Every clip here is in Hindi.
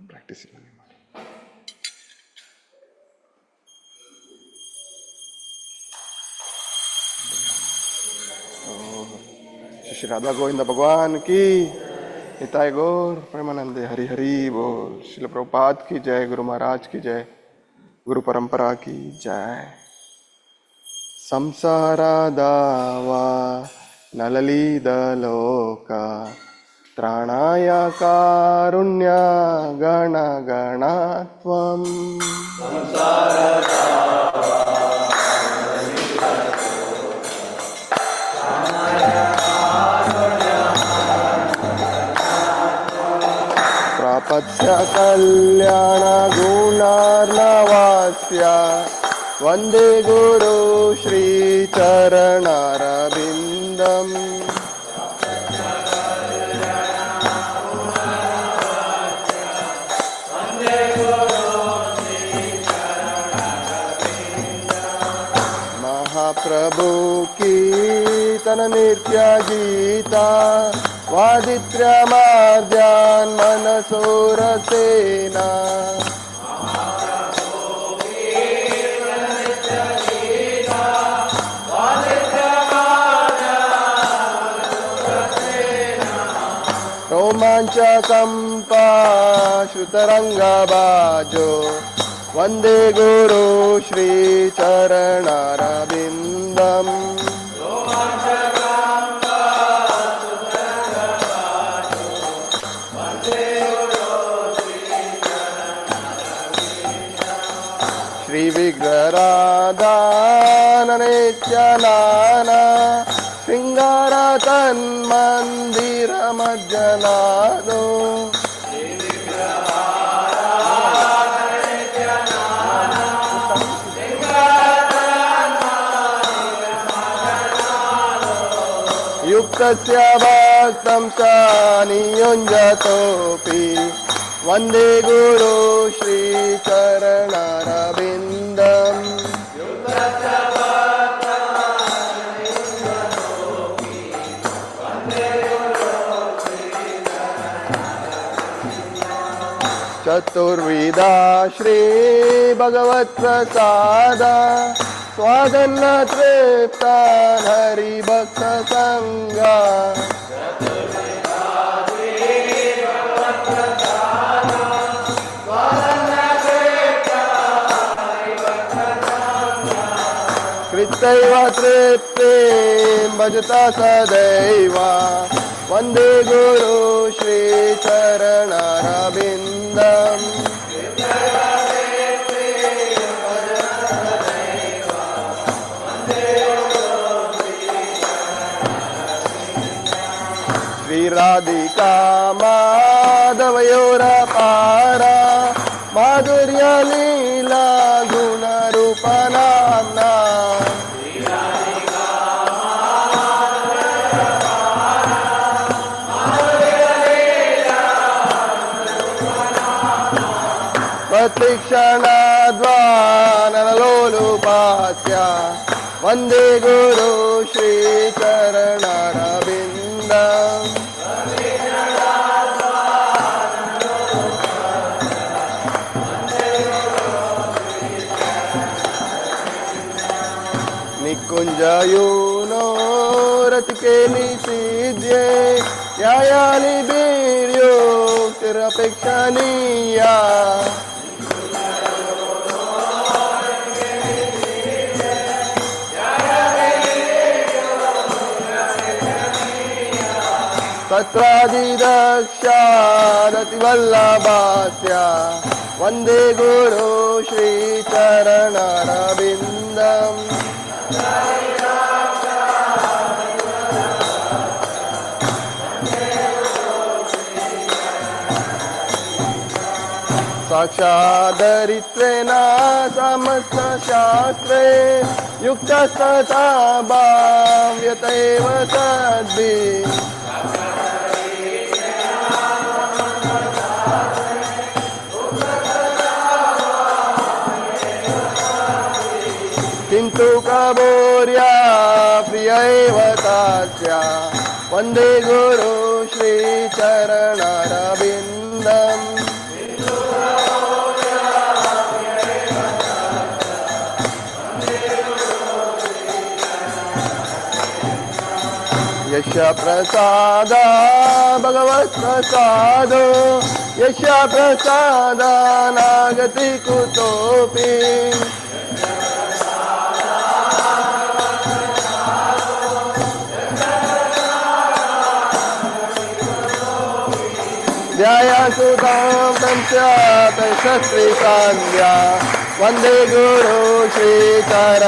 ಪ್ರಾಕ್ಟೀಸ್ ಇಲ್ಲ ಮಾಡಿ. श्री राधा गोविंद भगवान की, निताय गौर प्रेमानंदे, हरि हरि बोल। श्रील प्रभुपाद की जय, गुरु महाराज की जय, गुरु परंपरा की जय। संसारादावा नललीदलोक त्राणाय कारुण्य गण गणात्वम्। प्रपत्य कल्याण गुणार्णवास्य वंदे गुरु श्री चरणारविंदम्। महाप्रभु कीर्तन नित्य गीता वादित्रमाद्यान् मनसोरसेना। रोमाञ्चकम्पा श्रुतरङ्गबाजो वन्दे गुरु श्री चरणारविन्दम्। श्री विग्रहराधाननित्यानाना श्रृंगार तन्मन्दिर मज्जनादो। युक्तस्य भक्तं च नियुञ्जतोऽपि वन्दे गुरु श्री चरणारविन्दम्। चतुर्विधा श्री भगवत् प्रसाद स्वादन्न तृप्तान् हरिभक्त संगा। कृत्यैव तृप्ते भजता सदैव वन्दे गुरु श्री चरणारविन्दम्। श्री राधिका माधवयोरपारा माधुर्य लीला गुण रूप नाम्ना। प्रतिक्षणाद्वानलोलुपास्य वन्दे गुरु श्री चरणारविन्दम्। निकुञ्जयूनो रतिकेली सिद्ध्ये यायानि वीर्यो निरपेक्षणीया तत्रादिदक्षारतिवल्लभास्य वन्दे गुरु श्रीचरणरविन्दम् साक्षादरित्वेन समस्तशास्त्रे युक्तस्तथा भाव्यतेव तद्भिः किन्तु कबोर्या प्रिय एव तस्य वन्दे गुरु श्रीचरणरविन्दम् यश प्रसादा भगवत्प्रसादो यश प्रसादा नागति कुतोऽपि ध्यायासुतां पंचादशश्रीकान्या वन्दे गुरु श्रीचरणरविन्दम्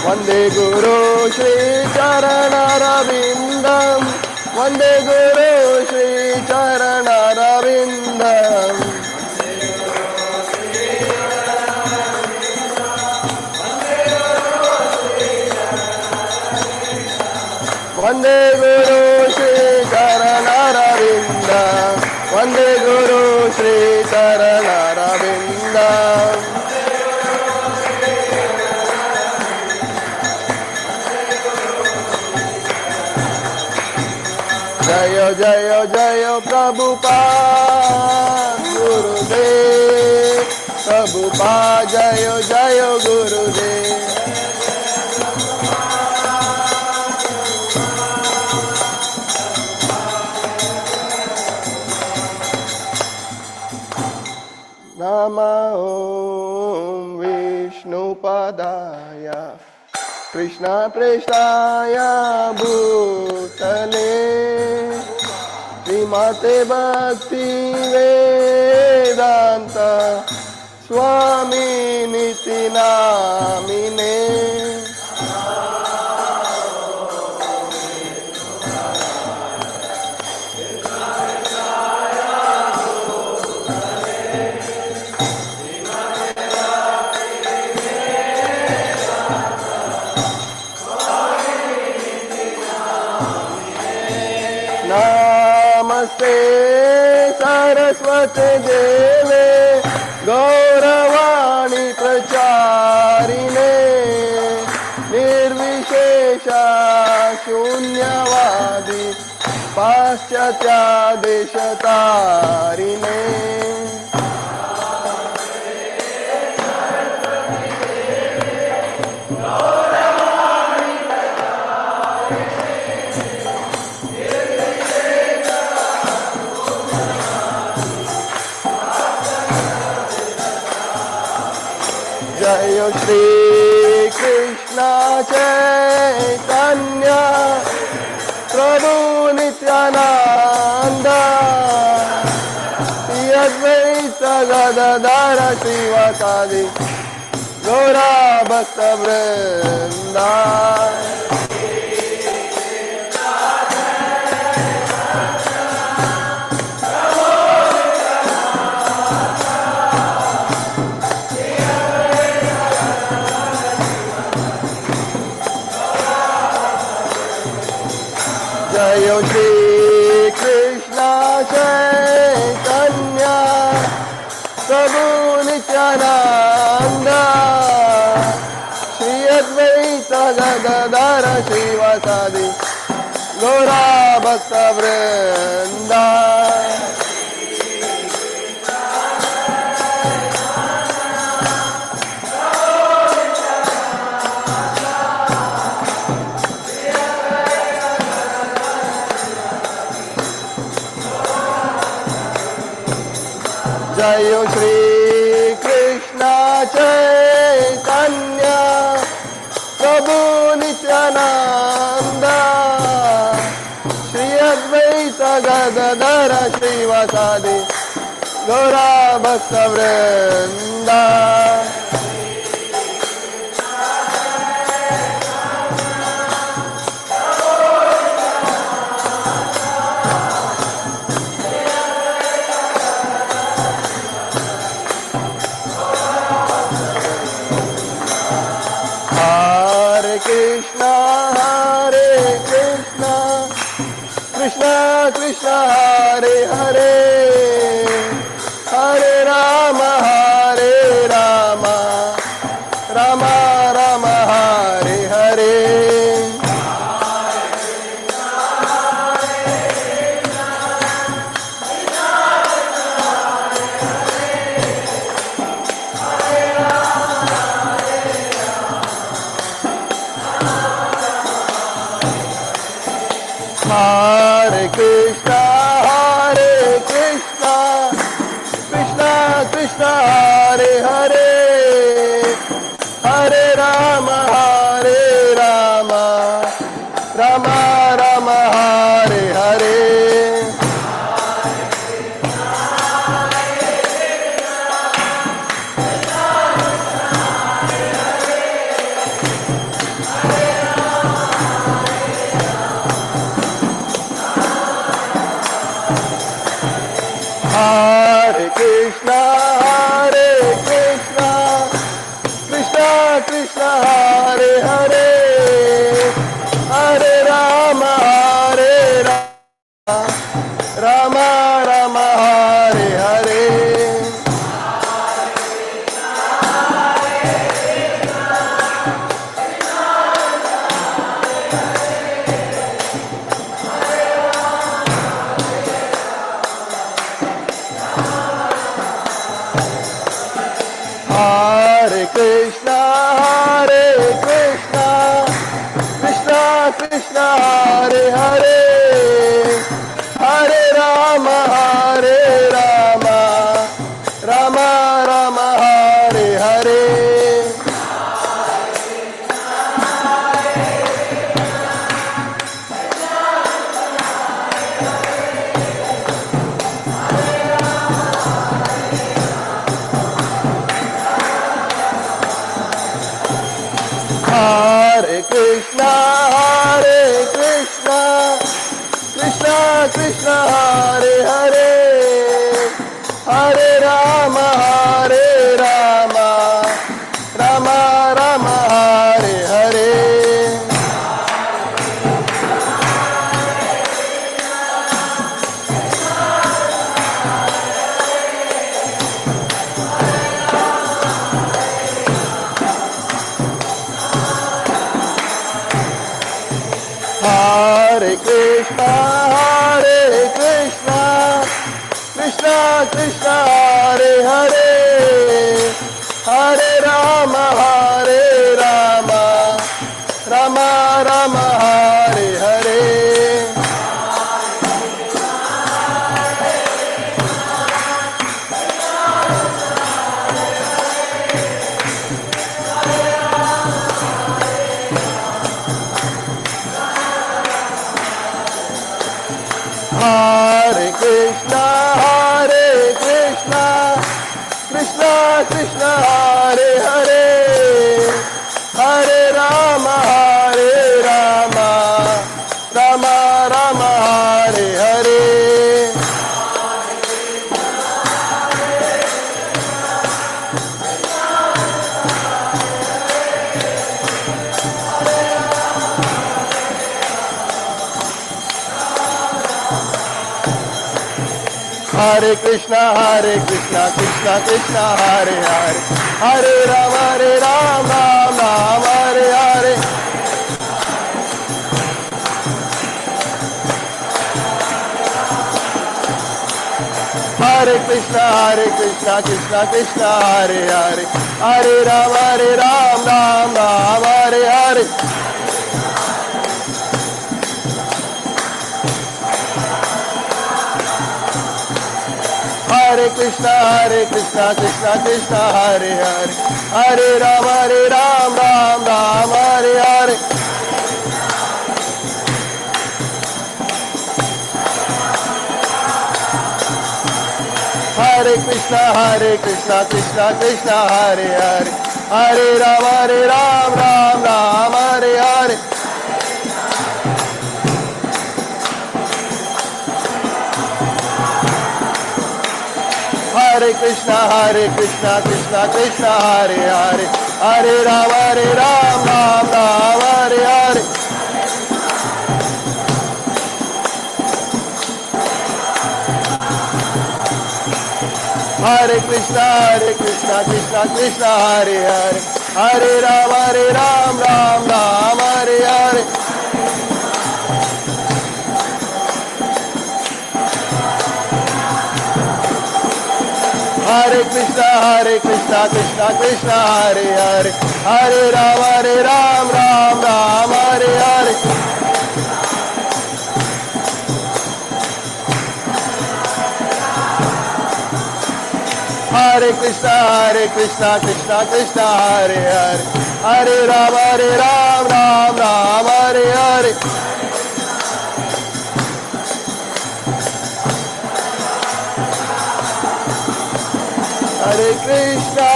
वन्दे गुरु श्रीचरणरविन्दम् वन्दे गुरु श्रीचरणरविन्दम् वन्दे गुरु श्रीचरणरविन्दम् वन्दे गुरु श्रीचरणरविन्दम् जय जय जय प्रभुपाद गुरुदेव प्रभुपाद जय जय गुरुदेव नमो विष्णुपदाय कृष्णप्रेष्ठाय भूतले श्रीमते भक्तिवेदान्त स्वामिनिति नामिने नमस्ते सरस्वती देवे गौरवाणी प्रचारिणे निर्विशेष शून्यवादी पाश्चात्यादेशतारिणे जय श्री कृष्ण चैतन्य प्रभु नित्यानंद श्री अद्वैत गदाधर श्रीवासादि गौरा भक्त वृंदा जय श्री कृष्ण चैतन्य प्रभु नित्यानंद श्री अद्वैत गदाधर श्रीवासादि गौरा भक्त वृंदा जय श्री कृष्ण चैतन्य प्रभु नित्यानंद श्री अद्वैत गदाधर श्रीवासादि गौरा भक्त वृंदा। Hare Krishna Krishna Krishna Hare Hare Hare Rama Rama Rama Hare Hare। Hare Krishna Krishna Krishna Hare Hare Hare Rama Rama Rama Hare Hare। Hare Krishna Krishna Krishna Hare Hare Hare Rama Rama Rama Hare Hare। Hare Krishna Krishna Krishna Hare Hare Hare Rama Rama Rama Hare Hare। Hare Krishna Krishna Krishna Hare Hare Hare Rama Rama Rama Hare Hare। Hare Krishna Krishna Krishna Hare Hare Hare Rama Rama Rama Hare Hare। Hare Krishna Krishna Krishna Hare Hare Hare Rama Rama Rama Hare Hare। Hare Krishna Krishna Krishna Hare Hare Hare Rama Rama Hare Hare। Hare Krishna Krishna Krishna Hare Hare Hare Rama Rama Hare Hare। Hare Krishna Krishna Krishna Hare Hare, Hare Ram Ram Ram Hare Hare. Hare Krishna Krishna Krishna Hare Hare, Hare Ram Ram Ram Hare Hare. Hare Krishna Krishna Krishna Hare Hare, Hare Ram Ram Ram Hare Hare. Hare Krishna Krishna Krishna Hare Hare, Hare Ram Ram Ram Hare Hare. Hare Krishna Krishna Krishna Hare Hare, Hare Ram Ram Ram Hare Hare. Hare Krishna Krishna Krishna Hare Hare, Hare Ram Ram Ram Hare Hare. Hare Krishna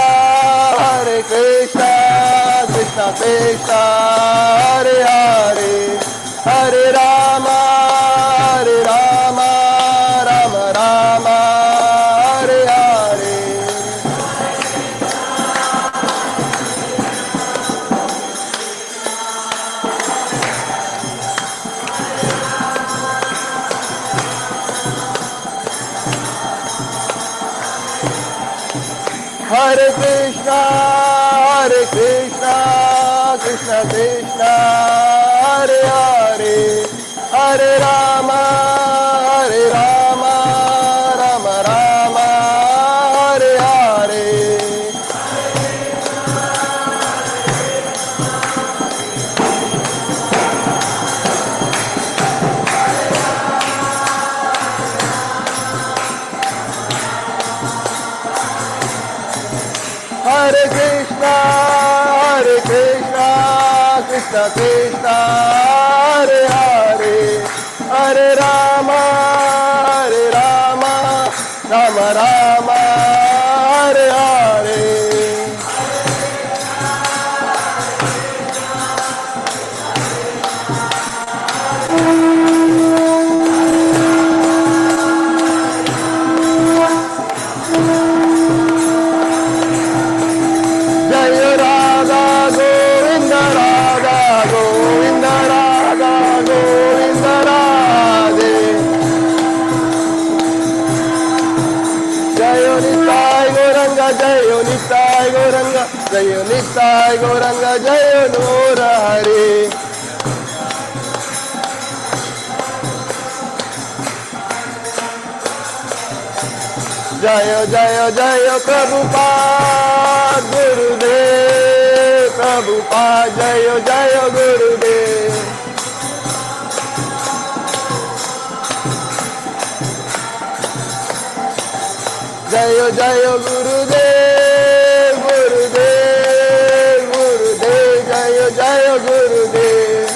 Krishna Krishna Hare Hare, Hare Rama Rama Rama Hare Hare. Hare Krishna Krishna Krishna Hare Hare, Hare Rama Rama Rama Hare Hare. Hare Krishna Krishna Krishna Hare Hare, Hare Rama Rama Rama Hare Hare. Jayo Nitai Gauranga Jayo Murari. Jayo Prabhupada Gurudev, Prabhupada Jayo Gurudev. Jayo Gurudev, Gurudev Jayo Gurudev.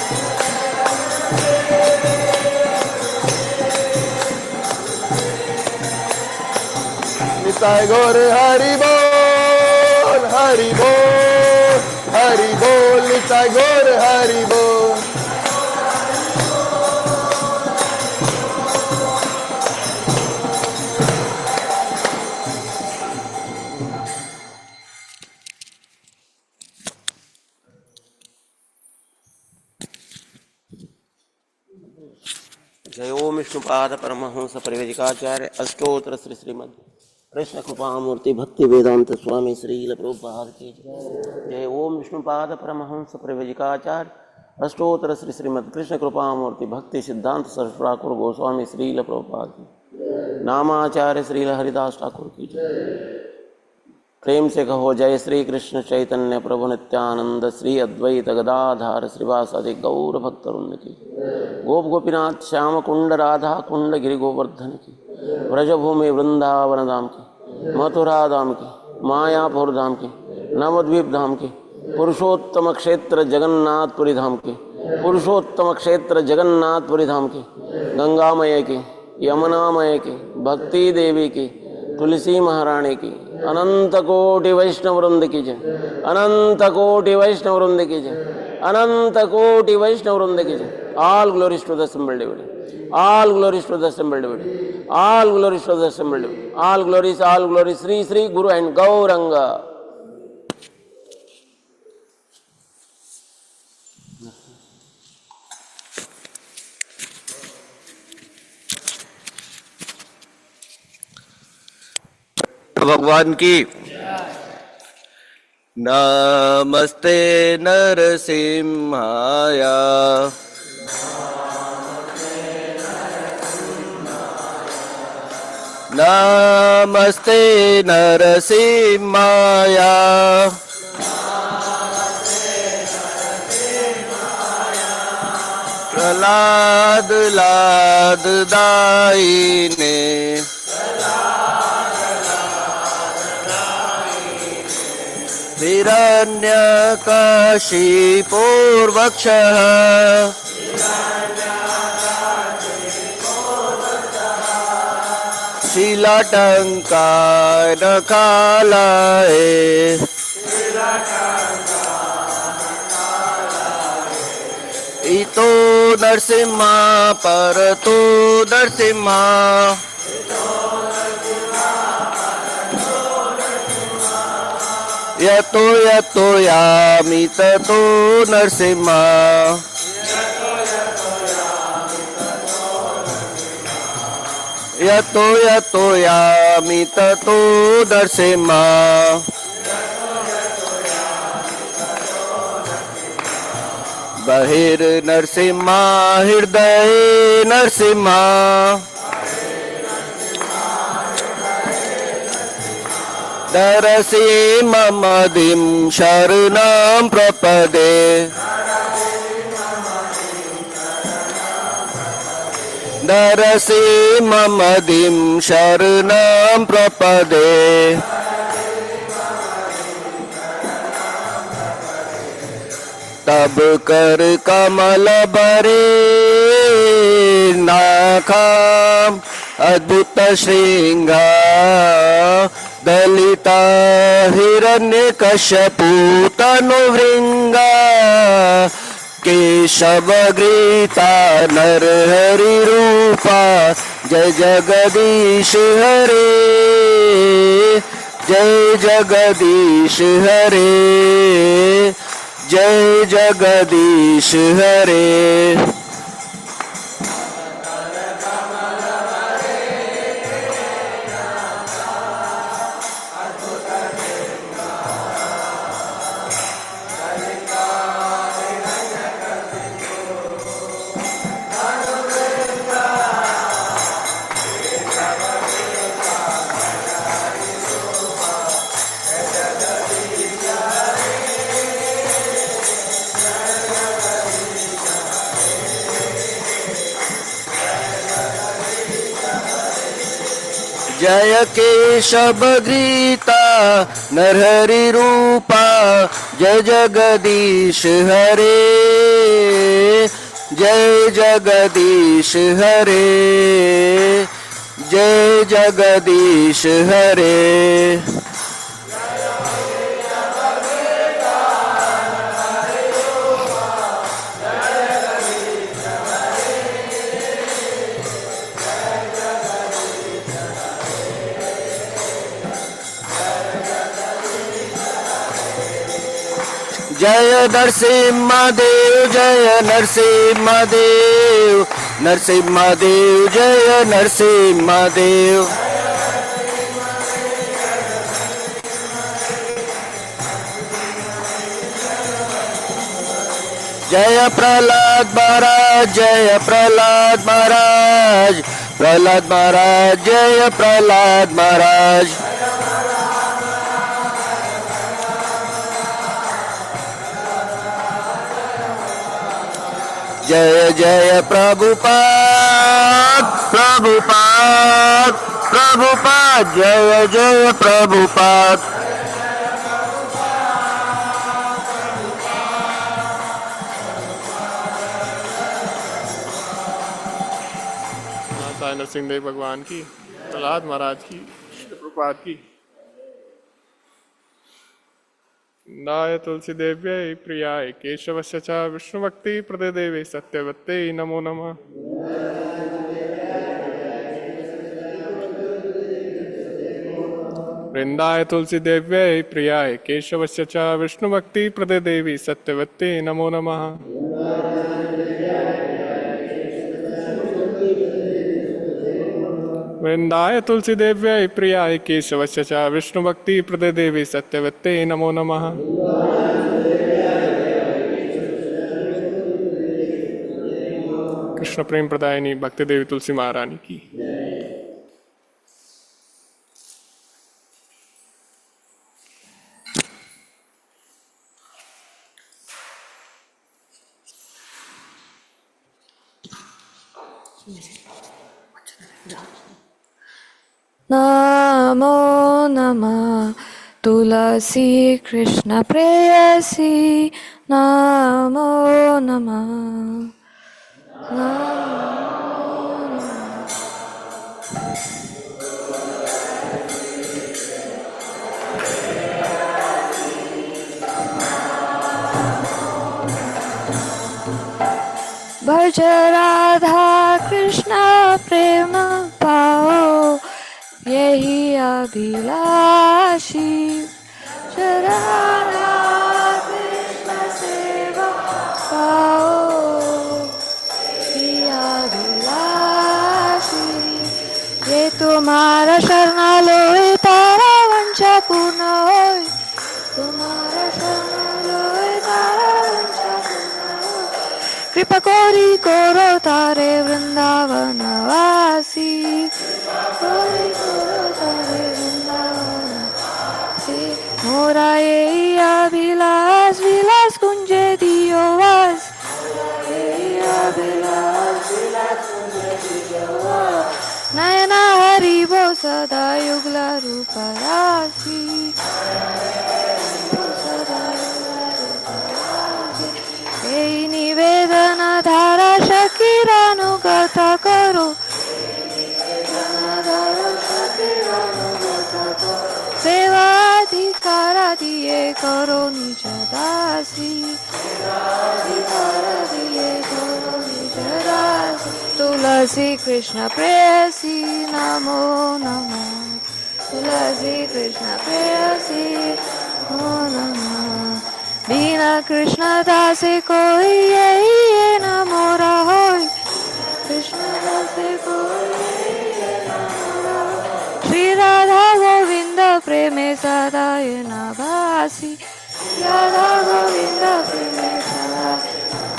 Nitai Gaur Hari Bol, Hari Bol, Hari Bol, Nitai Gaur Hari Bol. जय ओम विष्णुपाद परमहंस परिवेदिकाचार्य अष्टोत्तर श्री श्रीमद कृष्ण कृपामूर्ति भक्ति वेदांत स्वामी श्रील प्रभुपाद की जय ओम विष्णुपाद परमहंस परिवेदिकाचार्य अष्टोत्तर श्री श्रीमद कृष्ण कृपामूर्ति भक्ति सिद्धांत सरस्वती ठाकुर गोस्वामी श्रील प्रभुपाद की नामाचार्य श्रील हरिदास ठाकुर की जय। प्रेम से कहो जय श्री कृष्ण चैतन्य प्रभु नित्यानंद श्री अद्वैत गदाधार श्रीवासादि गौर भक्तवृंद की। गोप गोपीनाथ श्याम कुंड राधा कुंड गिरि गोवर्धन की। व्रजभूमि वृंदावन धाम की, मथुरा धाम की, मायापुर धाम की, नवद्वीप धाम की, पुरुषोत्तम क्षेत्र जगन्नाथपुरी धाम की, पुरुषोत्तम क्षेत्र जगन्नाथपुरी धाम की, गंगामय की, यमुनामय की, भक्ति देवी की, तुलसी महारानी की, अनंत कोटि वैष्णव वृंद की जय, अनंत कोटि वैष्णव वृंद की जय, अनंत कोटि वैष्णव वृंद की जय। All glories to the assembled divinity, all glories to the assembled divinity, all glories to the assembled divinity, all glories, Sri Sri Guru and Gauranga. भगवान की नमस्ते नरसिंहाय, नमस्ते नरसिंहाय, प्रहलाद लाद दायिने, हिरण्यकशिपूर्वक्षः, शीलाटङ्काय नखालये, इतो नरसिंहा परतो नरसिंहा, यतो यतो यामि ततो नरसिंहा, यतो यतो यामि ततो नरसिंहा, बहिर्नरसिंहा हृदये नरसिंहा, नरसिंहमदिं शरणं प्रपदे, नरसिंहमदिं शरणं प्रपदे, तब कर कमल बरे नाखम अद्भुत श्रृंग, दलिता हिरण्यकश्यपु तनुभृंग, केशवगृहीता नरहरि रूपा, जय जगदीश हरे, जय जगदीश हरे, जय जगदीश हरे। जय केशवगृहीता नरहरि रूपा, जय जगदीश हरे, जय जगदीश हरे, जय जगदीश हरे। जय नरसिंहदेव, जय नरसिंहदेव, नरसिंहदेव जय नरसिंहदेव। जय प्रहलाद महाराज, जय प्रहलाद महाराज, प्रहलाद महाराज, जय प्रहलाद महाराज। जय जय प्रभुपाद प्रभुपाद प्रभुपाद जय जय प्रभुपाद माता नरसिंह देव भगवान की, प्रहलाद महाराज की, श्री प्रभुपाद की। नाय तुलसी देव्यै प्रियाय केशवस्य च विष्णुभक्ति प्रदे देवे सत्यवत्ते नमो नमः। वृंदाय तुलसी देव्यै प्रियाय केशवस्य च विष्णुभक्ति प्रदे देवी सत्यवत्ते नमो नमः। वृंदाय तुलसी देव्यै प्रियाय केशवस्य च विष्णुभक्ति प्रदे देवी सत्यवत्ते नमो नमः। कृष्ण प्रेम प्रदायिनी भक्ति देवी तुलसी महारानी की। नमो नमः तुलसी कृष्ण प्रेयसी नमो नमः। भज राधा कृष्ण प्रेम पाओ यही अभिलाषी राधा कृष्ण सेवा पाओ यही अभिलाषी। ये तुम्हारा शरणालय तारा वंशा पूर्ण होय, तुम्हारा शरणालय तारा वंशा पूर्ण होय। कृपा कोरी कोरो तारे वृंदावनवासी, मोरा यही अभिलाष विलास कुंजे दियो वास, नयना हरिभो सदा युगला रूप राशि। यही निवेदन धारा शकीरानुगत करो, सेवाधिकारा दिए करो निज दासी, तुलसी कृष्ण प्रेयसी नमो नमः। तुलसी कृष्ण प्रेयसी नमो नमः। बिना कृष्ण दासे कोई यही है न मोरा होय, कृष्ण दासे कोई श्री राधा गोविंद प्रेमे सदा ये नाभासी, राधा गोविंद प्रेमे सदा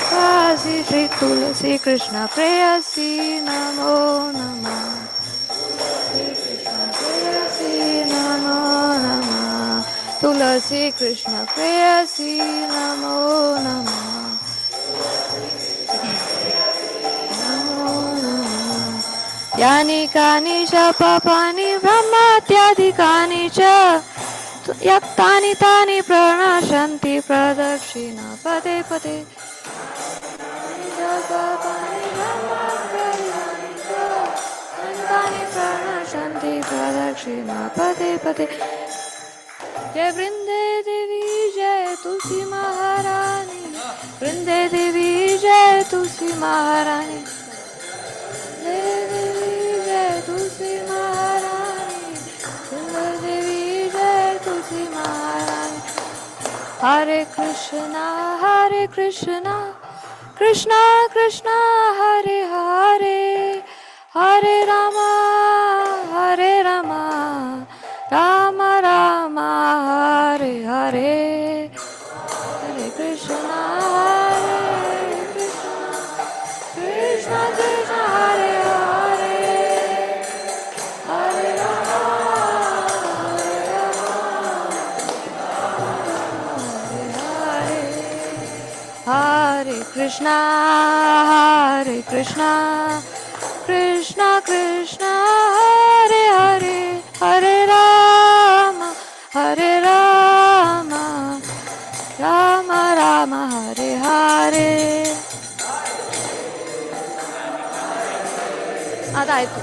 भासी। श्री तुलसी कृष्ण प्रेयसी नमो नमः। श्री कृष्ण प्रेयसी नमो नमः। तुलसी कृष्ण प्रेयसी नमो नमः। यानि कानि च पापानि ब्रह्मात्यादिकानि च यक्तानि तानि प्रणश्यन्ति प्रदक्षिणा पदे पदे। प्रणश्यन्ति प्रदक्षिणा पदे पदे। जय वृंदे देवी जय तुलसी महारानी, वृंदे देवी जय तुलसी महारानी, देवी जय तुलसी महारानी, देवी जय तुलसी महारानी। हरे कृष्णा कृष्णा कृष्णा हरे हरे, हरे रामा राम राम हरे हरे। हरे कृष्णा कृष्णा कृष्णा हरे हरे, हरे राम हरे हरे। हरे कृष्णा कृष्णा कृष्णा कृष्णा हरे हरे हरे राम राम राम हरे हरे. आता ऐकू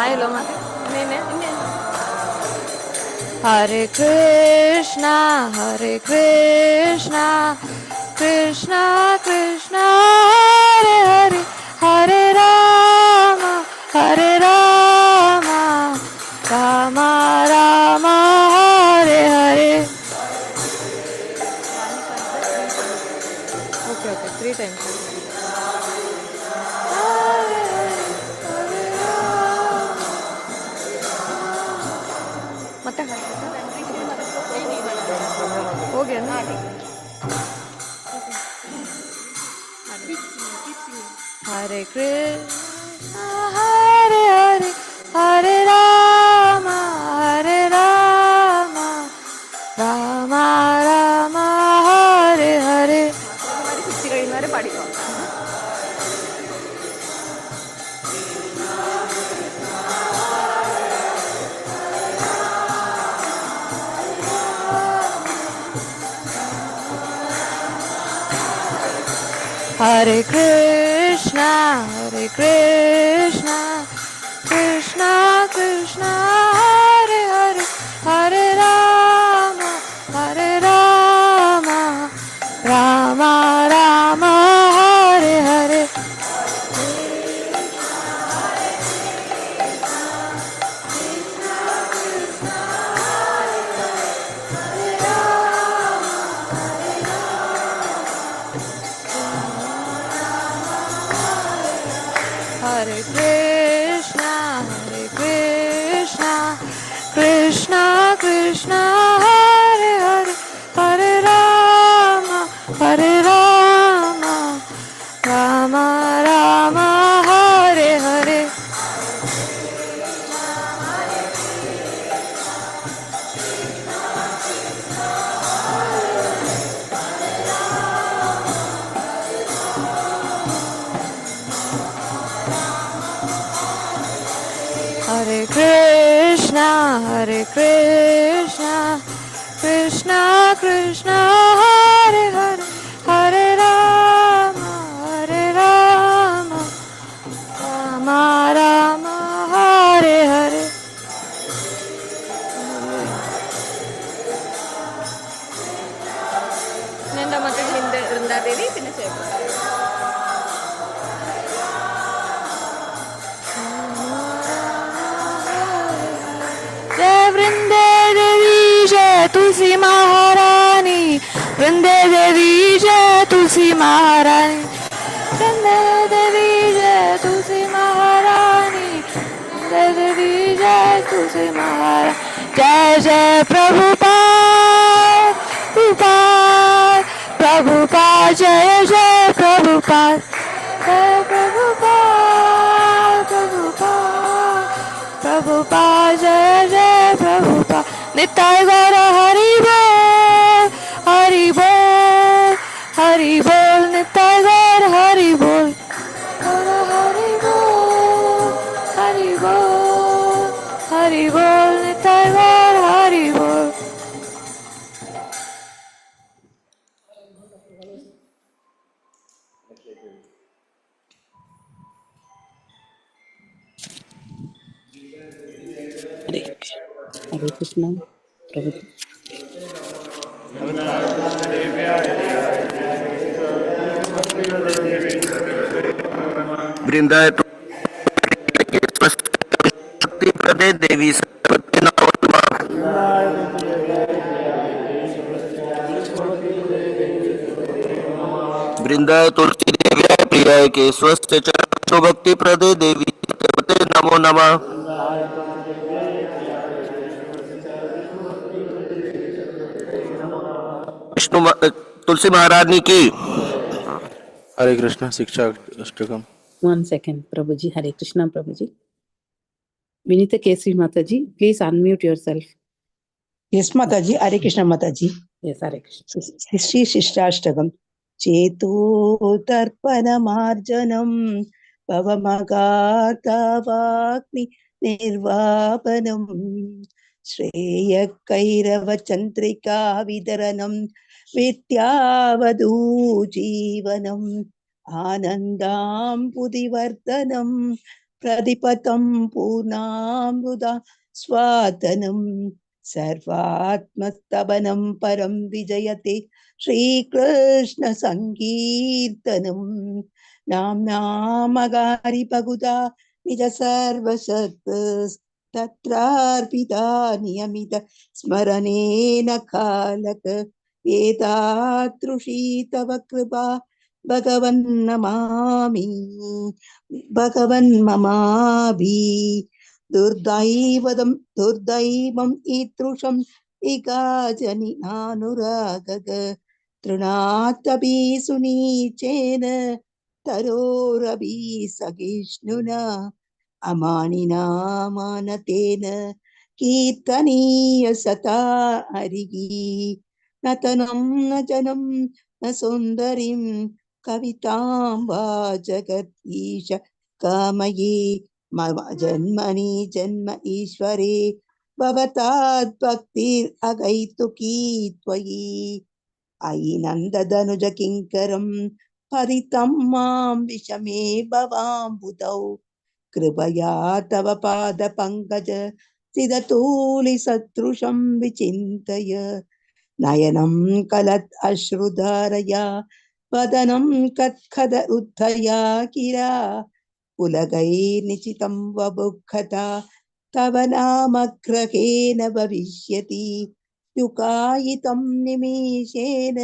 आयलो मते हरे कृष्णा कृष्णा कृष्णा हरे हरे हरे राम राम राम हरे हरे. Okay 3 times. ಮತ್ತೆ हो गया ना. हरे कृष्णा हरे हरे हरे राम राम राम हरे हरे. हरे कृष्णा कृष्णा कृष्णा हरे हरे हरे राम राम राम हरे हरे. हरे कृष्णा कृष्णा कृष्णा हरे हरे हरे राम राम राम हरे हरे. हरे कृष्णा कृष्णा कृष्णा हरे हरे हरे राम राम राम हरे हरे. നിന്റെ മറ്റേ വൃന്ദാദേവി പിന്നെ ചേർക്കും. जय वृंदे देवी जय तुलसी महारानी. वृंदे देवी जय तुलसी महारानी. वृंदे देवी जय तुलसी महारानी. वृंदे देवी जय तुलसी महारानी. जय जय प्रभुपाद प्रभुपाद जय जय प्रभुपाद. जय प्रभुपाद जय जय प्रभुपाद. निताय गौर हरि बोल निताय गौर हरि बोल. हरि बोल निताय गौर हरि बोल. हरे कृष्णा प्रभु जी. वृंदाय शक्ति प्रदे देवी सरस्वती नमो नमः. वृंदाय तुलसी देव्याय प्रियाय के स्वस्थ चरण भक्ति प्रदे देवी सरस्वती नमो नमः. विष्णु तुलसी महारानी की. हरे कृष्णा शिक्षा अष्टकम. 1 second प्रभु जी. हरे कृष्णा प्रभु जी. विनीता केसरी माता जी, please unmute yourself. Yes, Mataji. Hare Krishna, Mataji. Yes, Hare Krishna. Sri Shishtashtagam. Chetutarpanamarjanam Pavamagatavagni Nirvapanam Shreyakairava Vidaranam Vityavadu Jivanam Anandam Pudivardhanam Pradipatam Purnamruda Swatanam सर्वात्मस्तबनं परं विजयते श्रीकृष्ण संकीर्तनं नाम्नामगारि पगुदा निज सर्वशक्त तत्रार्पिता नियमित स्मरणेन कालक एतादृशी तव कृपा भगवन्नमामि भगवन्ममाभि दुर्दैवं ईदृशं इगाजनि नानुरागग तृणात्तपि सुनीचेन तरोरपि सहिष्णुना अमानिना मानतेन कीर्तनीय सता हरिः न तनं न जनं न सुन्दरीं कवितां वा जगदीश कामये मम जन्मनि जन्म ईश्वरे भवतात् भक्तिरगैतुकी त्वयि अयि नन्ददनुज किङ्करं परितं मां विषमे भवाम्बुधौ कृपया तव पादपङ्कज सिदतूलिसदृशं विचिन्तय नयनं कलत् अश्रुधारया वदनं कत्खद उद्धया गिरा पुलगैर्निचितं वबुक्खता तव नामग्रहेण भविष्यति युकायितं निमेषेण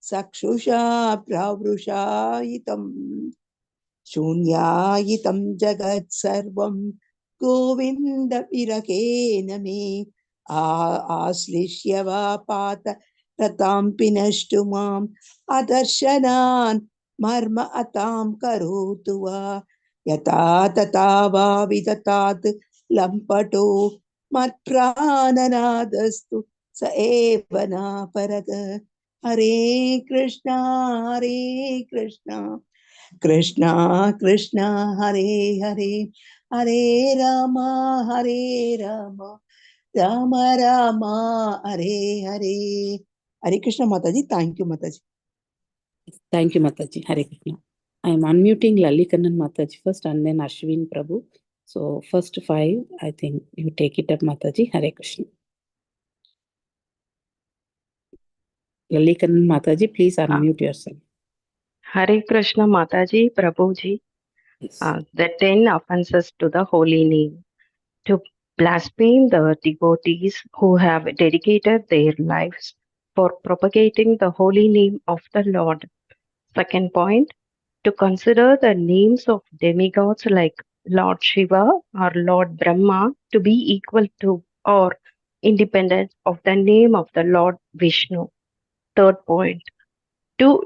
चक्षुषा प्रावृषायितं शून्यायितं जगत् सर्वं गोविन्द विरहेण मे आश्लिष्य वा पात रतां पिनष्टु माम् अदर्शनान् मर्म अतां करोतु वा यथा तथा वा विदतात् लम्पटो मत्प्राणनादस्तु स एव न परग हरे कृष्णा कृष्णा कृष्णा हरे हरे हरे राम राम राम हरे हरे हरे कृष्णा माताजी थैंक यू माताजी Thank you, Mataji. Hare Krishna. I am unmuting Lalikanan Mataji first and then Ashwin Prabhu. So first 5, I think you take it up, Mataji. Hare Krishna. Lalikanan Mataji, please unmute yourself. Hare Krishna Mataji, Prabhuji. Yes. The 10 offenses to the holy name. To blaspheme the devotees who have dedicated their lives for propagating the holy name of the Lord. Second point, to consider the names of demigods like Lord Shiva or Lord Brahma to be equal to or independent of the name of the Lord Vishnu. Third point, to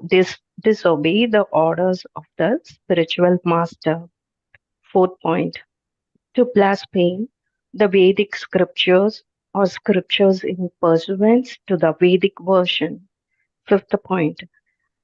disobey the orders of the spiritual master. Fourth point, to blaspheme the Vedic scriptures or scriptures in pursuance to the Vedic version. Fifth point,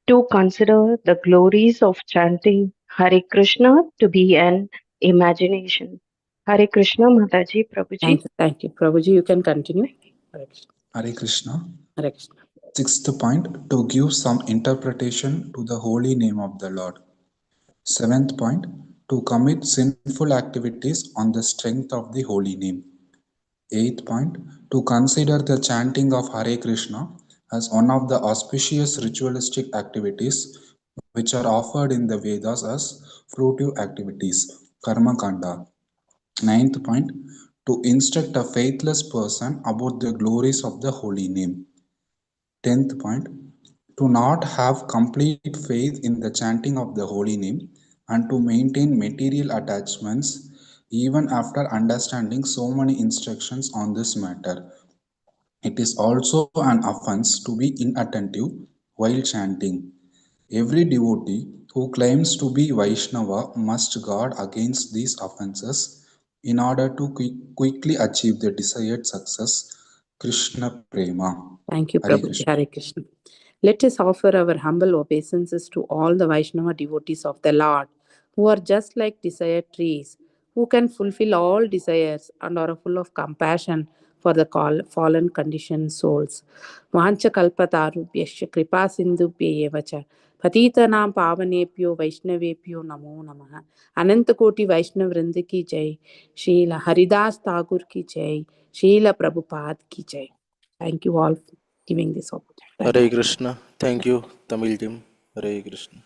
to consider the glories of chanting Hare Krishna to be an imagination. Hare Krishna, Mataji, Prabhuji. Thank you. Prabhuji, you can continue. Hare Krishna. Hare Krishna. Hare Krishna. Sixth point, to give some interpretation to the holy name of the Lord. Seventh point, to commit sinful activities on the strength of the holy name. Eighth point, to consider the chanting of Hare Krishna as one of the auspicious ritualistic activities which are offered in the Vedas as fruitive activities, Karma Kanda. Ninth point, to instruct a faithless person about the glories of the holy name. 10th point, to not have complete faith in the chanting of the holy name and to maintain material attachments even after understanding so many instructions on this matter. It is also an offense to be inattentive while chanting. Every devotee who claims to be Vaishnava must guard against these offenses in order to quickly achieve the desired success Krishna Prema. Thank you, Hare Prabhuji. Krishna. Hare Krishna. Let us offer our humble obeisances to all the Vaishnava devotees of the Lord, who are just like desired trees, who can fulfill all desires and are full of compassion for the fallen conditioned souls. Vancha kalpatarubhyasya kripa sindhubhya evacha patitanam pavanebhyo vaishnavebhyo namo namaha. Ananta Koti Vaishnav Vrinda ki jai, Srila Haridas Thakur ki jai, Srila Prabhupada ki jai. Thank you all for giving this opportunity. Thank Hare you. Krishna. Thank you, Tamil team. Hare Krishna.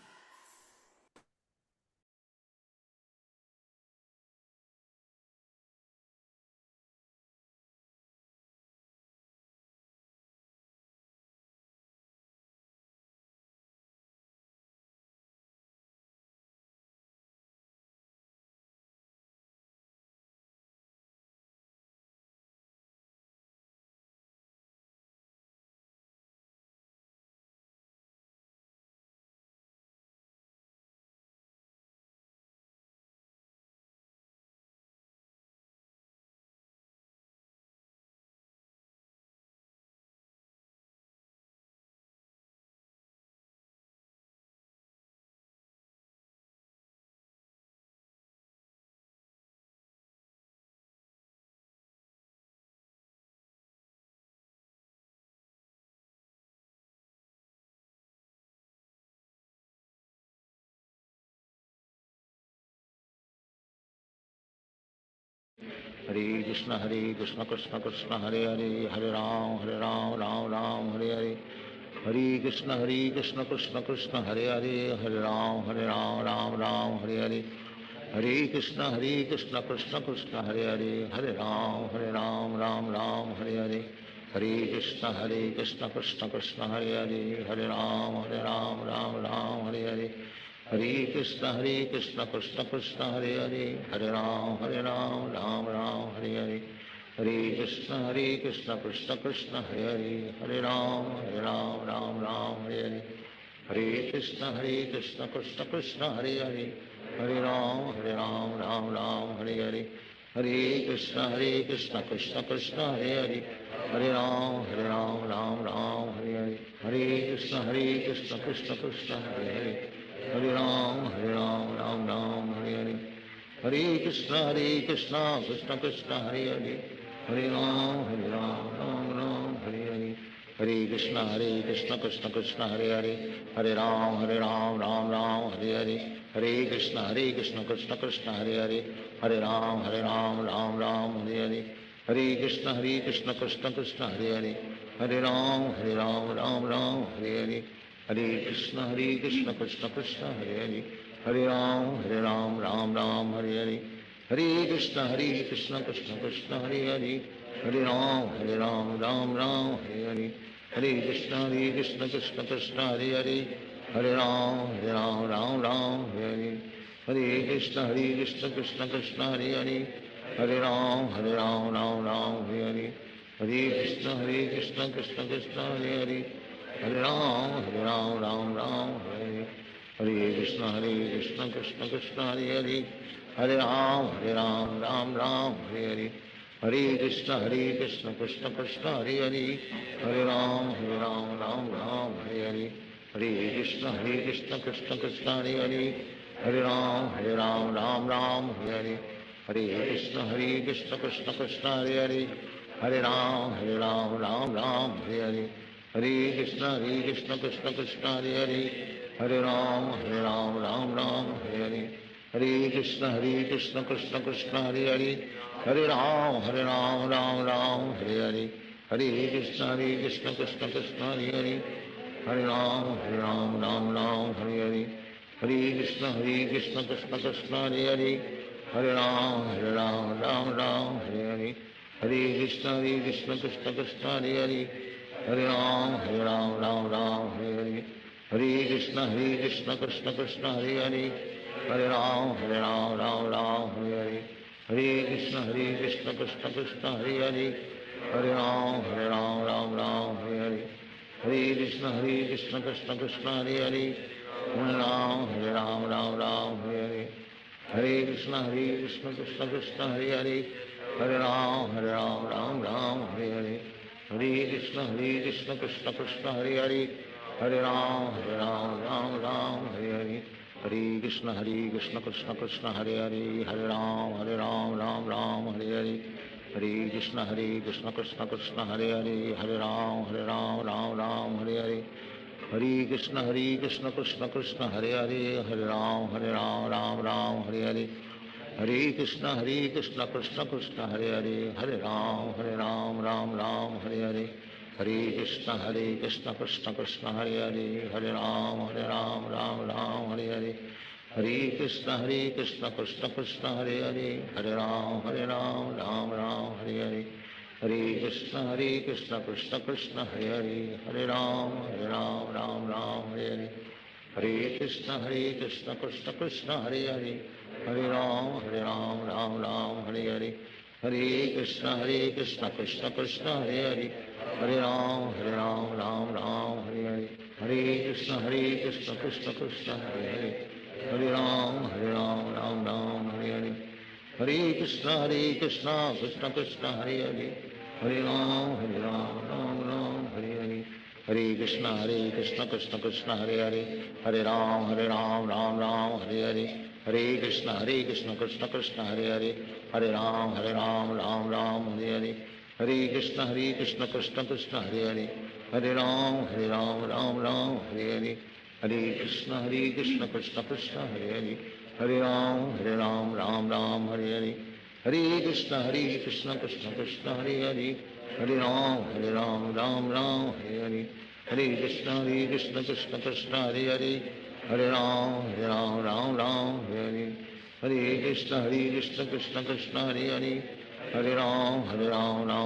Hare Krishna Krishna Krishna Hare Hare Hare Ram Ram Ram Hare Hare Hare Krishna Krishna Krishna Hare Hare Hare Ram Ram Hare Hare Hare Krishna Krishna Krishna Hare Hare Hare Ram Ram Hare Hare Hare Krishna Krishna Krishna Hare Hare Hare Ram Ram Hare Hare Hare Krishna Krishna Krishna Hare Hare Hare Ram Ram Hare Hare Hare Krishna Krishna Krishna Hare Hare Hare Ram Ram Hare Hare Hare Krishna Krishna Krishna Hare Hare Hare Ram Ram Hare Hare Hare Krishna Krishna Krishna Hare Hare Hare Ram Ram Hare Hare Hare Krishna Krishna Krishna Hare Hare Hare Ram Ram Hare Hare Hare Krishna Krishna Krishna Hare Hare Hare Ram Ram Hare Hare Hare Krishna Krishna Krishna Hare Hare Hare Ram Ram Hare Hare Hare Krishna Krishna Krishna Hare Hare Hare Ram Ram Hare Hare Hare Krishna Krishna Krishna Hare Hare Hare Ram Ram Hare Hare Hare Krishna Krishna Krishna Hare Hare Hare Ram Ram Hare Hare Hare Krishna Krishna Krishna Hare Hare Hare Ram Ram Hare Hare Hare Krishna Krishna Krishna Hare Hare Hare Ram Ram Hare Hare Hare Krishna Krishna Krishna Hare Hare Hare Ram Ram Hare Hare Hare Krishna Krishna Krishna Hare Hare Hare Ram Hare Hare Krishna Krishna Krishna Hare Hare Hare Ram Hare Hare Hare Krishna Krishna Krishna Hare Hare Hare Ram Hare Hare Hare Krishna Krishna Krishna Hare Hare Hare Ram Hare Hare Hare Krishna Krishna Krishna Hare Hare Hare Ram Hare Hare Hare Krishna Krishna Krishna Hare Hare Hare Ram Hare Hare Hare Krishna Krishna Krishna Hare Hare Hare Ram Hare Hare Hare Krishna Krishna Krishna Hare Hare Hare Ram Hare Hare Hare Krishna Krishna Krishna Hare Hare Hare Ram Hare Hare Hare Krishna Krishna Krishna Hare Hare Hare Ram Hare Hare Hare Krishna Krishna Krishna Hare Hare Hare Ram Hare Hare Hare Krishna Krishna Krishna Hare Hare Hare Ram Hare Hare Hare Krishna Krishna Krishna Hare Hare Hare Ram Hare Hare Hare Krishna Krishna Krishna Hare Hare Hare Ram Hare Hare Krishna Krishna Krishna Hare Hare, Hare Ram Ram Ram Hare Hare, Hare Krishna Krishna Krishna Hare Hare, Hare Ram Ram Ram Hare Hare, Hare Krishna Krishna Krishna Hare Hare, Hare Ram Ram Ram Hare Hare, Hare Krishna Krishna Krishna Hare Hare, Hare Ram Ram Ram Hare Hare, Hare Krishna Krishna Krishna Hare Hare, Hare Ram Ram Ram Hare Hare, Hare Krishna Krishna Krishna Hare Hare, Hare Ram Ram Ram Hare Hare, Hare Krishna Krishna Krishna Hare Hare, Hare Ram Ram Ram Hare Hare, Hare Krishna Krishna Krishna Hare Hare, Hare Ram Ram Ram Hare Hare, Hare Krishna Krishna Krishna Hare Hare, Hare Ram Ram Ram Hare Hare, Hare Krishna Krishna Krishna Hare Hare, Hare Ram Ram Hare Hare, Hare Krishna Krishna Krishna Hare Hare, Hare Ram Ram Ram Hare Hare, Hare Krishna Krishna Krishna Hare Hare, Hare Ram Ram Hare Hare, Hare Krishna Krishna Krishna Hare Hare, Hare Ram Ram Ram Hare Hare, Hare Krishna Krishna Krishna Hare Hare, Hare Ram Ram Ram Hare Hare, Hare Krishna Krishna Krishna Hare Hare, Hare Ram Ram Hare Hare, Hare Krishna Krishna Krishna Hare Hare, Hare Ram Ram Hare Hare, Hare Krishna Krishna Krishna Hare Hare, Hare Ram Ram Hare Hare, Hare Krishna Krishna Krishna Hare Hare, Hare Ram Ram Hare Hare, Hare Krishna Krishna Krishna Hare Hare, Hare Ram Ram Hare Hare, Hare Krishna Krishna Krishna Hare Hare, Hare Ram Ram Hare Hare, Hare Krishna Krishna Krishna Hare Hare, Hare Ram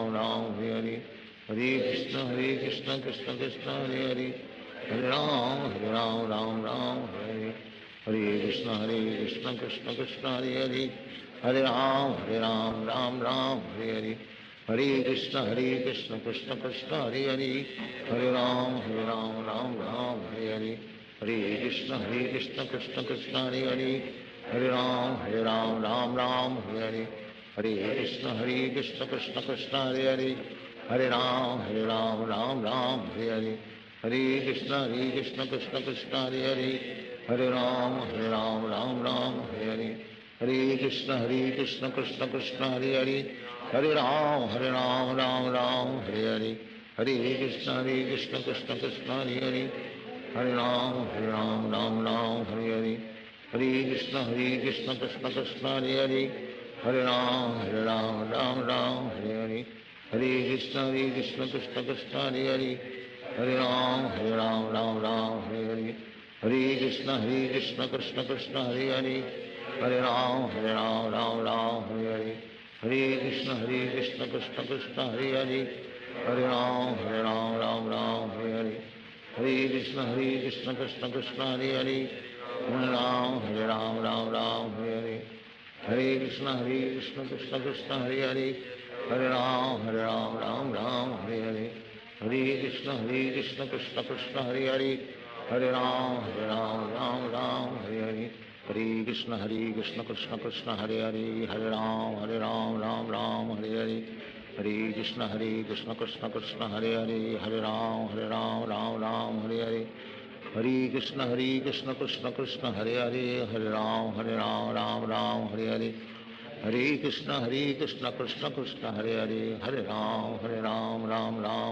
Ram Hare Hare, Hare Krishna Krishna Krishna Hare Hare, Hare Ram Ram Ram Hare Hare, Hare Krishna Krishna Krishna Hare Hare, Hare Ram Ram Hare Hare, Hare Krishna Krishna Krishna Hare Hare, Hare Ram Ram Hare Hare, Hare Krishna Krishna Krishna Hare Hare, Hare Ram Ram Ram Hare Hare, Hare Krishna Krishna Krishna Hare Hare, Hare Ram Ram Hare Hare, Hare Krishna Krishna Krishna Hare Hare, Hare Ram Ram Hare Hare, Hare Krishna Krishna Krishna Hare Hare, Hare Ram Ram Hare Hare, Hare Krishna Krishna Krishna Hare Hare, Hare Ram Ram Hare Hare, Hare Krishna Krishna Krishna Hare Hare, Hare Ram Ram Hare Hare, Hare Krishna Krishna Krishna Hare Hare, Hare Ram Ram Hare Hare, Hare Krishna Krishna Krishna Hare Hare, Hare Ram Ram Hare Hare, Hare Krishna Krishna Krishna Hare Hare, Hare Ram Ram Hare Hare, Hare Krishna Krishna Krishna Hare Hare, Hare Ram Ram Hare Hare, Hare Krishna Krishna Krishna Hare Hare, Hare Ram Ram Hare Hare, Hare Krishna Krishna Krishna Hare Hare, Hare Ram Ram Hare Hare, Hare Krishna Krishna Krishna Hare Hare, Hare Ram Ram Hare Hare, Hare Krishna Krishna Krishna Hare Hare, Hare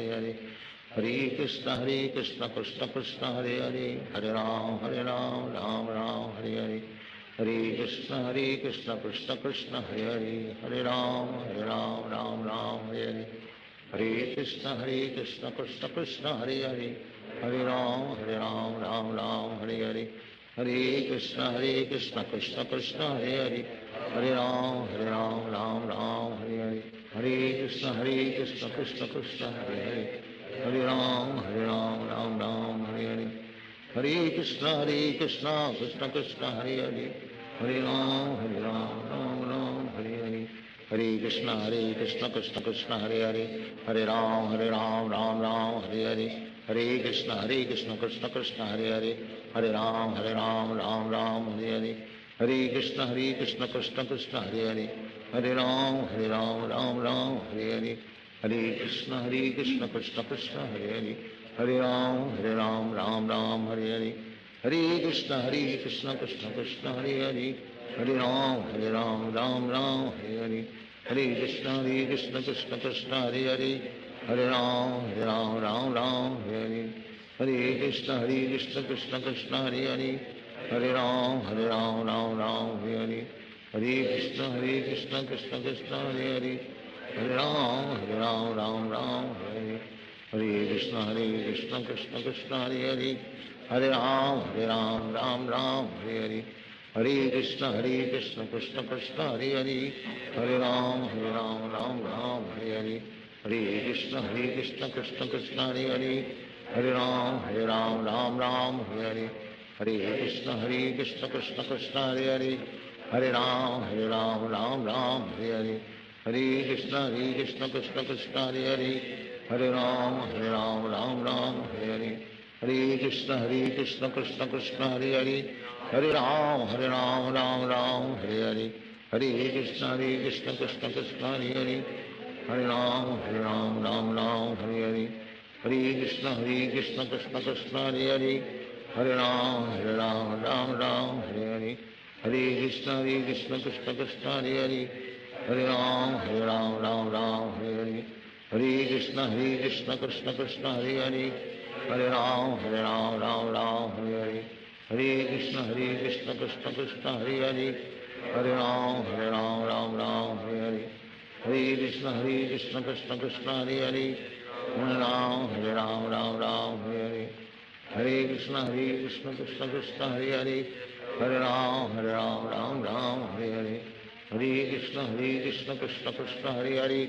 Ram Ram Hare Hare, Hare Krishna Krishna Krishna Hare Hare, Hare Ram Ram Hare Hare, Hare Krishna Krishna Krishna Hare Hare, Hare Ram Ram Hare Hare, Hare Krishna Krishna Krishna Hare Hare, Hare Ram Ram Hare Hare, Hare Krishna Krishna Krishna Hare Hare, Hare Ram Ram Hare Hare, Hare Krishna Krishna Krishna Hare Hare, Hare Ram Ram Hare Hare, Hare Krishna Krishna Krishna Hare Hare, Hare Ram Ram Hare Hare, Hare Krishna Krishna Krishna Hare Hare, Hare Ram Ram Hare Hare, Hare Krishna Krishna Krishna Hare Hare, Hare Ram Ram Hare Hare, Hare Krishna Krishna Krishna Hare Hare, Hare Ram Ram Ram Hare Hare, Hare Krishna Krishna Krishna Hare Hare, Hare Ram Ram Ram Hare Hare, Hare Krishna Krishna Krishna Hare Hare, Hare Ram Ram Hare Hare, Hare Krishna Krishna Krishna Hare Hare, Hare Ram Ram Hare Hare, Hare Krishna Krishna Krishna Hare Hare, Hare Ram Ram Hare Hare, Hare Krishna Krishna Krishna Hare Hare, Hare Ram Ram Hare Hare, Hare Krishna Krishna Krishna Hare Hare, Hare Ram Ram Hare Hare, Hare Krishna Krishna Krishna Hare Hare, Hare Ram Ram Hare Hare, Hare Krishna Krishna Krishna Hare Hare, Hare Ram Ram Hare Hare, Hare Krishna Krishna Krishna Hare Hare, Hare Ram Ram Hare Hare, Hare Krishna Krishna Krishna Hare Hare, Hare Ram Ram Hare Hare, Hare Krishna Krishna Krishna Hare Hare, Hare Ram Ram Hare Hare, Hare Krishna Krishna Krishna Hare Hare, Hare Ram Ram Hare Hare, Hare Krishna Krishna Krishna Hare Hare, Hare Ram Ram Hare Hare, Hare Krishna Krishna Krishna Hare Hare, Hare Ram Ram Hare Hare, Hare Krishna Krishna Krishna Hare Hare, Hare Ram Ram Hare Hare, Hare Krishna Krishna Krishna Hare Hare, Hare Ram Ram Hare Hare, Hare Krishna Krishna Krishna Hare Hare, Hare Ram Ram Hare Hare, Hare Krishna Krishna Krishna Hare Hare, Hare Ram Hare Hare, Hare Krishna Krishna Krishna Hare Hare, Hare Ram Ram Hare Hare, Hare Krishna Krishna Krishna Hare Hare, Hare Ram Ram Hare Hare, Hare Krishna Krishna Krishna Hare Hare, Hare Ram Ram Hare Hare, Hare Krishna Krishna Krishna Hare Hare, Hare Ram Ram Hare Hare, Hare Krishna Krishna Krishna Hare Hare,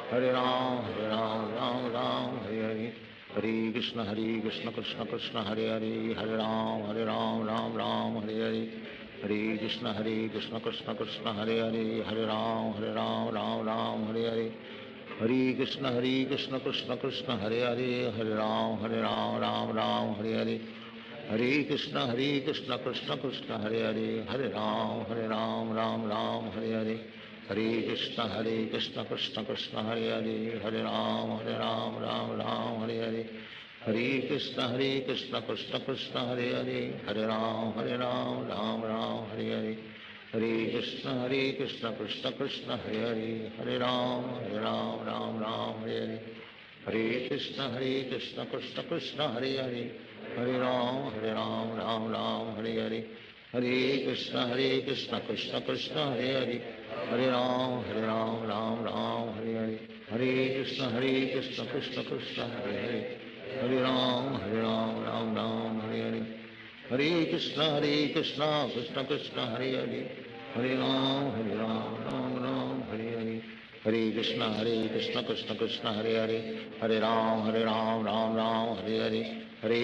Hare Ram Ram Hare Hare, Hare Krishna Krishna Krishna Hare Hare, Hare Ram Ram Hare Hare, Hare Krishna Krishna Krishna Hare Hare, Hare Ram Ram Hare Hare, Hare Krishna Krishna Krishna Hare Hare, Hare Ram Ram Hare Hare, Hare Krishna Krishna Krishna Hare Hare, Hare Ram Ram Hare Hare, Hare Krishna Krishna Krishna Hare Hare, Hare Ram Ram Hare Hare, Hare Krishna Krishna Krishna Hare Hare, Hare Ram Ram Hare Hare, Hare Krishna Krishna Krishna Hare Hare, Hare Ram Ram Hare Hare, Hare Krishna Krishna Krishna Hare Hare, Hare Ram Ram Hare Hare, Hare Krishna Krishna Krishna Hare Hare, Hare Ram Ram Hare Hare, Hare Krishna Krishna Krishna Hare Hare, Hare Ram Ram Hare Hare, Hare Krishna Krishna Krishna Hare Hare, Hare Ram Ram Hare Hare, Hare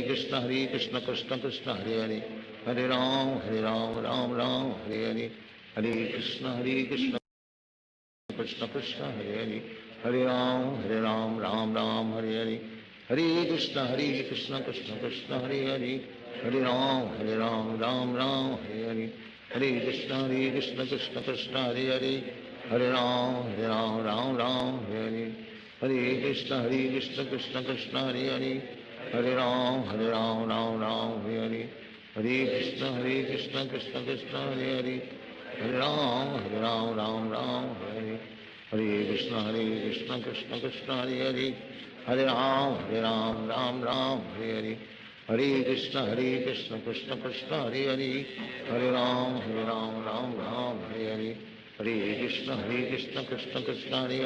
Krishna Krishna Krishna Hare Hare, Hare Ram Ram Hare Hare, Hare Krishna Krishna Krishna Hare Hare, Hare Ram Ram Hare Hare, Hare Krishna Krishna Krishna Hare Hare, Hare Ram Ram Hare Hare, Hare Krishna Krishna Krishna Hare Hare, Hare Ram Ram Hare Hare, Hare Krishna Krishna Krishna Hare Hare, Hare Ram Ram Hare Hare, Hare Krishna Krishna Krishna Hare Hare, Hare Ram Ram Hare Hare, Hare Krishna Krishna Krishna Hare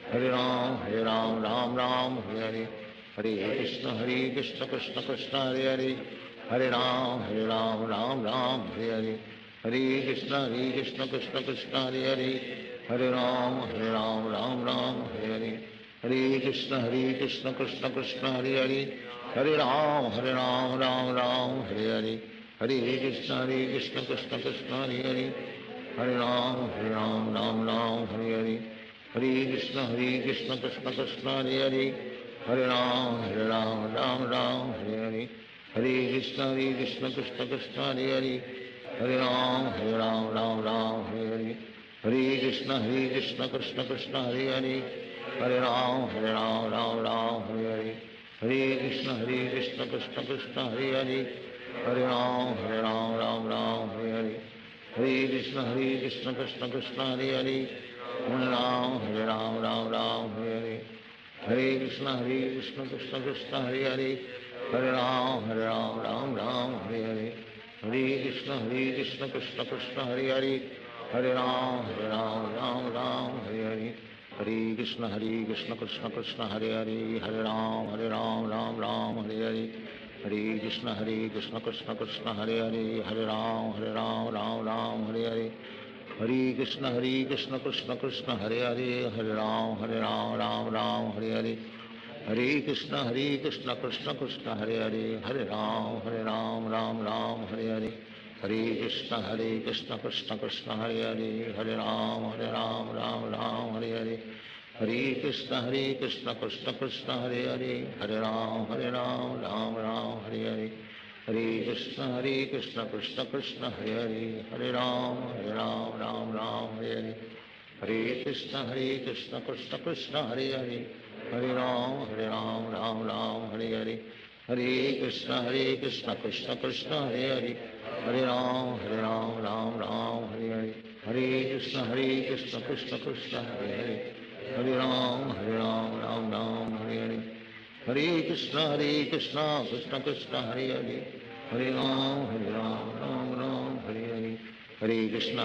Hare, Hare Ram Ram Hare Hare, Hare Krishna Krishna Krishna Hare Hare, Hare Ram Ram Hare Hare, Hare Krishna Krishna Krishna Hare Hare, Hare Ram Ram Hare Hare, Hare Krishna Krishna Krishna Hare Hare, Hare Ram Ram Hare Hare, Hare Krishna Krishna Krishna Hare Hare, Hare Ram Ram Hare Hare, Hare Krishna Krishna Krishna Hare Hare, Hare Ram Ram Hare Hare, Hare Krishna Krishna Krishna Hare Hare, Hare Ram Ram Ram Hare Hare, Hare Krishna Krishna Krishna Hare Hare, Hare Ram Ram Hare Hare, Hare Krishna Krishna Krishna Hare Hare, Hare Ram Ram Hare Hare, Hare Krishna Krishna Krishna Hare Hare, Hare Ram Ram Hare Hare, Hare Krishna Krishna Krishna Hare Hare, Hare Ram Ram Hare Hare, Hare Krishna Krishna Krishna Hare Hare, Hare Ram Ram Hare Hare, Hare Krishna Krishna Krishna Hare Hare, Hare Ram Ram Hare Hare, Hare Krishna Krishna Krishna Hare Hare, Hare Ram Ram Hare Hare, Hare Krishna Krishna Krishna Hare Hare, Hare Ram Ram Hare Hare, Hare Krishna Krishna Krishna Hare Hare, Hare Ram Ram Hare Hare, Hare Krishna Krishna Krishna Hare Hare, Hare Ram Ram Hare Hare, Hare Krishna Krishna Krishna Hare Hare, Hare Ram Ram Hare Hare, Hare Krishna Krishna Krishna Hare Hare, Hare Ram Ram Hare Hare, Hare Krishna Krishna Krishna Hare Hare, Hare Ram Ram Hare Hare, Hare Krishna Krishna Krishna Hare Hare, Hare Ram Ram Hare Hare, Hare Krishna Krishna Krishna Hare Hare, Hare Ram Ram Hare Hare, Hare Krishna Krishna Krishna Hare Hare, Hare Ram Ram Hare Hare, Hare Krishna Krishna Krishna Hare Hare, Hare Ram Ram Hare Hare, Hare Krishna Krishna Krishna Hare Hare, Hare Ram Ram Hare Hare, Hare Krishna Krishna Krishna Hare Hare, Hare Ram Ram Hare Hare, Hare Krishna Krishna Krishna Hare Hare, Hare Ram Ram Hare Hare, Hare Krishna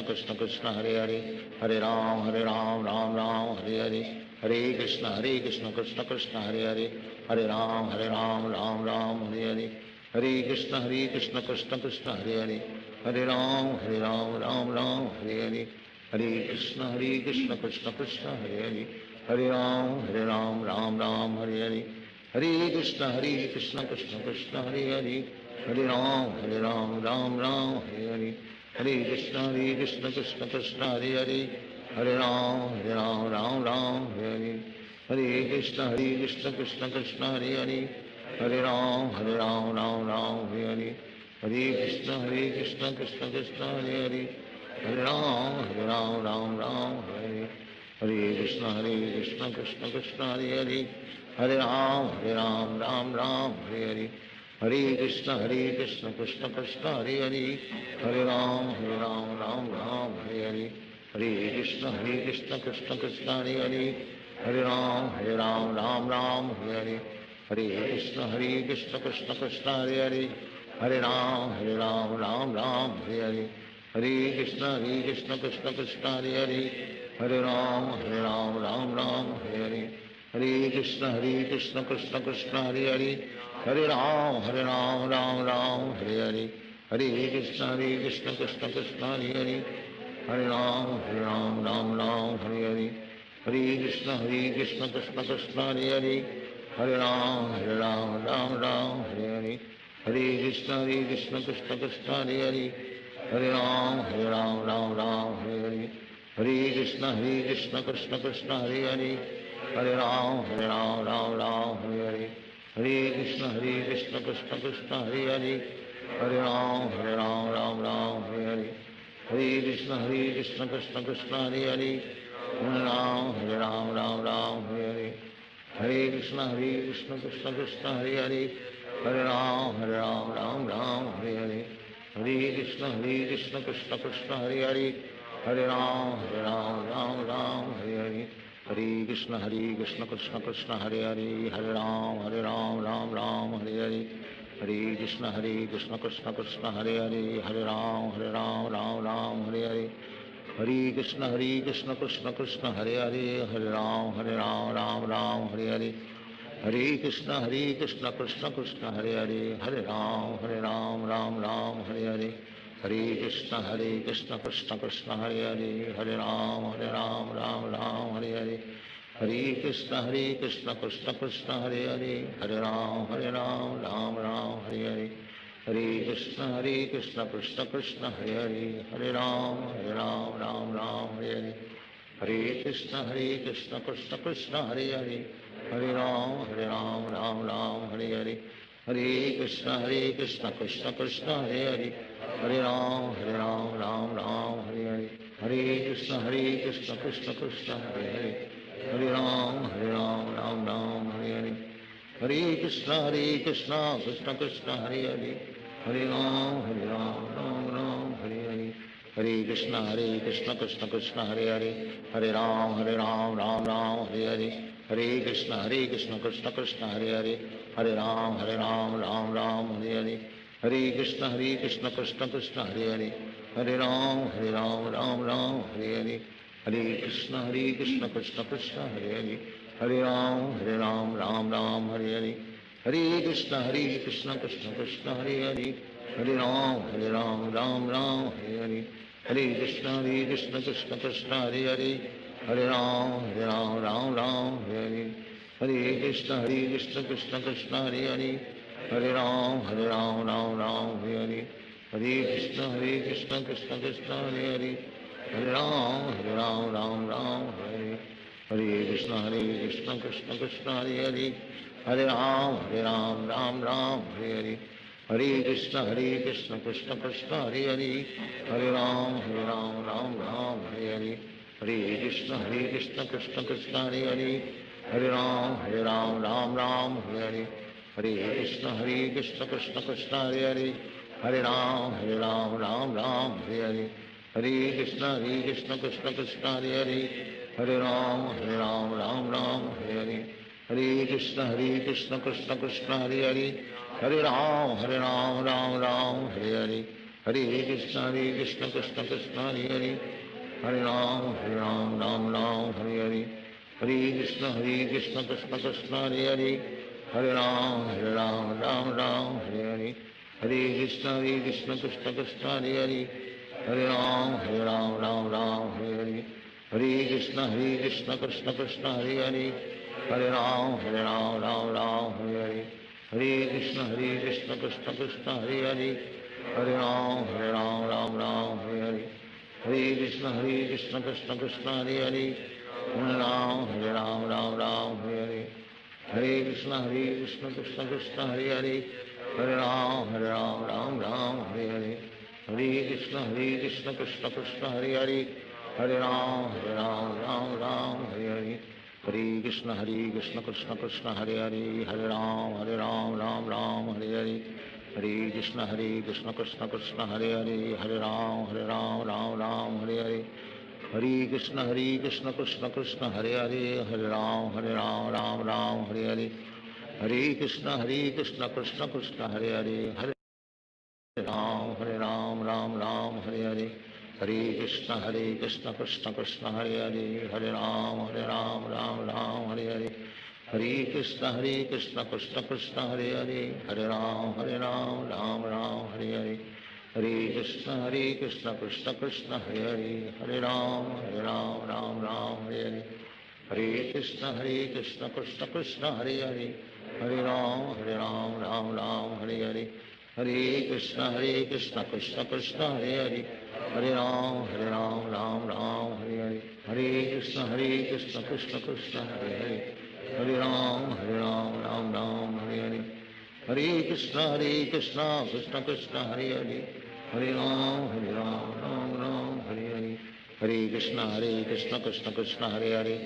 Krishna Krishna Hare Hare, Hare Ram Ram Hare Hare, Hare Krishna Krishna Krishna Hare Hare, Hare Ram Ram Hare Hare, Hare Krishna Krishna Krishna Hare Hare, Hare Ram Ram Hare Hare, Hare Krishna Krishna Krishna Hare Hare, Hare Ram Ram Hare Hare, Hare Krishna Krishna Krishna Hare Hare, Hare Ram Ram Hare Hare, Hare Krishna Krishna Krishna Hare Hare, Hare Ram Ram Hare Hare, Hare Krishna Krishna Krishna Hare Hare, Hare Ram Ram Hare Hare, Hare Krishna Krishna Krishna Hare Hare, Hare Ram Ram Hare Hare, Hare Krishna Krishna Krishna Hare Hare, Hare Ram Ram Hare Hare, Hare Krishna Krishna Krishna Hare Hare, Hare Ram Ram Hare Hare, Hare Krishna Krishna Krishna Hare Hare, Hare Ram Ram Hare Hare, Hare Krishna Krishna Krishna Hare Hare, Hare Ram Ram Hare Hare, Hare Krishna Krishna Krishna Hare Hare, Hare Ram Hare Hare, Hare Krishna Krishna Krishna Hare Hare, Hare Ram Hare Hare, Hare Krishna Krishna Krishna Hare Hare, Hare Ram Hare Hare, Hare Krishna Krishna Krishna Hare Hare, Hare Ram Hare Hare, Hare Krishna Krishna Krishna Hare Hare, Hare Ram Hare Hare, Hare Krishna Krishna Krishna Hare Hare, Hare Ram Hare Hare, Hare Krishna Krishna Krishna Hare Hare, Hare Ram Hare Hare, Hare Krishna Krishna Krishna Hare Hare, Hare Ram Hare Hare, Hare Krishna Krishna Krishna Hare Hare, Hare Ram Hare Hare, Hare Krishna Krishna Krishna Hare Hare, Hare Ram Hare Hare, Hare Krishna Krishna Krishna Hare Hare, Hare Ram Ram Hare Hare, Hare Krishna Krishna Krishna Hare Hare, Hare Ram Ram Hare Hare, Hare Krishna Krishna Krishna Hare Hare, Hare Ram Ram Hare Hare, Hare Krishna Krishna Krishna Hare Hare, Hare Ram Ram Hare Hare, Hare Krishna Krishna Krishna Hare Hare, Hare Ram Ram Ram Hare Hare Hare Krishna Krishna Krishna Hare Hare Hare Ram Ram Ram Hare Hare Hare Krishna Krishna Krishna Hare Hare Hare Ram Ram Ram Hare Hare Hare Krishna Krishna Krishna Hare Hare Hare Ram Ram Ram Hare Hare Hare Krishna Krishna Krishna Hare Hare Hare Ram Ram Ram Hare Hare Hare Krishna Krishna Krishna Hare Hare Hare Ram Ram Ram Hare Hare Hare Krishna Krishna Krishna Hare Hare Hare Ram Ram Ram Hare Hare Hare Krishna Krishna Krishna Hare Hare Hare Ram Ram Ram Hare Hare Hare Krishna Krishna Krishna Hare Hare Hare Ram Ram Ram Hare Hare Hare Krishna Krishna Krishna Hare Hare Hare Ram Ram Ram Hare Hare Hare Krishna Krishna Krishna Hare Hare Hare Ram Ram Ram Hare Hare Hare Krishna Krishna Krishna Hare Hare Hare Ram Ram Ram Hare Hare Hare Krishna Krishna Krishna Hare Hare Hare Ram Ram Ram Hare Hare Hare Krishna Krishna Krishna Hare Hare Hare Ram Ram Ram Hare Hare Hare Krishna Krishna Krishna Hare Hare Hare Ram Ram Ram Hare Hare Hare Krishna Krishna Krishna Hare Hare Hare Ram Ram Ram Hare Hare Hare Krishna Krishna Krishna Hare Hare Hare Ram Ram Ram Hare Hare Hare Krishna Krishna Krishna Hare Hare Hare Ram Ram Ram Hare Hare Hare Krishna Krishna Krishna Hare Hare Hare Ram Ram Ram Hare Hare Hare Krishna Krishna Krishna Hare Hare Hare Ram Ram Ram Hare Hare Hare Krishna Krishna Krishna Hare Hare Hare Ram Ram Ram Hare Hare Hare Krishna Krishna Krishna Hare Hare Hare Ram Ram Ram Hare Hare Hare Krishna Krishna Krishna Hare Hare Hare Ram Ram Ram Hare Hare Hare Krishna Krishna Krishna Hare Hare Hare Ram Ram Ram Hare Hare Hare Krishna Krishna Krishna Hare Hare Hare Ram Ram Ram Hare Hare Hare Krishna Krishna Krishna Hare Hare Hare Ram Ram Ram Hare Hare Hare Krishna Krishna Krishna Hare Hare Hare Ram Ram Ram Hare Hare Hare Krishna Krishna Krishna Hare Hare Hare Ram Ram Ram Hare Hare Hare Krishna Krishna Krishna Hare Hare Hare Ram Ram Ram Hare Hare Hare Krishna Krishna Krishna Hare Hare Hare Ram Ram Hare Hare Hare Krishna Krishna Krishna Hare Hare Hare Ram Ram Ram Hare Hare Hare Krishna Krishna Krishna Hare Hare Hare Ram Ram Ram Hare Hare Hare Krishna Krishna Krishna Hare Hare Hare Ram Ram Ram Hare Hare Hare Krishna Krishna Krishna Hare Hare Hare Ram Ram Hare Hare Hare Krishna Krishna Krishna Hare Hare Hare Ram Ram Ram Hare Hare Hare Krishna Krishna Krishna Hare Hare Hare Ram Ram Ram Hare Hare Hare Krishna Krishna Krishna Hare Hare Hare Ram Ram Ram Hare Hare Hare Krishna Krishna Krishna Hare Hare Hare Ram Ram Ram Hare Hare Hare Krishna Krishna Krishna Hare Hare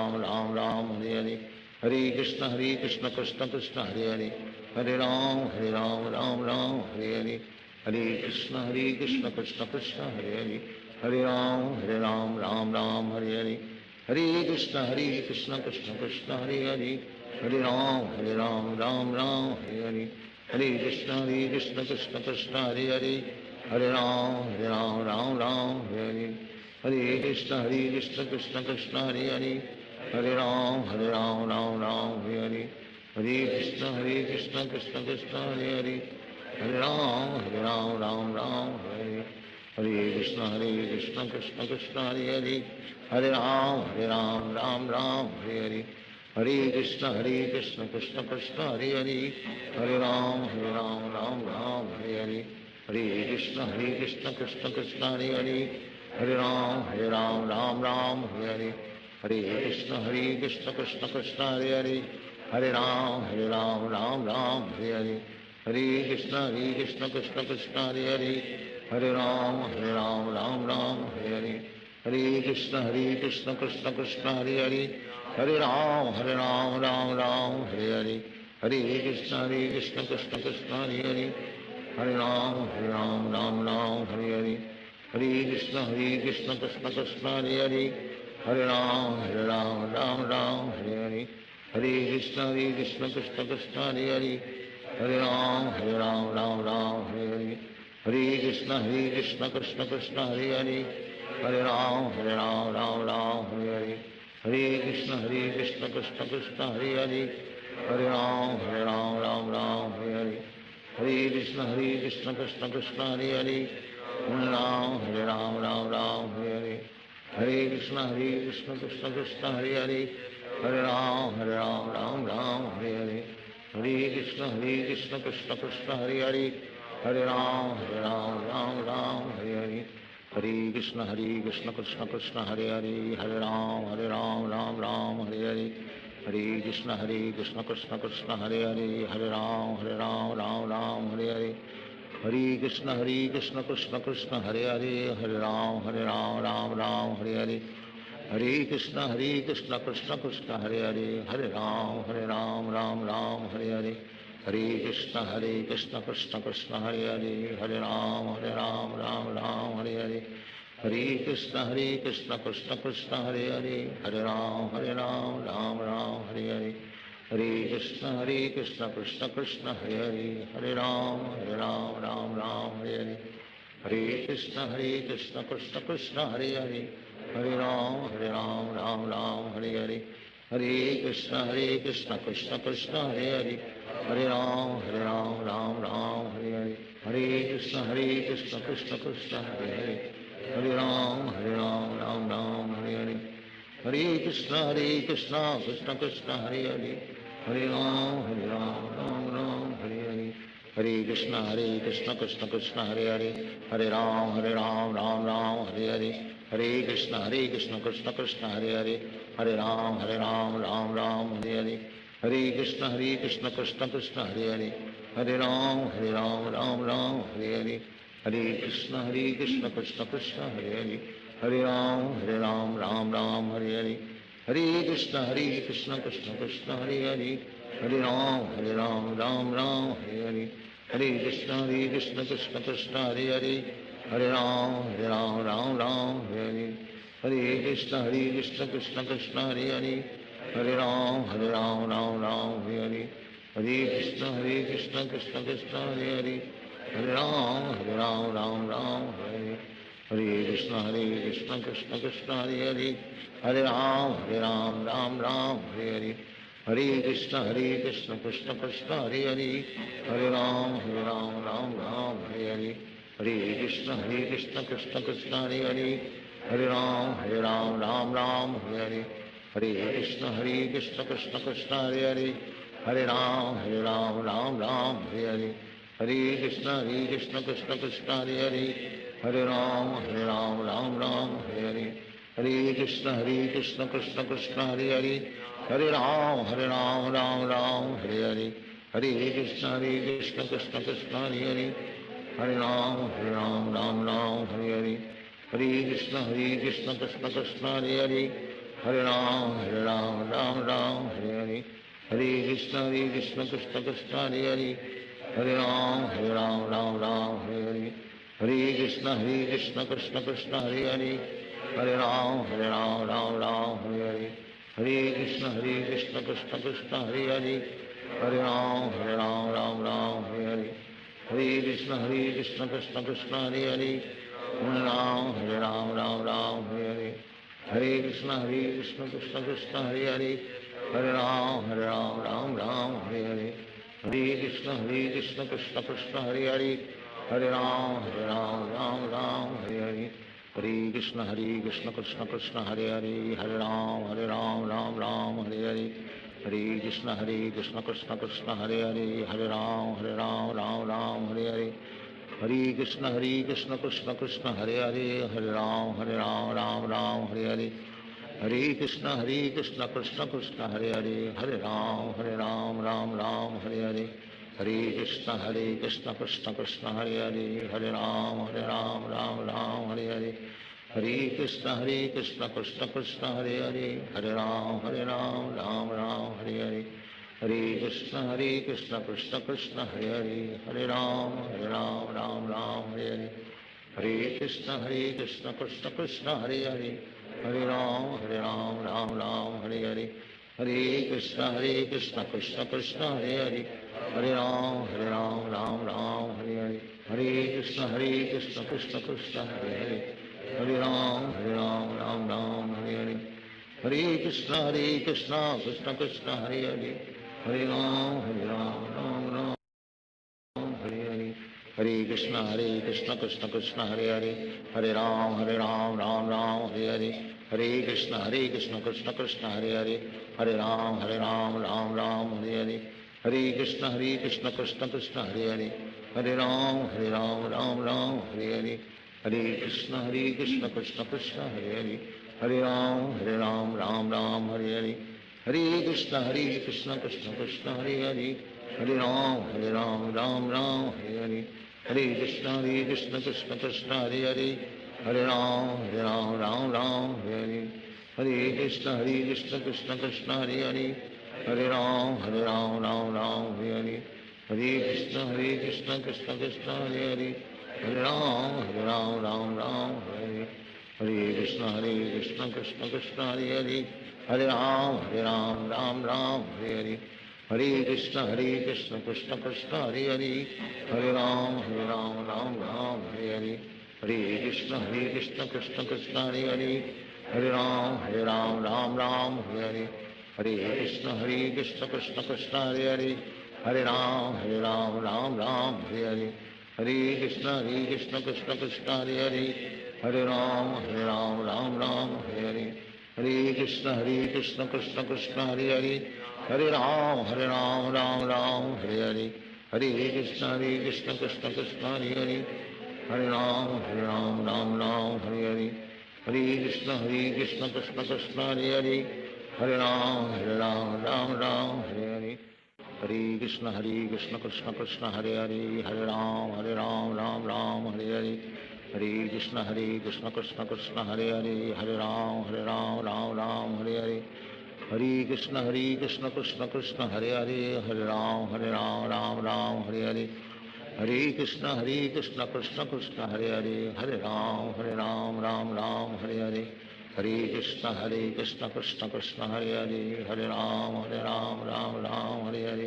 Hare Ram Ram Ram Hare Hare Hare Krishna Krishna Krishna Hare Hare Hare Ram Ram Ram Hare Hare Hare Krishna Krishna Krishna Hare Hare Hare Ram Ram Ram Hare Hare Hare Krishna Krishna Krishna Hare Hare Hare Ram Ram Ram Hare Hare Hare Krishna Krishna Krishna Hare Hare Hare Ram Ram Ram Hare Hare Hare Krishna Krishna Krishna Hare Hare Hare Ram Ram Ram Hare Hare Hare Krishna Krishna Krishna Hare Hare Hare Ram Ram Ram Hare Hare Hare Krishna Krishna Krishna Hare Hare Hare Ram Ram Ram Hare Hare Hare Krishna Krishna Krishna Krishna Hare Hare Hare Ram Ram Ram Hare Hare Hare Krishna Krishna Krishna Hare Hare, Hare Ram Ram Hare Hare, Hare Krishna Krishna Krishna Hare Hare, Hare Ram Ram Hare Hare, Hare Krishna Krishna Krishna Hare Hare, Hare Ram Ram Hare Hare, Hare Krishna Krishna Krishna Hare Hare, Hare Ram Ram Hare Hare, Hare Krishna Krishna Krishna Hare Hare, Hare Ram Ram Hare Hare, Hare Krishna Krishna Krishna Hare Hare, Hare Ram Ram Hare Hare, Hare Krishna Krishna Krishna Hare Hare, Hare Ram Ram Hare Hare, Hare Krishna Krishna Krishna Hare Hare, Hare Ram Ram Hare Hare, Hare Krishna Krishna Krishna Hare Hare, Hare Ram Ram Hare Hare, Hare Krishna Krishna Krishna Hare Hare, Hare Ram Ram Hare Hare, Hare Krishna Krishna Krishna Hare Hare, Hare Ram Ram Hare Hare, Hare Krishna Krishna Krishna Hare Hare, Hare Ram Ram Hare Hare, Hare Krishna Krishna Krishna Hare Hare, Hare Ram Ram Hare Hare, Hare Krishna Krishna Krishna Hare Hare, Hare Ram Ram Hare Hare, Hare Krishna Krishna Krishna Hare Hare, Hare Ram Ram Hare Hare, Hare Krishna Krishna Krishna Hare Hare, Hare Ram Ram Hare Hare, Hare Krishna Krishna Krishna Hare Hare, Hare Ram Ram Hare Hare, Hare Krishna Krishna Krishna Hare Hare, Hare Ram Ram Hare Hare, Hare Krishna Krishna Krishna Hare Hare, Hare Ram Ram Hare Hare, Hare Krishna Krishna Krishna Hare Hare, Hare Ram Ram Hare Hare, Hare Krishna Krishna Krishna Hare Hare, Hare Ram Ram Hare Hare, Hare Krishna Krishna Krishna Hare Hare, Hare Ram Ram Hare Hare, Hare Krishna Krishna Krishna Hare Hare, Hare Ram Ram Hare Hare, Hare Krishna Krishna Krishna Hare Hare, Hare Ram Ram Hare Hare, Hare Krishna Krishna Krishna Hare Hare, Hare Ram Ram Hare Hare, Hare Krishna Krishna Krishna Hare Hare, Hare Ram Ram Hare Hare, Hare Krishna Krishna Krishna Hare Hare, Hare Ram Ram Hare Hare, Hare Krishna Krishna Krishna Hare Hare, Hare Ram Ram Hare Hare, Hare Krishna Krishna Krishna Hare Hare, Hare Ram Ram Hare Hare, Hare Krishna Krishna Krishna Hare Hare, Hare Ram Ram Hare Hare, Hare Krishna Krishna Krishna Hare Hare, Hare Ram Ram Hare Hare, Hare Krishna Krishna Krishna Hare Hare, Hare Ram Ram Hare Hare, Hare Krishna Krishna Krishna Hare Hare, Hare Ram Ram Hare Hare, Hare Krishna Krishna Krishna Hare Hare, Hare Ram Ram Hare Hare, Hare Krishna Krishna Krishna Hare Hare, Hare Ram Ram Hare Hare, Hare Krishna Krishna Krishna Hare Hare, Hare Ram Ram Hare Hare, Hare Krishna Krishna Krishna Hare Hare, Hare Ram Ram Hare Hare, Hare Krishna Krishna Krishna Hare Hare, Hare Ram Ram Hare Hare, Hare Krishna Krishna Krishna Hare Hare, Hare Ram Ram Hare Hare, Hare Krishna Krishna Krishna Hare Hare, Hare Ram Ram Hare Hare, Hare Krishna Krishna Krishna Hare Hare, Hare Ram Ram Hare Hare, Hare Krishna Krishna Krishna Hare Hare, Hare Ram Ram Hare Hare, Hare Krishna Krishna Krishna Hare Hare, Hare Ram Hare Hare, Hare Krishna Krishna Krishna Hare Hare, Hare Ram Hare Hare, Hare Krishna Krishna Krishna Hare Hare, Hare Ram Hare Hare, Hare Krishna Krishna Krishna Hare Hare, Hare Ram Hare Hare, Hare Krishna Krishna Krishna Hare Hare, Hare Ram Ram Hare Hare, Hare Krishna Krishna Krishna Hare Hare, Hare Ram Ram Ram Hare Hare, Hare Krishna Krishna Krishna Hare Hare, Hare Ram Ram Ram Hare Hare, Hare Krishna Krishna Krishna Hare Hare, Hare Ram Ram Ram Hare Hare, Hare Krishna Krishna Krishna Hare Hare, Hare Ram Ram Ram Hare Hare, Hare Krishna Krishna Krishna Hare Hare, Hare Ram Ram Ram Hare Hare, Hare Krishna Krishna Krishna Hare Hare, Hare Ram Ram Ram Hare Hare, Hare Krishna Krishna Krishna Hare Hare, Hare Ram Ram Hare Hare, Hare Krishna Krishna Krishna Hare Hare, Hare Ram Ram Ram Hare Hare, Hare Krishna Krishna Krishna Hare Hare, Hare Ram Ram Ram Hare Hare, Hare Krishna Krishna Krishna Hare Hare, Hare Ram Ram Ram Hare Hare, Hare Krishna Krishna Krishna Hare Hare, Hare Ram Ram Ram Hare Hare, Hare Krishna Krishna Krishna Hare Hare, Hare Ram Ram Ram Hare Hare, Hare Krishna Krishna Krishna Hare Hare, Hare Ram Ram Hare Hare, Hare Krishna Krishna Krishna Hare Hare, Hare Ram Ram Ram Hare Hare, Hare Krishna Krishna Krishna Hare Hare, Hare Ram Ram Ram Hare Hare, Hare Krishna Krishna Krishna Hare Hare, Hare Ram Ram Hare Hare, Hare Krishna Krishna Krishna Hare Hare, Hare Ram Ram Hare Hare, Hare Krishna Krishna Krishna Hare Hare, Hare Ram Ram Hare Hare, Hare Krishna Krishna Krishna Hare Hare, Hare Ram Ram Ram Hare Hare, Hare Krishna Krishna Krishna Hare Hare, Hare Ram Ram Hare Hare, Hare Krishna Krishna Krishna Hare Hare, Hare Ram Ram Hare Hare, Hare Krishna Krishna Krishna Hare Hare, Hare Ram Ram Hare Hare, Hare Krishna Krishna Krishna Hare Hare, Hare Ram Ram Hare Hare, Hare Krishna Krishna Krishna Hare Hare, Hare Ram Ram Hare Hare, Hare Krishna Krishna Krishna Hare Hare, Hare Ram Ram Hare Hare, Hare Krishna Krishna Krishna Hare Hare, Hare Ram Ram Hare Hare, Hare Krishna Krishna Krishna Hare Hare, Hare Ram Ram Hare Hare, Hare Krishna Krishna Krishna Hare Hare, Hare Ram Ram Hare Hare, Hare Krishna Krishna Krishna Hare Hare, Hare Ram Ram Hare Hare, Hare Krishna Krishna Krishna Hare Hare, Hare Ram Ram Hare Hare, Hare Krishna Krishna Krishna Hare Hare, Hare Ram Ram Hare Hare, Hare Krishna Krishna Krishna Hare Hare, Hare Ram Ram Hare Hare, Hare Krishna Krishna Krishna Hare Hare, Hare Ram Ram Hare Hare,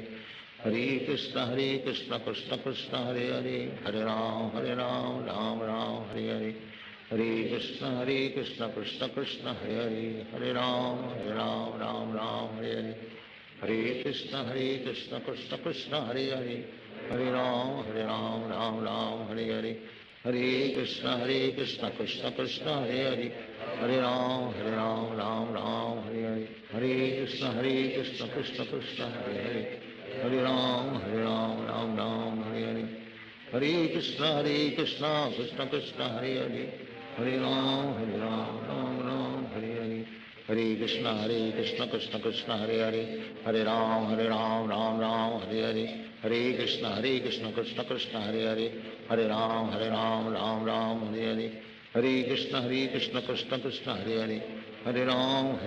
Hare Krishna Krishna Krishna Hare Hare, Hare Ram Ram Hare Hare, Hare Krishna Krishna Krishna Hare Hare, Hare Ram Ram Hare Hare, Hare Krishna Krishna Krishna Hare Hare, Hare Ram Ram Hare Hare, Hare Krishna Krishna Krishna Hare Hare, Hare Ram Ram Hare Hare, Hare Krishna Krishna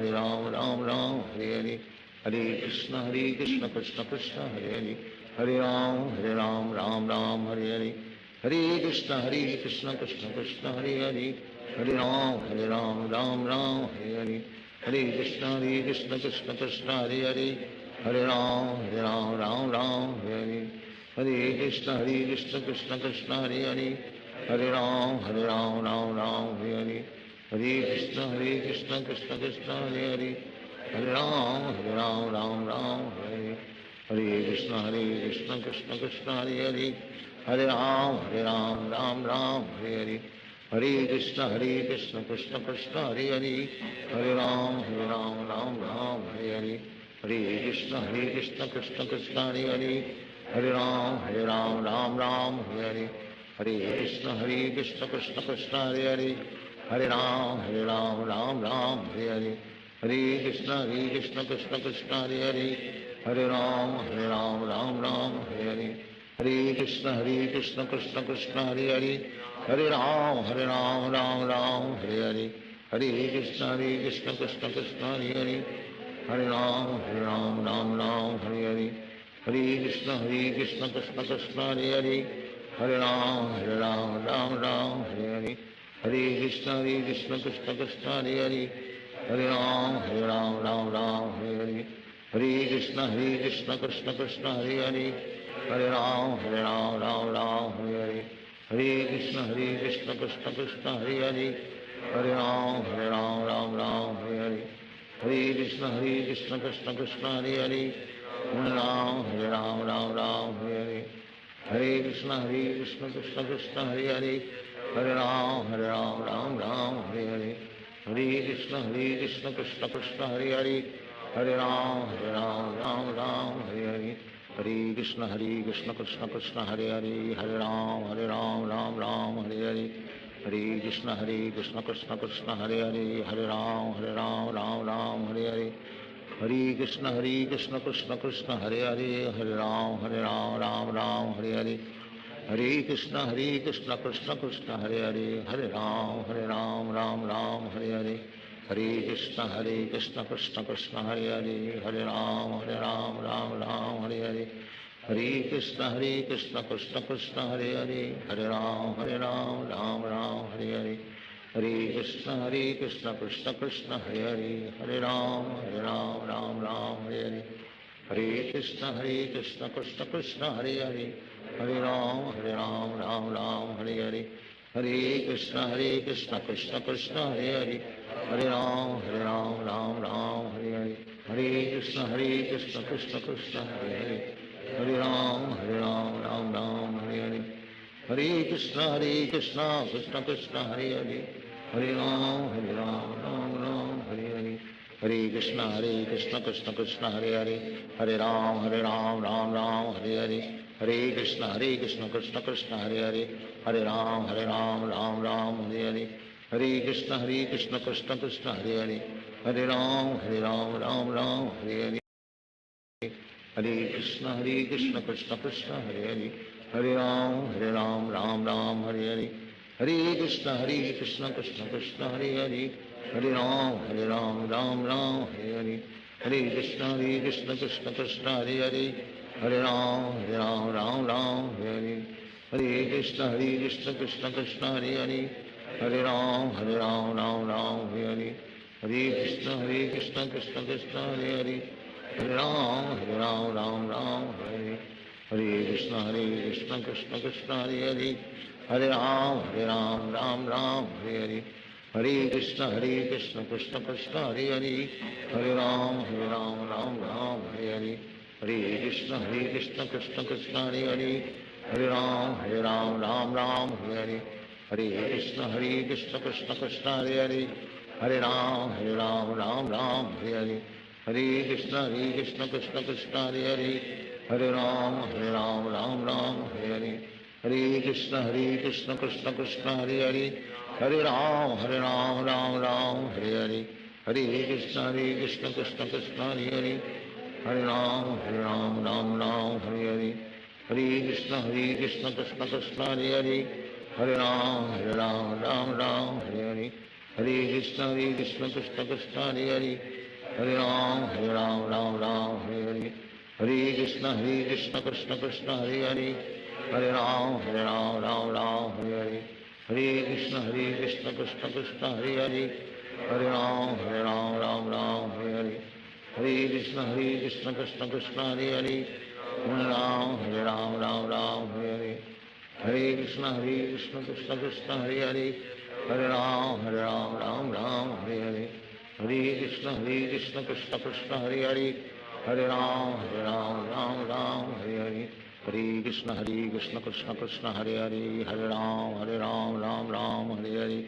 Krishna Hare Hare, Hare Ram Ram Hare Hare, Hare Krishna Krishna Krishna Hare Hare, Hare Ram Ram Hare Hare, Hare Krishna Krishna Krishna Hare Hare, Hare Ram Ram Hare Hare, Hare Krishna Krishna Krishna Hare Hare, Hare Ram Ram Hare Hare, Hare Krishna Krishna Krishna Hare Hare, Hare Ram Ram Hare Hare, Hare Krishna Krishna Krishna Hare Hare, Hare Ram Ram Hare Hare, Hare Krishna Krishna Krishna Hare Hare, Hare Ram Ram Hare Hare, Hare Krishna Krishna Krishna Hare Hare, Hare Ram Ram Hare Hare, Hare Krishna Krishna Krishna Hare Hare, Hare Ram Ram Hare Hare, Hare Krishna Krishna Krishna Krishna Hare Hare, Hare Ram Ram Ram Hare Hare, Hare Krishna Krishna Krishna Hare Hare, Hare Ram Ram Ram Hare Hare, Hare Krishna Krishna Krishna Hare Hare, Hare Ram Ram Ram Hare Hare, Hare Krishna Krishna Krishna Hare Hare, Hare Ram Ram Ram Hare Hare, Hare Krishna Krishna Krishna Hare Hare, Hare Ram Ram Ram Hare Hare, Hare Krishna Krishna Krishna Hare Hare, Hare Ram Ram Ram Hare Hare, Hare Krishna Krishna Krishna Hare Hare, Hare Ram Ram Ram Hare Hare, Hare Krishna Krishna Krishna Hare Hare, Hare Ram Ram Ram Hare Hare, Hare Krishna Krishna Krishna Hare Hare, Hare Ram Ram Ram Hare Hare, Hare Krishna Krishna Krishna Hare Hare, Hare Ram Ram Hare Hare, Hare Krishna Krishna Krishna Hare Hare, Hare Ram Ram Hare Hare, Hare Krishna Krishna Krishna Hare Hare, Hare Ram Ram Hare Hare, Hare Krishna Krishna Krishna Hare Hare, Hare Ram Ram Hare Hare, Hare Krishna Krishna Krishna Hare Hare, Hare Ram Ram Hare Hare, Hare Krishna Krishna Krishna Hare Hare, Hare Ram Ram Hare Hare, Hare Krishna Krishna Krishna Hare Hare, Hare Ram Ram Hare Hare, Hare Krishna Krishna Krishna Hare Hare, Hare Ram Ram Hare Hare, Hare Krishna Krishna Krishna Hare Hare, Hare Ram Ram Hare Hare, Hare Krishna Krishna Krishna Hare Hare, Hare Ram Ram Hare Hare, Hare Krishna Krishna Krishna Hare Hare, Hare Ram Ram Hare Hare, Hare Krishna Krishna Krishna Hare Hare, Hare Ram Ram Hare Hare, Hare Krishna Krishna Krishna Hare Hare, Hare Ram Ram Hare Hare, Hare Krishna Krishna Krishna Hare Hare, Hare Ram Ram Hare Hare, Hare Krishna Krishna Krishna Hare Hare, Hare Ram Ram Hare Hare, Hare Krishna Krishna Krishna Hare Hare, Hare Ram Ram Hare Hare, Hare Krishna Krishna Krishna Hare Hare, Hare Ram Ram Hare Hare, Hare Krishna Krishna Krishna Hare Hare, Hare Ram Ram Hare Hare, Hare Krishna Krishna Krishna Hare Hare, Hare Ram Ram Hare Hare, Hare Krishna Krishna Krishna Hare Hare, Hare Ram Ram Hare Hare, Hare Krishna Krishna Krishna Hare Hare, Hare Ram Ram Hare Hare, Hare Krishna Krishna Krishna Hare Hare, Hare Ram Hare, Hare Krishna Krishna Krishna Hare Hare, Hare Ram Hare Hare, Hare Krishna Krishna Krishna Hare Hare, Hare Ram Ram Hare Hare, Hare Krishna Krishna Krishna Hare Hare, Hare Ram Ram Hare Hare, Hare Krishna Krishna Krishna Hare Hare, Hare Ram Ram Hare Hare, Hare Krishna Krishna Krishna Hare Hare, Hare Ram Ram Hare Hare, Hare Krishna Krishna Krishna Hare Hare, Hare Ram Ram Hare Hare, Hare Krishna Krishna Krishna Hare Hare, Hare Ram Ram Hare Hare, Hare Krishna Krishna Krishna Hare Hare, Hare Ram Ram Hare Hare, Hare Krishna Krishna Krishna Hare Hare, Hare Ram Ram Hare Hare, Hare Krishna Krishna Krishna Hare Hare, Hare Ram Ram Hare Hare, Hare Krishna Krishna Krishna Hare Hare, Hare Ram Ram Hare Hare, Hare Krishna Krishna Krishna Hare Hare, Hare Ram Ram Hare Hare, Hare Krishna Krishna Krishna Hare Hare, Hare Ram Ram Hare Hare, Hare Krishna Krishna Krishna Hare Hare, Hare Ram Ram Hare Hare, Hare Krishna Krishna Krishna Hare Hare, Hare Ram Ram Hare Hare,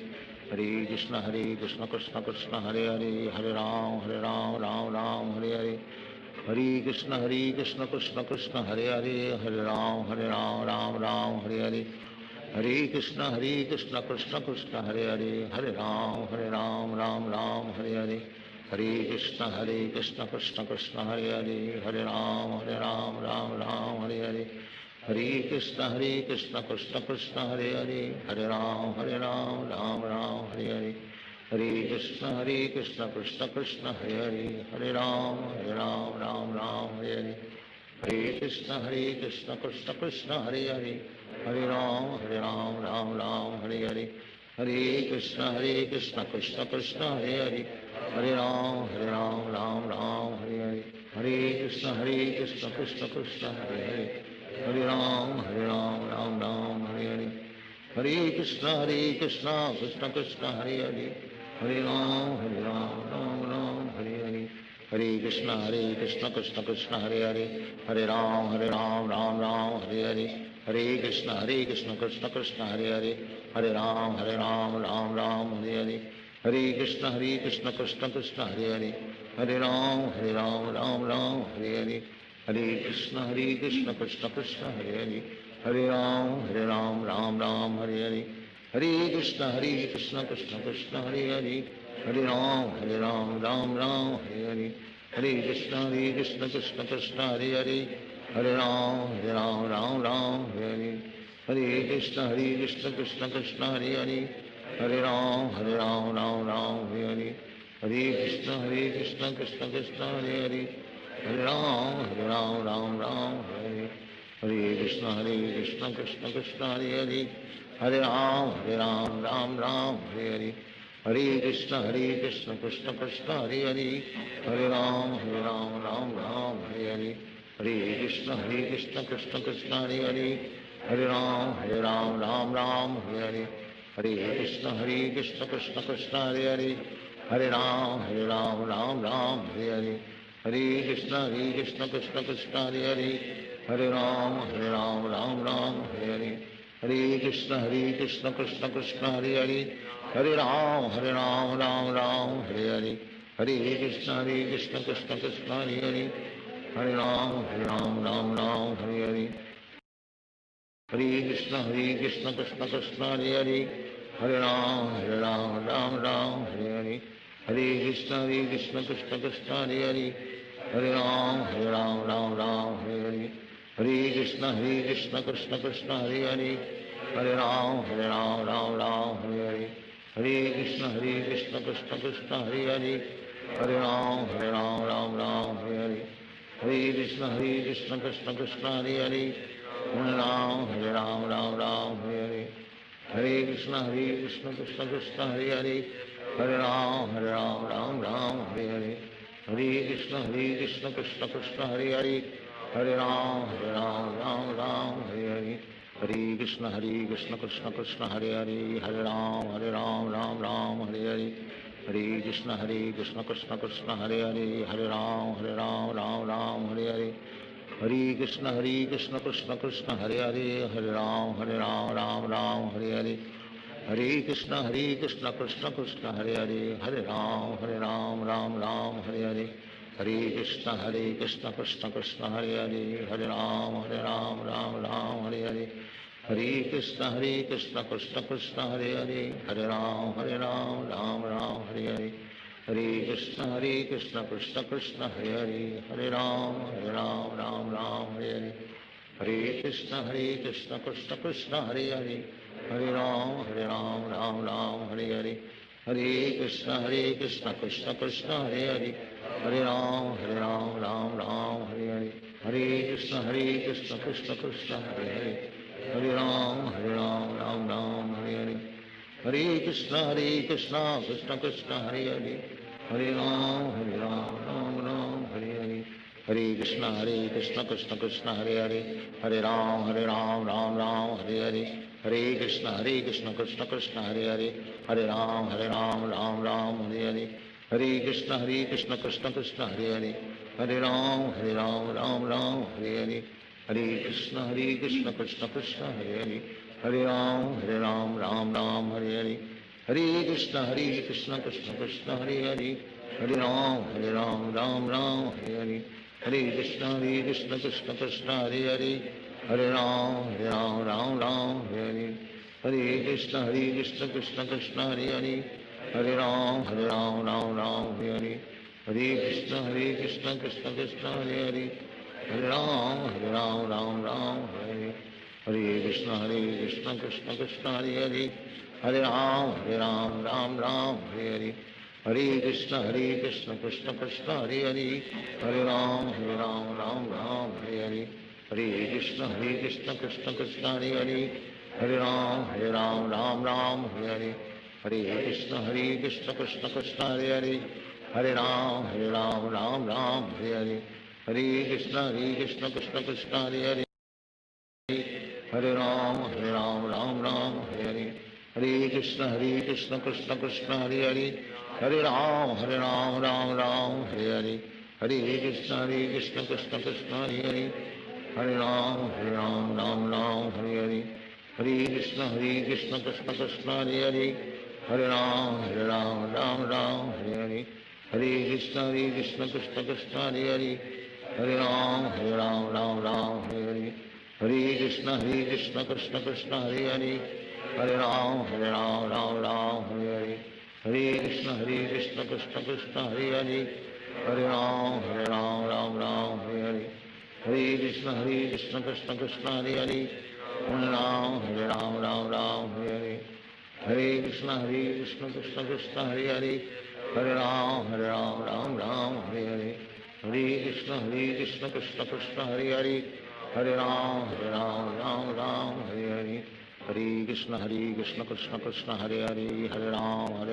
Hare Krishna Krishna Krishna Hare Hare, Hare Ram Ram Hare Hare, Hare Krishna Krishna Krishna Hare Hare, Hare Ram Ram Hare Hare, Hare Krishna Krishna Krishna Hare Hare, Hare Ram Ram Ram Hare Hare, Hare Krishna Krishna Krishna Hare Hare, Hare Ram Ram Ram Hare Hare, Hare Krishna Krishna Krishna Hare Hare, Hare Ram Ram Ram Hare Hare, Hare Krishna Krishna Krishna Hare Hare, Hare Ram Ram Ram Hare Hare, Hare Krishna Krishna Krishna Hare Hare, Hare Ram Ram Ram Hare Hare, Hare Krishna Krishna Krishna Hare Hare, Hare Ram Ram Ram Hare Hare, Hare Krishna Krishna Krishna Hare Hare, Hare Ram Ram Ram Hare Hare, Hare Krishna Krishna Krishna Hare Hare, Hare Ram Ram Ram Hare Hare, Hare Krishna Krishna Krishna Hare Hare, Hare Ram Ram Ram Hare Hare, Hare Krishna Krishna Krishna Hare Hare, Hare Ram Ram Ram Hare Hare, Hare Krishna Krishna Krishna Hare Hare, Hare Ram Ram Ram Hare Hare, Hare Krishna Krishna Krishna Hare Hare, Hare Ram Ram Hare Hare, Hare Krishna Krishna Krishna Hare Hare, Hare Ram Ram Hare Hare, Hare Krishna Krishna Krishna Hare Hare, Hare Ram Ram Hare Hare, Hare Krishna Krishna Krishna Hare Hare, Hare Ram Ram Hare Hare, Hare Krishna Krishna Krishna Hare Hare, Hare Ram Ram Hare Hare, Hare Krishna Krishna Krishna Hare Hare, Hare Ram Ram Hare Hare, Hare Krishna Krishna Krishna Hare Hare, Hare Ram Ram Ram Hare Hare, Hare Krishna Krishna Krishna Hare Hare, Hare Ram Ram Hare Hare, Hare Krishna Krishna Krishna Hare Hare, Hare Ram Ram Hare Hare, Hare Krishna Krishna Krishna Hare Hare, Hare Ram Ram Ram Hare Hare, Hare Krishna Krishna Krishna Hare Hare, Hare Ram Ram Ram Hare Hare, Hare Krishna Krishna Krishna Hare Hare, Hare Ram Ram Hare Hare, Hare Krishna Krishna Krishna Hare Hare, Hare Ram Ram Hare Hare, Hare Krishna Krishna Krishna Hare Hare, Hare Ram Ram Hare Hare, Hare Krishna Krishna Krishna Hare Hare, Hare Ram Ram Hare Hare, Hare Krishna Krishna Krishna Hare Hare, Hare Ram Ram Hare Hare, Hare Krishna Krishna Krishna Hare Hare, Hare Ram Ram Hare Hare, Hare Krishna Krishna Krishna Hare Hare, Hare Ram Ram Hare Hare, Hare Krishna Krishna Krishna Hare Hare, Hare Ram Ram Hare Hare, Hare Krishna Krishna Krishna Hare Hare, Hare Ram Ram Hare Hare, Hare Krishna Krishna Krishna Hare Hare, Hare Ram Ram Hare Hare, Hare Krishna Krishna Krishna Hare Hare, Hare Ram Ram Hare Hare, Hare Krishna Krishna Krishna Hare Hare, Hare Ram Ram Hare Hare, Hare Krishna Krishna Krishna Hare Hare, Hare Ram Ram Hare Hare, Hare Krishna Krishna Krishna Hare Hare, Hare Ram Ram Hare Hare, Hare Krishna Krishna Krishna Hare Hare, Hare Ram Ram Hare Hare, Hare Krishna Krishna Krishna Hare Hare, Hare Ram Ram Hare Hare, Hare Krishna Krishna Krishna Hare Hare, Hare Ram Ram Hare Hare, Hare Krishna Krishna Krishna Hare Hare, Hare Ram Ram Hare Hare, Hare Krishna Krishna Krishna Hare Hare, Hare Ram Ram Hare Hare, Hare Krishna Krishna Krishna Hare Hare, Hare Ram Ram Hare Hare, Hare Krishna Krishna Krishna Hare Hare, Hare Ram Ram Hare Hare, Hare Krishna Krishna Krishna Hare Hare, Hare Ram Ram Hare Hare, Hare Krishna Krishna Krishna Hare Hare, Hare Ram Ram Hare Hare, Hare Krishna Krishna Krishna Hare Hare, Hare Ram Ram Hare Hare, Hare Krishna Krishna Krishna Hare Hare, Hare Ram Ram Hare Hare, Hare Krishna Krishna Krishna Hare Hare Hare Ram Ram Ram Hare Hare Hare Krishna Krishna Krishna Hare Hare Hare Ram Ram Hare Hare Krishna Krishna Krishna Hare Hare Hare Ram Ram Hare Hare Hare Krishna Krishna Krishna Hare Hare Hare Ram Ram Hare Hare Hare Krishna Krishna Krishna Hare Hare Hare Ram Ram Hare Hare Hare Krishna Krishna Krishna Hare Hare Hare Ram Ram Hare Hare Hare Krishna Krishna Krishna Hare Hare Hare Ram Ram Hare Hare Hare Krishna Krishna Krishna Hare Hare Hare Ram Ram Hare Hare Hare Krishna Krishna Krishna Hare Hare Hare Ram Ram Hare Hare Hare Krishna Krishna Krishna Hare Hare Hare Ram Ram Hare Hare Hare Krishna Krishna Krishna Hare Hare Hare Ram Ram Hare Hare Hare Krishna Krishna Krishna Hare Hare Hare Ram Ram Hare Hare Hare Krishna Krishna Krishna Hare Hare Hare Ram Ram Hare Hare Hare Krishna Krishna Krishna Hare Hare Hare Ram Ram Hare Hare Hare Krishna Krishna Krishna Hare Hare Hare Ram Ram Hare Hare Hare Krishna Krishna Krishna Hare Hare Hare Ram Ram Hare Hare Hare Krishna Krishna Krishna Hare Hare Hare Ram Ram Hare Hare Hare Krishna Krishna Krishna Hare Hare Hare Ram Ram Hare Hare Hare Krishna Krishna Krishna Hare Hare Hare Ram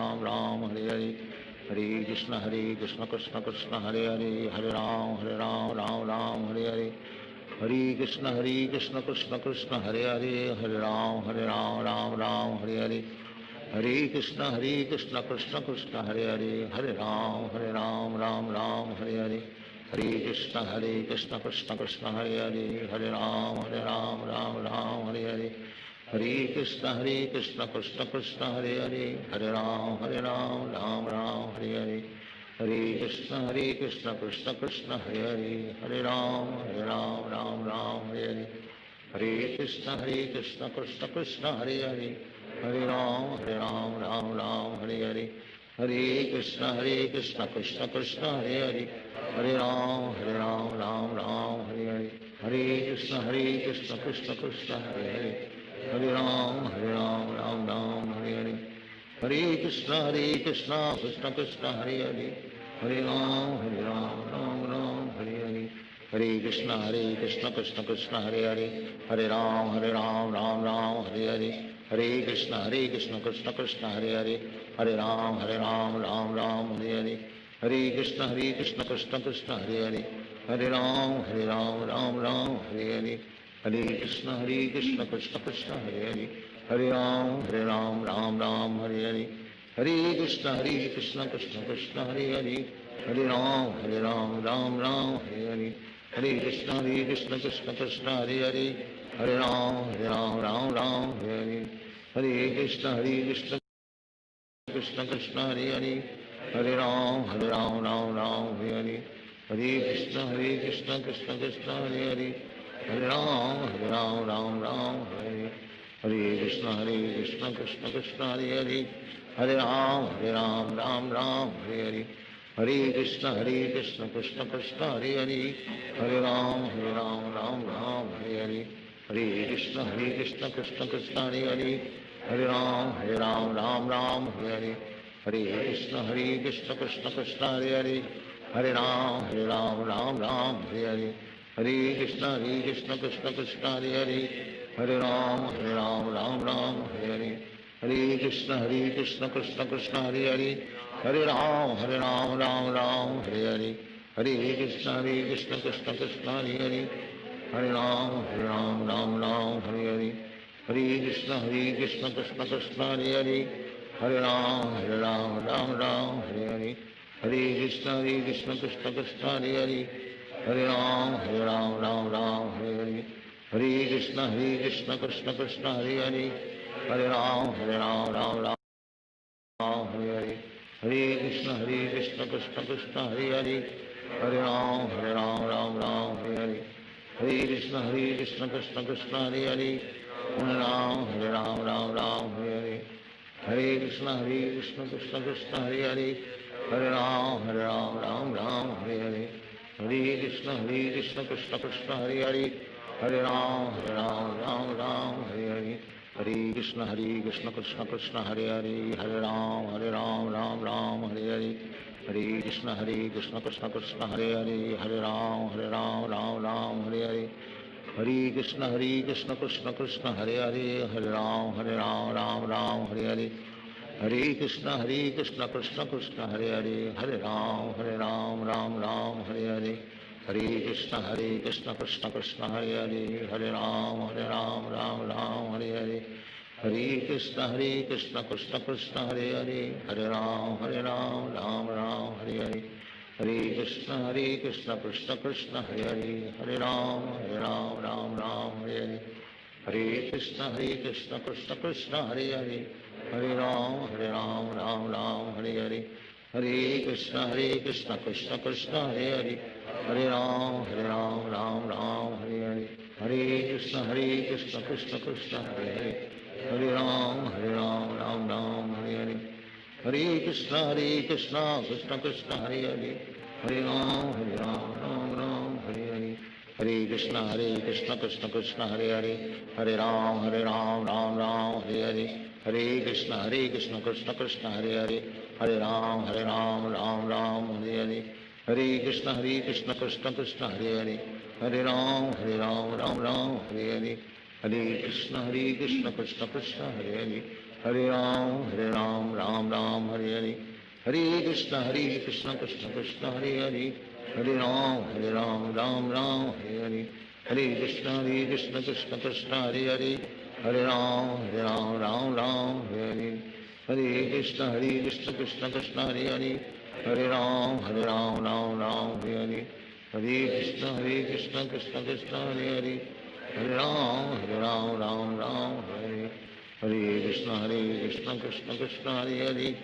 Ram Hare Hare Hare Krishna Krishna Krishna Hare Hare Hare Ram Ram Hare Hare Hare Krishna Krishna Krishna Hare Hare Hare Ram Ram Hare Hare Hare Krishna Krishna Krishna Hare Hare Hare Ram Ram Hare Hare Hare Krishna Krishna Krishna Hare Hare Hare Ram Ram Hare Hare Hare Krishna Krishna Krishna Hare Hare Hare Ram Ram Hare Hare Hare Krishna Krishna Krishna Hare Hare Hare Ram Ram Hare Hare Hare Krishna Krishna Krishna Hare Hare Hare Ram Ram Hare Hare Hare Krishna Krishna Krishna Hare Hare Hare Ram Hare Hare Hare Krishna Krishna Krishna Hare Hare Hare Ram Ram Hare Hare Hare Krishna Krishna Krishna Hare Hare Hare Ram Ram Hare Hare Hare Krishna Krishna Krishna Hare Hare Hare Ram Hare Hare Hare Krishna Krishna Krishna Hare Hare Hare Ram Ram Hare Hare Hare Krishna Krishna Krishna Hare Hare Hare Ram Ram Hare Hare Hare Krishna Krishna Krishna Hare Hare Hare Ram Ram Hare Hare Hare Krishna Krishna Krishna Hare Hare Hare Ram Ram Hare Hare Hare Krishna Krishna Krishna Hare Hare Hare Ram Ram Hare Hare Hare Krishna Krishna Krishna Hare Hare Hare Ram Ram Hare Hare Hare Krishna Krishna Krishna Hare Hare Hare Ram Ram Hare Hare Hare Krishna Krishna Krishna Hare Hare Hare Ram Ram Hare Hare Hare Krishna Krishna Krishna Hare Hare Hare Ram Hare Hare Hare Krishna Krishna Krishna Hare Hare Hare Ram Hare Hare Hare Krishna Krishna Krishna Hare Hare Hare Ram Hare Hare Hare Krishna Krishna Krishna Hare Hare Hare Ram Hare Hare Hare Krishna Krishna Krishna Hare Hare Hare Ram Hare Hare Hare Krishna Krishna Krishna Hare Hare Hare Ram Hare Hare Hare Krishna Krishna Krishna Hare Hare Hare Ram Hare Hare Hare Krishna Krishna Krishna Hare Hare Hare Ram Hare Hare Hare Krishna Krishna Krishna Hare Hare Hare Ram, Ram Ram, Hare Hare. Hare Krishna, Krishna Krishna, Hare Hare. Hare Ram, Ram Ram, Hare Hare. Hare Krishna, Krishna Krishna, Hare Hare. Hare Ram, Ram Hare Hare. Hare Krishna, Krishna Krishna, Hare Hare. Hare Ram, Ram Hare Hare. Hare Krishna, Krishna Krishna, Hare Hare. Hare Ram, Ram Hare Hare. Hare Krishna, Krishna Krishna, Hare Hare. Hare Ram, Ram Hare Hare. Hare Krishna, Krishna Krishna, Hare Hare. Hare Ram, Ram Hare Hare. Hare Krishna, Krishna Krishna, Hare Hare. Hare Ram, Ram Hare Hare. Hare Krishna, Krishna Krishna, Hare Hare. Hare Ram, Ram Hare Hare. Hare Krishna, Krishna Krishna, Hare Hare. Hare Ram, Ram Hare Hare. Hare Krishna, Krishna Krishna, Hare Hare. Hare Ram, Ram Hare Hare. Hare Krishna, Krishna Krishna, Hare Hare. Hare Ram, Ram Hare Hare. Hare Krishna, Krishna Krishna, Hare Hare. Hare Ram, Ram Hare Hare. Hare Krishna, Krishna Krishna, Hare Hare. Hare Ram, Ram Hare Hare. Hare Krishna, Krishna Krishna, Hare Hare. Hare Ram, Ram Hare Hare. Hare Krishna, Krishna Krishna, Hare Hare. Hare Ram, Ram Hare Hare. Hare Krishna, Krishna Krishna, Hare Hare. Hare Ram, Ram Hare Hare. Hare Krishna, Krishna Krishna, Hare Hare. Hare Ram, Ram Hare Hare. Hare Krishna, Krishna Krishna, Hare Hare. Hare Ram, Ram Hare Hare. Hare Krishna, Krishna Krishna, Hare Hare. Hare Ram, Ram Hare Hare. Hare Krishna, Krishna Krishna, Hare Hare. Hare Ram, Ram Hare Hare. Hare Krishna, Krishna Krishna, Hare Hare. Hare Ram, Ram Hare Hare. Hare Krishna, Krishna Krishna, Hare Hare. Hare Ram, Ram Hare Hare. Hare Krishna, Krishna Krishna, Hare Hare.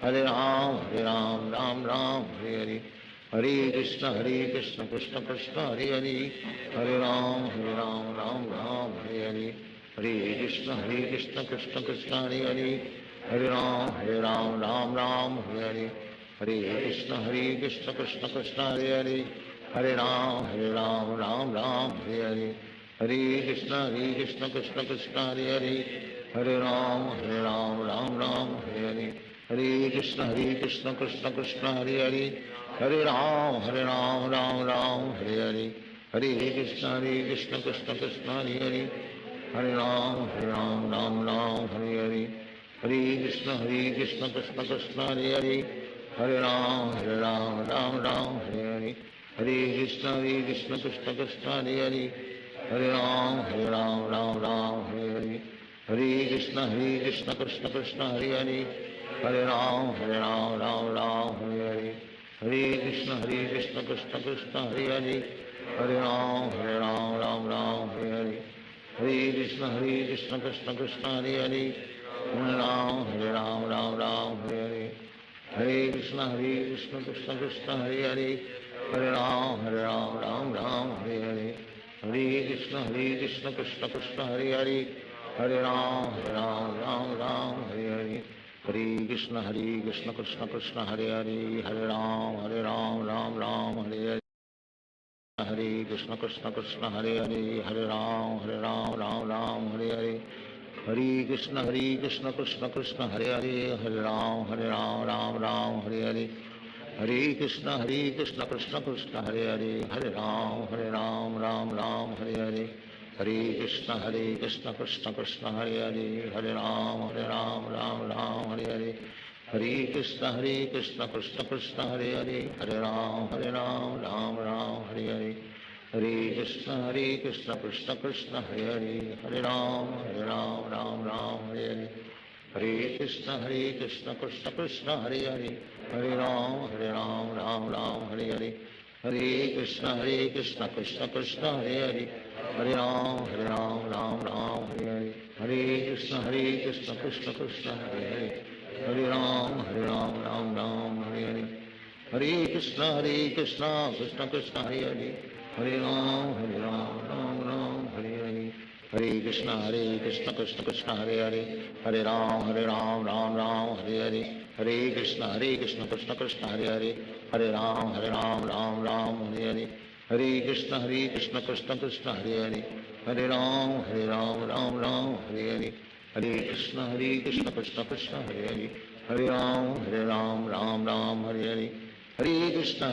Hare Ram, Ram Hare Hare. Hare Krishna, Krishna Krishna, Hare Hare. Hare Ram, Ram Hare Hare. Hare Krishna, Krishna Krishna, Hare Hare. Hare Ram, Ram Hare Hare. Hare Krishna, Krishna Krishna, Hare Hare. Hare Ram, Hare Hare. Hare Krishna, Krishna Krishna, Hare Hare. Hare Ram, Ram Hare Hare. Hare Krishna, Krishna Krishna, Hare Hare. Hare Ram, Ram Hare Hare. Hare Krishna, Krishna Krishna, Hare Hare. Hare Ram, Ram Hare Hare. Hare Krishna, Krishna Krishna, Hare Hare. Hare Ram, Ram Hare Hare. Hare Krishna, Krishna Krishna, Hare Hare. Hare Ram, Ram Hare Hare. Hare Krishna, Krishna Krishna, Hare Hare. Hare Ram, Ram Hare Hare. Hare Krishna, Krishna Krishna, Hare Hare. Hare Ram, Ram Hare Hare. Hare Krishna, Krishna Krishna, Hare Hare. Hare Ram, Ram Hare Hare. Hare Krishna, Krishna Krishna, Hare Hare. Hare Ram, Ram Hare Hare. Hare Krishna, Krishna Krishna, Hare Hare. Hare Ram, Ram Hare Hare. Hare Krishna, Krishna Hare Hare. Hare Ram, Ram Hare Hare. Hare Krishna, Krishna Hare Hare. Hare Ram, Ram Hare Hare. Hare Krishna, Krishna Krishna, Hare Hare. Hare Ram, Ram Hare Hare. Hare Krishna, Krishna Krishna, Hare Hare. Hare Ram, Ram Hare Hare. Hare Krishna, Krishna Krishna, Hare Hare. Hare Ram, Ram Hare Hare. Hare Krishna, Krishna Krishna, Hare Hare. Hare Ram, Ram Hare Hare. Hare Krishna, Krishna Krishna, Hare Hare. Hare Ram, Ram Hare Hare. Hare Krishna, Krishna Krishna, Hare Hare. Hare Ram, Ram Hare Hare. Hare Krishna, Krishna Krishna, Hare Hare. Hare Ram, Ram Hare Hare. Hare Krishna, Krishna Krishna, Hare Hare. Hare Ram, Ram Hare Hare. Hare Krishna Krishna Krishna Hare Hare, Hare Ram Ram Ram Hare Hare, Hare Krishna Krishna Krishna Hare Hare, Hare Ram Ram Ram Hare Hare, Hare Krishna Krishna Krishna Hare Hare, Hare Ram Ram Ram Hare Hare, Hare Krishna Krishna Krishna Hare Hare, Hare Ram Ram Hare Hare, Hare Krishna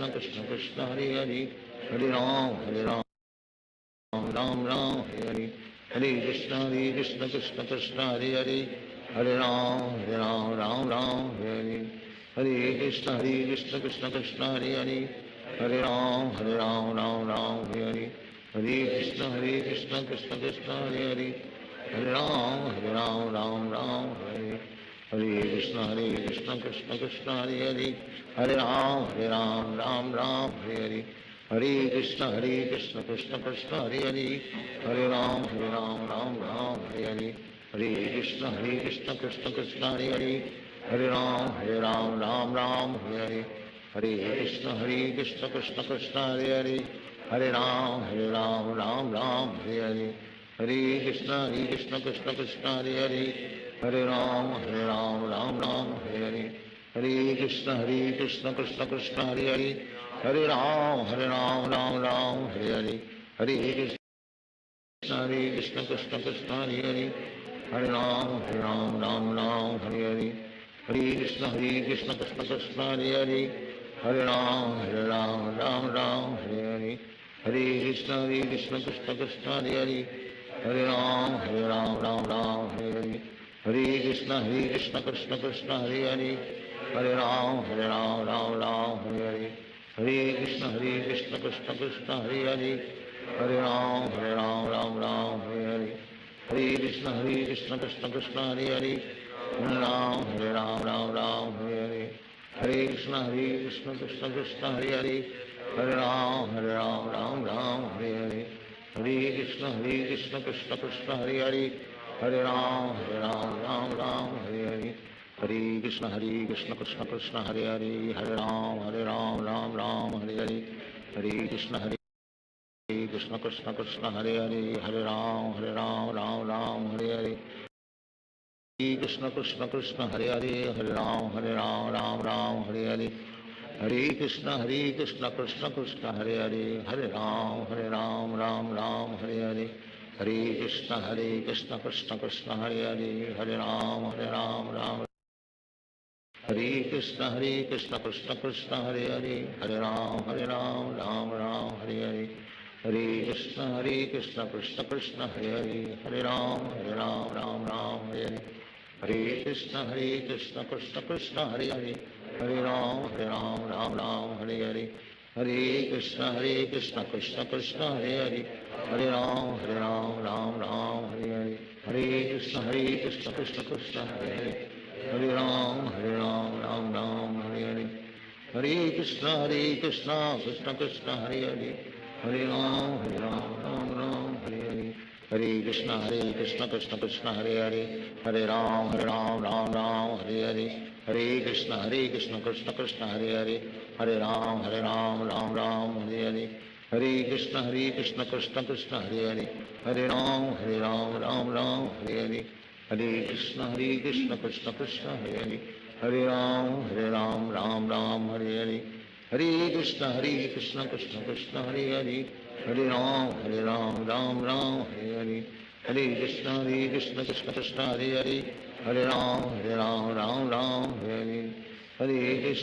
Krishna Krishna Hare Hare, Hare Ram Ram Ram Hare Hare, Hare Krishna Krishna Krishna Hare Hare, Hare Ram Ram Hare Hare, Hare Krishna Krishna Krishna Hare Hare, Hare Ram Ram Hare Hare, Hare Krishna Krishna Krishna Hare Hare, Hare Ram Ram Hare, Hare Krishna Krishna Krishna Hare Hare, Hare Ram Ram Hare Hare, Hare Krishna Krishna Krishna Hare Hare, Hare Ram Ram Hare Hare, Hare Krishna Krishna Krishna Hare Hare, Hare Ram Ram Hare Hare, Hare Krishna Krishna Krishna Hare Hare, Hare Ram Ram Hare Hare, Hare Krishna Krishna Krishna Hare Hare, Hare Ram Ram Hare Hare, Hare Krishna Krishna Krishna Hare Hare, Hare Ram Ram Hare Hare, Hare Krishna Krishna Krishna Hare Hare, Hare Ram Ram Hare Hare, Hare Krishna Krishna Krishna Hare Hare, Hare Ram Ram Hare Hare, Hare Krishna Krishna Krishna Hare Hare, Hare Ram Ram Hare Hare, Hare Krishna Krishna Krishna Hare Hare, Hare Ram Ram Hare Hare, Hare Krishna Krishna Krishna Hare Hare, Hare Ram Ram Hare Hare, Hare Krishna Krishna Krishna Hare Hare, Hare Ram Ram Hare Hare, Hare Krishna Krishna Krishna Hare Hare, Hare Ram Ram Hare Hare, Hare Krishna Krishna Krishna Hare Hare, Hare Ram Ram Hare Hare, Hare Krishna Krishna Krishna Hare Hare, Hare Ram Ram Hare Hare, Hare Krishna Krishna Krishna Hare Hare, Hare Ram Ram Hare Hare, Hare Krishna Krishna Hare Hare, Hare Ram Ram Hare Hare, Hare Krishna Krishna Krishna Hare Hare, Hare Ram Ram Hare Hare, Hare Krishna Krishna Krishna Hare Hare, Hare Ram Ram, Hare Krishna Krishna Krishna Hare Hare, Hare Ram Ram Hare Hare, Hare Krishna Krishna Krishna Hare Hare, Hare Ram Ram Hare Hare, Hare Krishna Krishna Krishna Hare Hare, Hare Ram Hare Hare, Hare Krishna Krishna Krishna Hare Hare, Hare Ram Hare Hare, Hare Krishna Krishna Krishna Hare Hare, Hare Ram Hare Hare, Hare Krishna Krishna Krishna Hare Hare, Hare Ram Hare Hare, Hare Krishna Krishna Krishna Hare Hare, Hare Ram Ram Hare Hare, Hare Krishna Krishna Krishna Hare Hare, Hare Ram Ram Hare Hare, Hare Krishna Krishna Krishna Hare Hare, Hare Ram Ram Hare Hare, Hare Krishna Krishna Krishna Hare Hare, Hare Ram Ram Hare Hare, Hare Krishna Krishna Krishna Hare Hare, Hare Ram Ram Hare Hare,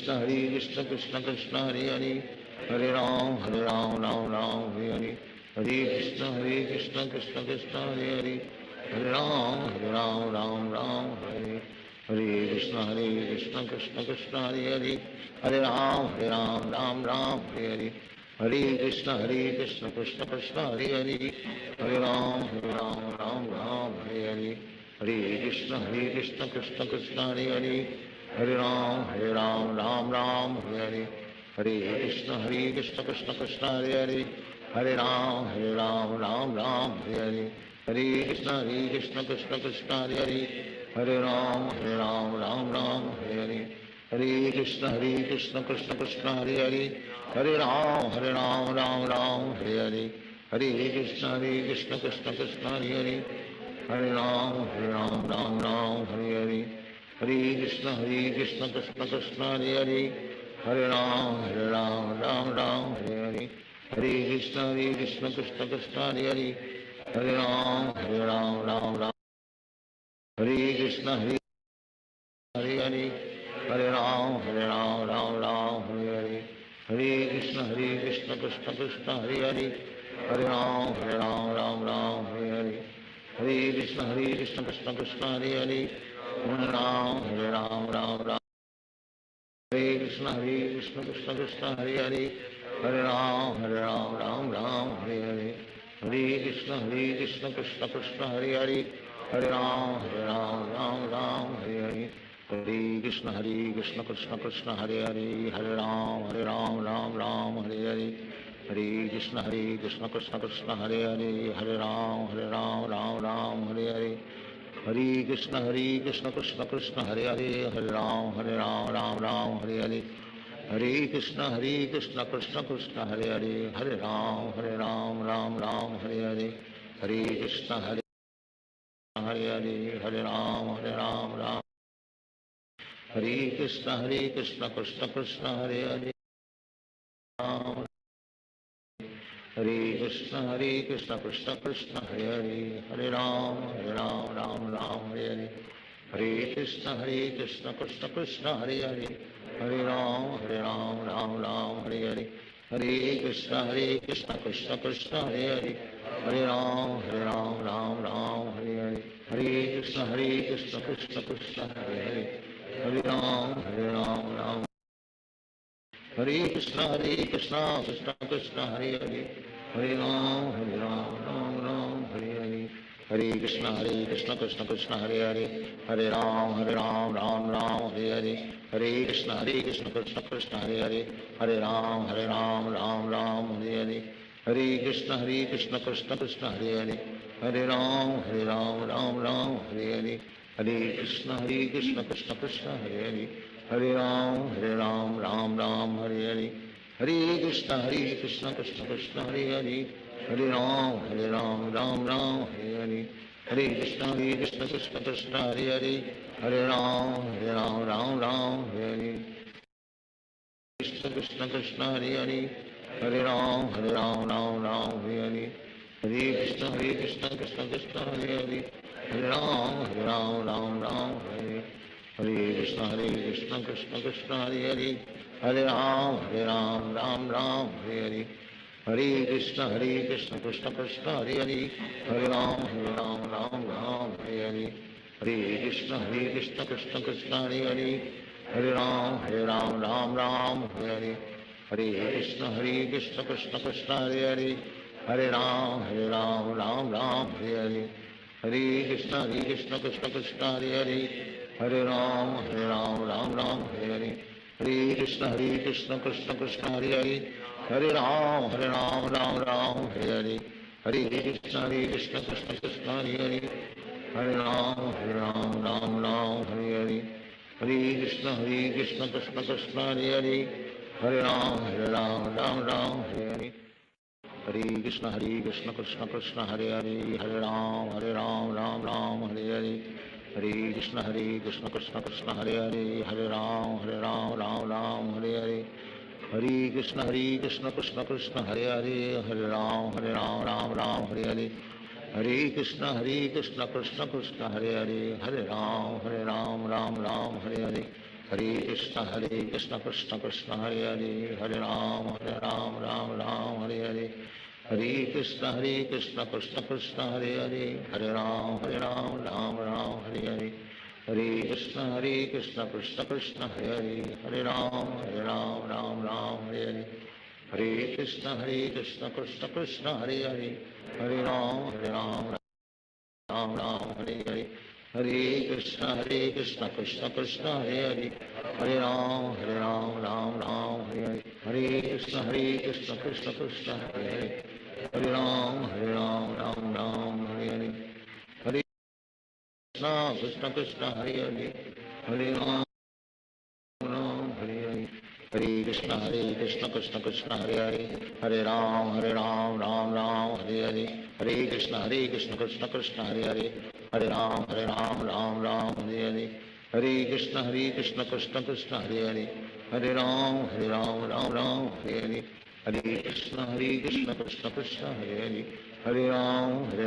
Hare Krishna Krishna Krishna Hare Hare, Hare Ram Ram Hare Hare, Hare Krishna Krishna Krishna Hare Hare, Hare Ram Ram Hare Hare, Hare Krishna Krishna Krishna Hare Hare, Hare Ram Ram Hare, Hare Krishna Krishna Krishna Hare Hare, Hare Ram Hare Hare, Hare Krishna Krishna Krishna Hare Hare, Hare Ram Hare Hare, Hare Krishna Krishna Krishna Hare Hare, Hare Ram Hare Hare, Hare Krishna Krishna Krishna Hare Hare, Hare Ram Hare Hare, Hare Krishna Krishna Krishna Hare Hare, Hare Ram Hare Hare, Hare Krishna Krishna Krishna Hare Hare, Hare Ram Hare Hare, Hare Krishna Krishna Krishna Hare Hare Hare Ram Ram Ram Hare Hare Hare Krishna Krishna Krishna Hare Hare Hare Ram Ram Ram Hare Hare Hare Krishna Krishna Krishna Hare Hare Hare Ram Ram Ram Hare Krishna Hare Hare Hare Ram Ram Ram Hare Hare Hare Krishna Krishna Krishna Hare Hare Hare Ram Ram Ram Hare Hare Hare Krishna Krishna Krishna Hare Hare Hare Ram Ram Ram Hare Krishna Krishna Krishna Hare Hare Hare Ram Ram Hare Hare Hare Krishna Krishna Krishna Hare Hare Hare Ram Ram Hare Hare Hare Krishna Krishna Krishna Hare Hare Hare Ram Ram Hare Hare Hare Krishna Krishna Krishna Hare Hare Hare Ram Ram Hare Hare Hare Krishna Krishna Krishna Hare Hare Hare Ram Ram Hare Hare Hare Krishna Krishna Krishna Hare Hare Hare Ram Ram Hare Hare Hare Krishna Hare Hare Hare Ram Ram Hare Krishna Krishna Krishna Hare Hare Ram Hare Krishna Krishna Krishna Hare Hare Hare Ram Ram Hare Hare Hare Krishna Krishna Krishna Hare Hare Hare Ram Ram Hare Hare Hare Krishna Krishna Krishna Hare Hare Hare Ram Ram Hare Hare Hare Krishna Krishna Krishna Hare Hare Hare Ram Ram Hare Krishna Krishna Krishna Hare Hare Hare Ram Ram Hare Hare Hare Krishna Krishna Krishna Hare Hare Hare Ram Ram Hare Hare Hare Krishna Krishna Krishna Hare Hare Hare Ram Ram Hare Hare Hare Krishna Krishna Krishna Hare Hare Hare Ram Ram Hare Hare Hare Krishna Krishna Krishna Hare Hare Hare Ram Ram Hare Hare Hare Krishna Krishna Krishna Hare Hare Hare Ram Ram Hare Hare Hare Krishna Krishna Krishna Hare Hare Hare Ram Ram Hare Hare Krishna Krishna Hare Hare Hare Ram Ram Hare Hare Hare Krishna Krishna Krishna Hare Hare Hare Ram Ram Hare Hare Krishna Krishna Krishna Hare Hare Hare Ram Ram Hare Hare Hare Krishna Krishna Krishna Hare Hare Hare Ram Ram Hare Hare Hare Krishna Krishna Krishna Hare Hare Hare Ram Ram Hare Hare Hare Krishna Krishna Krishna Hare Hare Hare Ram Ram Hare Hare Hare Krishna Krishna Krishna Hare Hare Hare Ram Ram Hare Hare Hare Krishna Krishna Krishna Hare Hare Hare Ram Ram Hare Hare Hare Krishna Krishna Krishna Hare Hare Hare Ram Ram Hare Hare Hare Krishna Krishna Krishna Hare Hare Hare Ram Ram Hare Hare Hare Krishna Krishna Krishna Hare Hare Hare Ram Ram Hare Hare Hare Krishna Krishna Krishna Hare Hare Hare Ram Ram Hare Hare Hare Krishna Krishna Krishna Hare Hare Hare Ram Ram Hare Hare Hare Krishna Krishna Krishna Hare Hare Hare Ram Ram Hare Hare Hare Krishna Krishna Krishna Hare Hare Hare Ram Ram Hare Hare Hare Krishna Krishna Krishna Hare Hare Hare Ram Ram Hare Hare Hare Krishna Krishna Krishna Hare Hare Hare Ram Ram Hare Hare Hare Krishna Krishna Krishna Hare Hare Hare Ram Ram Hare Hare Hare Krishna Krishna Krishna Hare Hare Hare Ram Ram Hare Hare Hare Krishna Krishna Krishna Hare Hare Hare Ram Ram Hare Hare Hare Krishna Krishna Hare Hare Hare Ram Hare Hare Hare Krishna Krishna Krishna Hare Hare, Hare Ram Ram Ram Hare Hare, Hare Krishna Krishna Krishna Hare Hare, Hare Ram Ram Ram Hare Hare, Hare Krishna Krishna Krishna Hare Hare, Hare Ram Ram Ram Hare Hare, Hare Krishna Krishna Krishna Hare Hare, Hare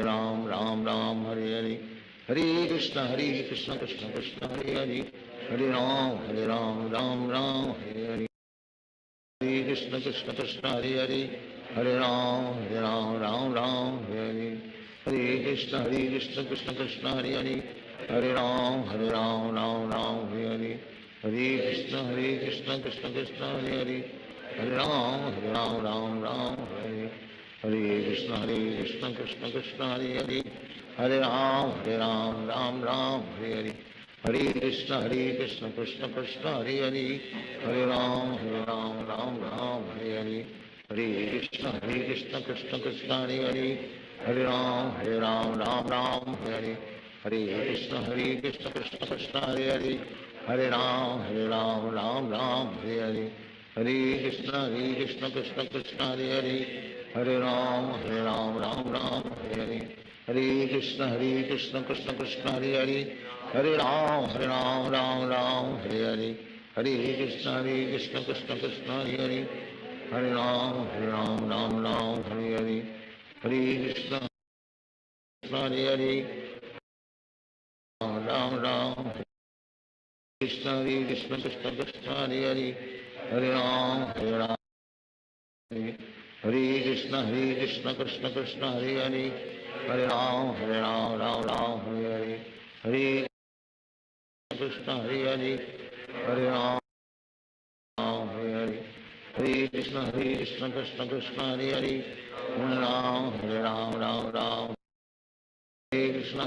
Ram Ram Hare Hare, Hare Krishna Krishna Krishna Hare Hare, Hare Ram Ram Hare Hare, Hare Krishna Krishna Hare Hare, Hare Ram Ram Hare Hare, Hare Krishna Krishna Krishna Hare Hare, Hare Ram Ram Hare Hare, Hare Krishna Krishna Krishna Hare Hare, Hare Ram Ram Hare, Hare Krishna Krishna Krishna Hare Hare, Hare Ram Ram Hare Hare, Hare Krishna Krishna Krishna Hare Hare, Hare Ram Ram Hare Hare, Hare Krishna Krishna Krishna Hare Hare, Hare Ram Ram Hare Hare, Hare Krishna Krishna Krishna Hare Hare, Hare Ram Ram Hare Hare, Hare Krishna Krishna Krishna Hare Hare, Hare Ram Ram Hare Hare, Hare Krishna Krishna Krishna Hare Hare, Hare Ram Ram Hare Hare, Hare Krishna Krishna Krishna Hare Hare, Hare Ram Ram Hare Hare, Hare Krishna Hare Hare, Ram Krishna Krishna Krishna Hare Hare, Hare Ram Hare Krishna Krishna Krishna Hare Hare, Hare Ram Ram Hare Hare, Hare Krishna Hare, Hare Ram Hare Hare, Hare Krishna Krishna Krishna Hare Hare, Hare Ram Ram, Hare Krishna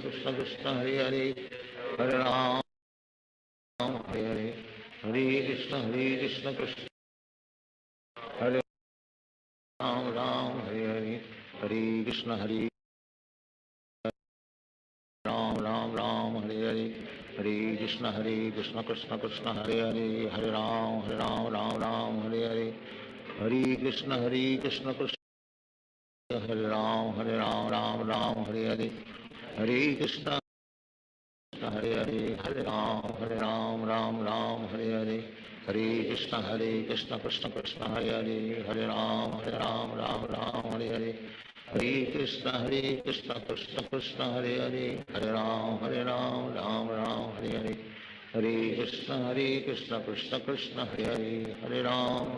Krishna Krishna Hare Hare, Hare Ram Hare Hare, Hare Krishna Krishna Hare Ram Hare Hare, Hare Krishna Ram Hare Hare, Hare Krishna Krishna Krishna Hare Hare, Hare Ram Ram Hare Hare, Hare Krishna Krishna Hare Ram Ram Hare Hare, Hare Krishna Hare Hare, Hare Ram Ram Hare Hare, Hare Krishna Krishna Krishna Hare Hare, Hare Ram Ram Hare Hare, Hare Krishna Krishna Krishna Hare Hare, Hare Ram Ram Hare Hare, Hare Krishna Krishna Krishna Hare Hare, Hare Ram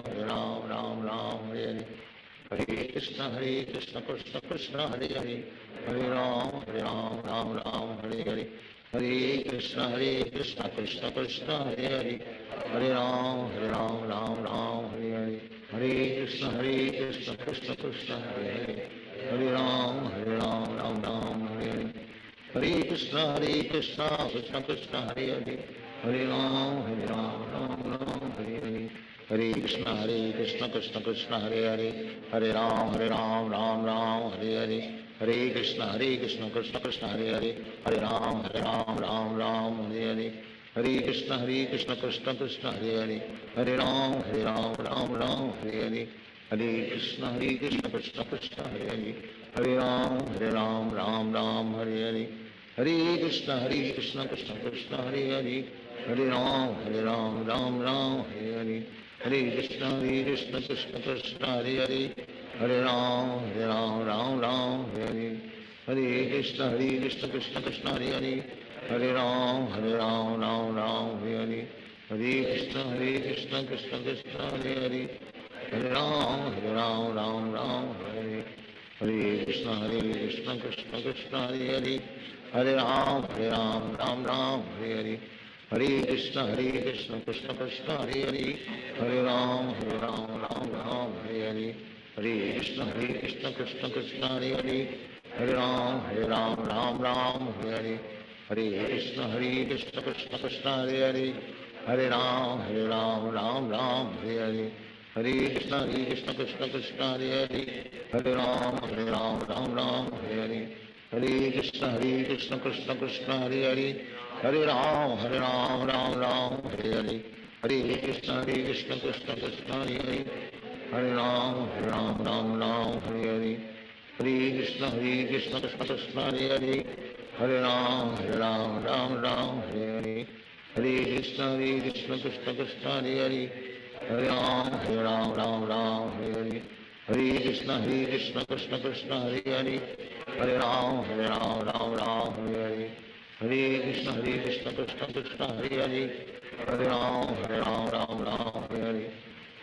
Ram Hare Hare, Hare Krishna Krishna Krishna Hare Hare, Hare Ram Ram Hare Hare, Hare Krishna Krishna Krishna Hare Hare, Hare Ram Ram Hare Hare, Hare Krishna Krishna Krishna Hare Hare, Hare Ram Ram Hare Hare, Hare Krishna Krishna Krishna Hare Hare, Hare Ram Ram Hare Hare, Hare Krishna Krishna Krishna Hare Hare, Hare Ram Ram Hare Hare, Hare Krishna Krishna Krishna Hare Hare, Hare Ram Ram Hare Hare, Hare Krishna Krishna Krishna Hare Hare, Hare Ram Ram Hare Hare, Hare Krishna Krishna Krishna Hare Hare, Hare Ram Ram Hare Hare, Hare Krishna Krishna Krishna Hare Hare, Hare Ram Ram Hare Hare, Hare Krishna Krishna Krishna Hare Hare, Hare Ram Ram Hare Hare, Hare Krishna Krishna Krishna Hare Hare, Hare Ram Ram Hare Hare, Hare Krishna Krishna Krishna Hare Hare, Hare Ram Ram Hare Hare, Hare Krishna Krishna Krishna Hare Hare, Hare Ram Ram Hare Hare, Hare Krishna Krishna Krishna Hare Hare, Hare Ram Ram Hare Hare, Hare Krishna Krishna Krishna Hare Hare, Hare Ram Ram Hare Hare, Hare Krishna Krishna Krishna Hare Hare, Hare Ram Ram Hare Hare, Hare Krishna Krishna Krishna Hare Hare, Hare Ram Ram Hare Hare, Hare Krishna Krishna Krishna Hare Hare, Hare Ram Ram Hare Hare, Hare Krishna Krishna Krishna Hare Hare Hare Ram Ram Ram Hare Hare Hare Krishna Krishna Krishna Hare Hare Hare Ram Ram Hare Hare Hare Krishna Krishna Krishna Hare Hare Hare Ram Ram Hare Hare Hare Krishna Krishna Krishna Hare Hare Hare Ram Ram Hare Hare Hare Krishna Krishna Krishna Hare Hare Hare Ram Ram Hare Hare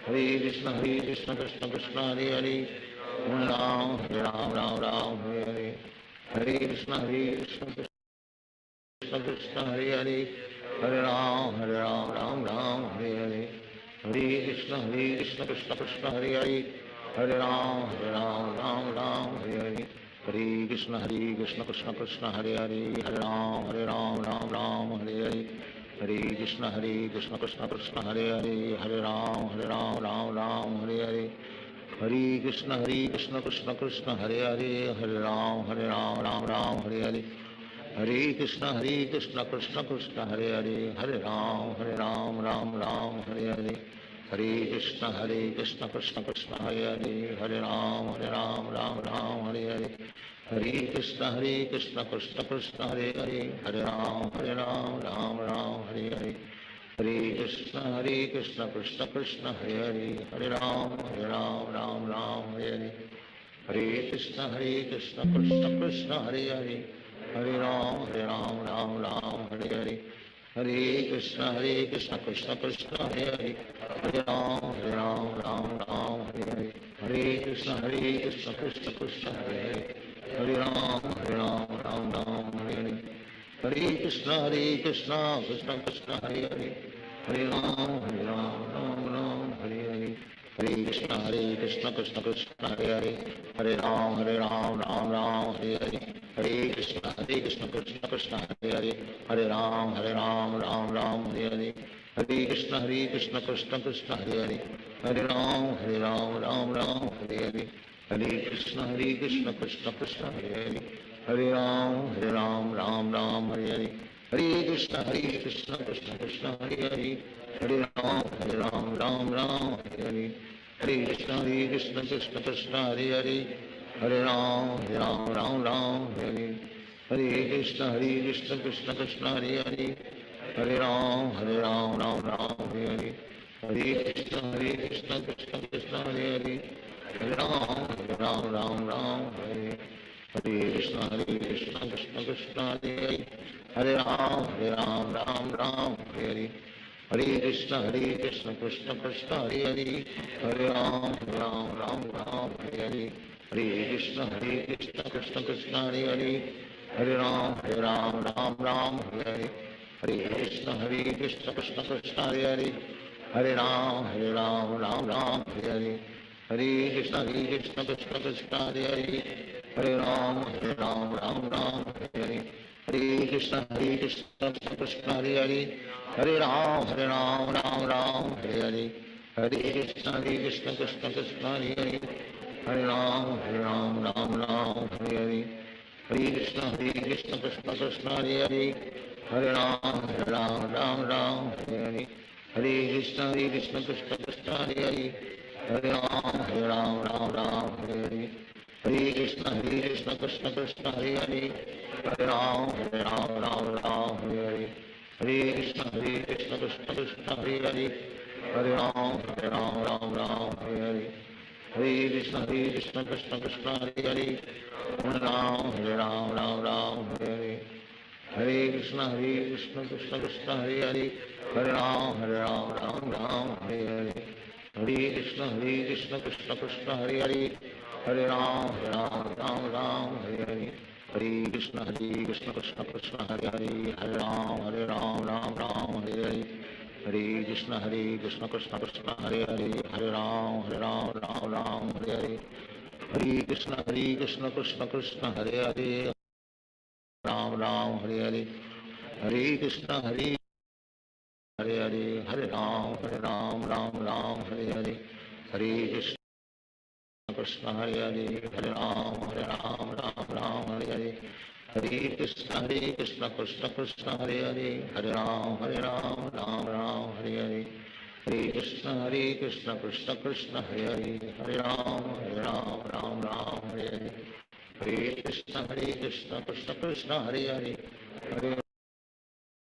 Hare Krishna Krishna Krishna Hare Hare Hare Ram Ram Hare Hare Hare Krishna Krishna Krishna Hare Hare Hare Ram Ram Hare Hare Hare Krishna Krishna Krishna Hare Hare Hare Ram Ram Hare Hare Hare Krishna Krishna Krishna Hare Hare Hare Ram Hare Hare Hare Krishna Krishna Krishna Hare Hare Hare Ram Hare Hare Hare Krishna Krishna Krishna Hare Hare Hare Ram Ram Hare Hare Hare Krishna Krishna Krishna Hare Hare Hare Ram Ram Hare Hare Hare Krishna Krishna Krishna Hare Hare Hare Ram Ram Hare Hare Hare Krishna Krishna Krishna Hare Hare Hare Ram Hare Hare Hare Krishna Krishna Krishna Hare Hare Hare Ram Ram Hare Hare Hare Krishna Krishna Krishna Hare Hare Hare Ram Ram Hare Hare Hare Krishna Krishna Krishna Hare Hare Hare Ram Hare Hare Hare Krishna Krishna Krishna Hare Hare Hare Ram Hare Hare Hare Krishna Krishna Krishna Hare Hare Hare Ram Hare Hare Hare Krishna Krishna Krishna Hare Hare Hare Ram Ram Hare Hare Hare Krishna Krishna Krishna Hare Hare Hare Ram Ram Hare Hare Hare Krishna Krishna Krishna Hare Hare Hare Ram Hare Hare Hare Krishna Krishna Krishna Hare Hare Hare Ram Hare Hare Hare Krishna Krishna Krishna Hare Hare Hare Ram Hare Hare Hare Krishna Krishna Krishna Hare Hare Hare Ram Hare Hare Hare Krishna Krishna Krishna Hare Hare Hare Ram Hare Hare Hare Krishna Krishna Krishna Hare Hare Hare Ram Hare Hare Krishna Krishna Krishna Hare Hare Hare Ram Hare Hare Hare Krishna Krishna Krishna Hare Hare Hare Ram Hare Hare Hare Krishna Krishna Krishna Hare Hare Hare Ram Hare Hare Hare Krishna Krishna Krishna Hare Hare Hare Ram Hare Hare Hare Krishna Krishna Krishna Hare Hare Hare Ram Hare Hare Hare Krishna Krishna Krishna Hare Hare Hare Ram Hare Hare Hare Krishna Krishna Krishna Hare Hare Hare Ram Hare Hare Hare Krishna Krishna Krishna Hare Hare Hare Ram Hare Hare Hare Krishna Krishna Krishna Hare Hare Hare Ram Hare Hare Hare Krishna Krishna Krishna Hare Hare Hare Ram Hare Hare Hare Krishna Krishna Krishna Hare Hare Hare Ram Hare Hare Hare Krishna Krishna Krishna Hare Hare Hare Ram Hare Hare Hare Krishna Krishna Krishna Hare Hare Hare Ram Hare Hare Hare Krishna Krishna Krishna Hare Hare Hare Ram Hare Hare Hare Krishna Krishna Krishna Hare Hare Hare Ram Hare Hare Hare Krishna Krishna Krishna Hare Hare Hare Ram Hare Hare Hare Krishna Krishna Krishna Hare Hare Ram Hare Hare Hare Krishna Hare Hare Ram Ram Hare Hare Hare Krishna Krishna Hare Hare Ram Ram Hare Hare Hare Krishna Krishna Krishna Hare Hare Hare Ram Ram Hare Hare Hare Krishna Krishna Krishna Hare Hare Hare Ram Ram Ram Hare Hare Hare Krishna Krishna Krishna Hare Hare Hare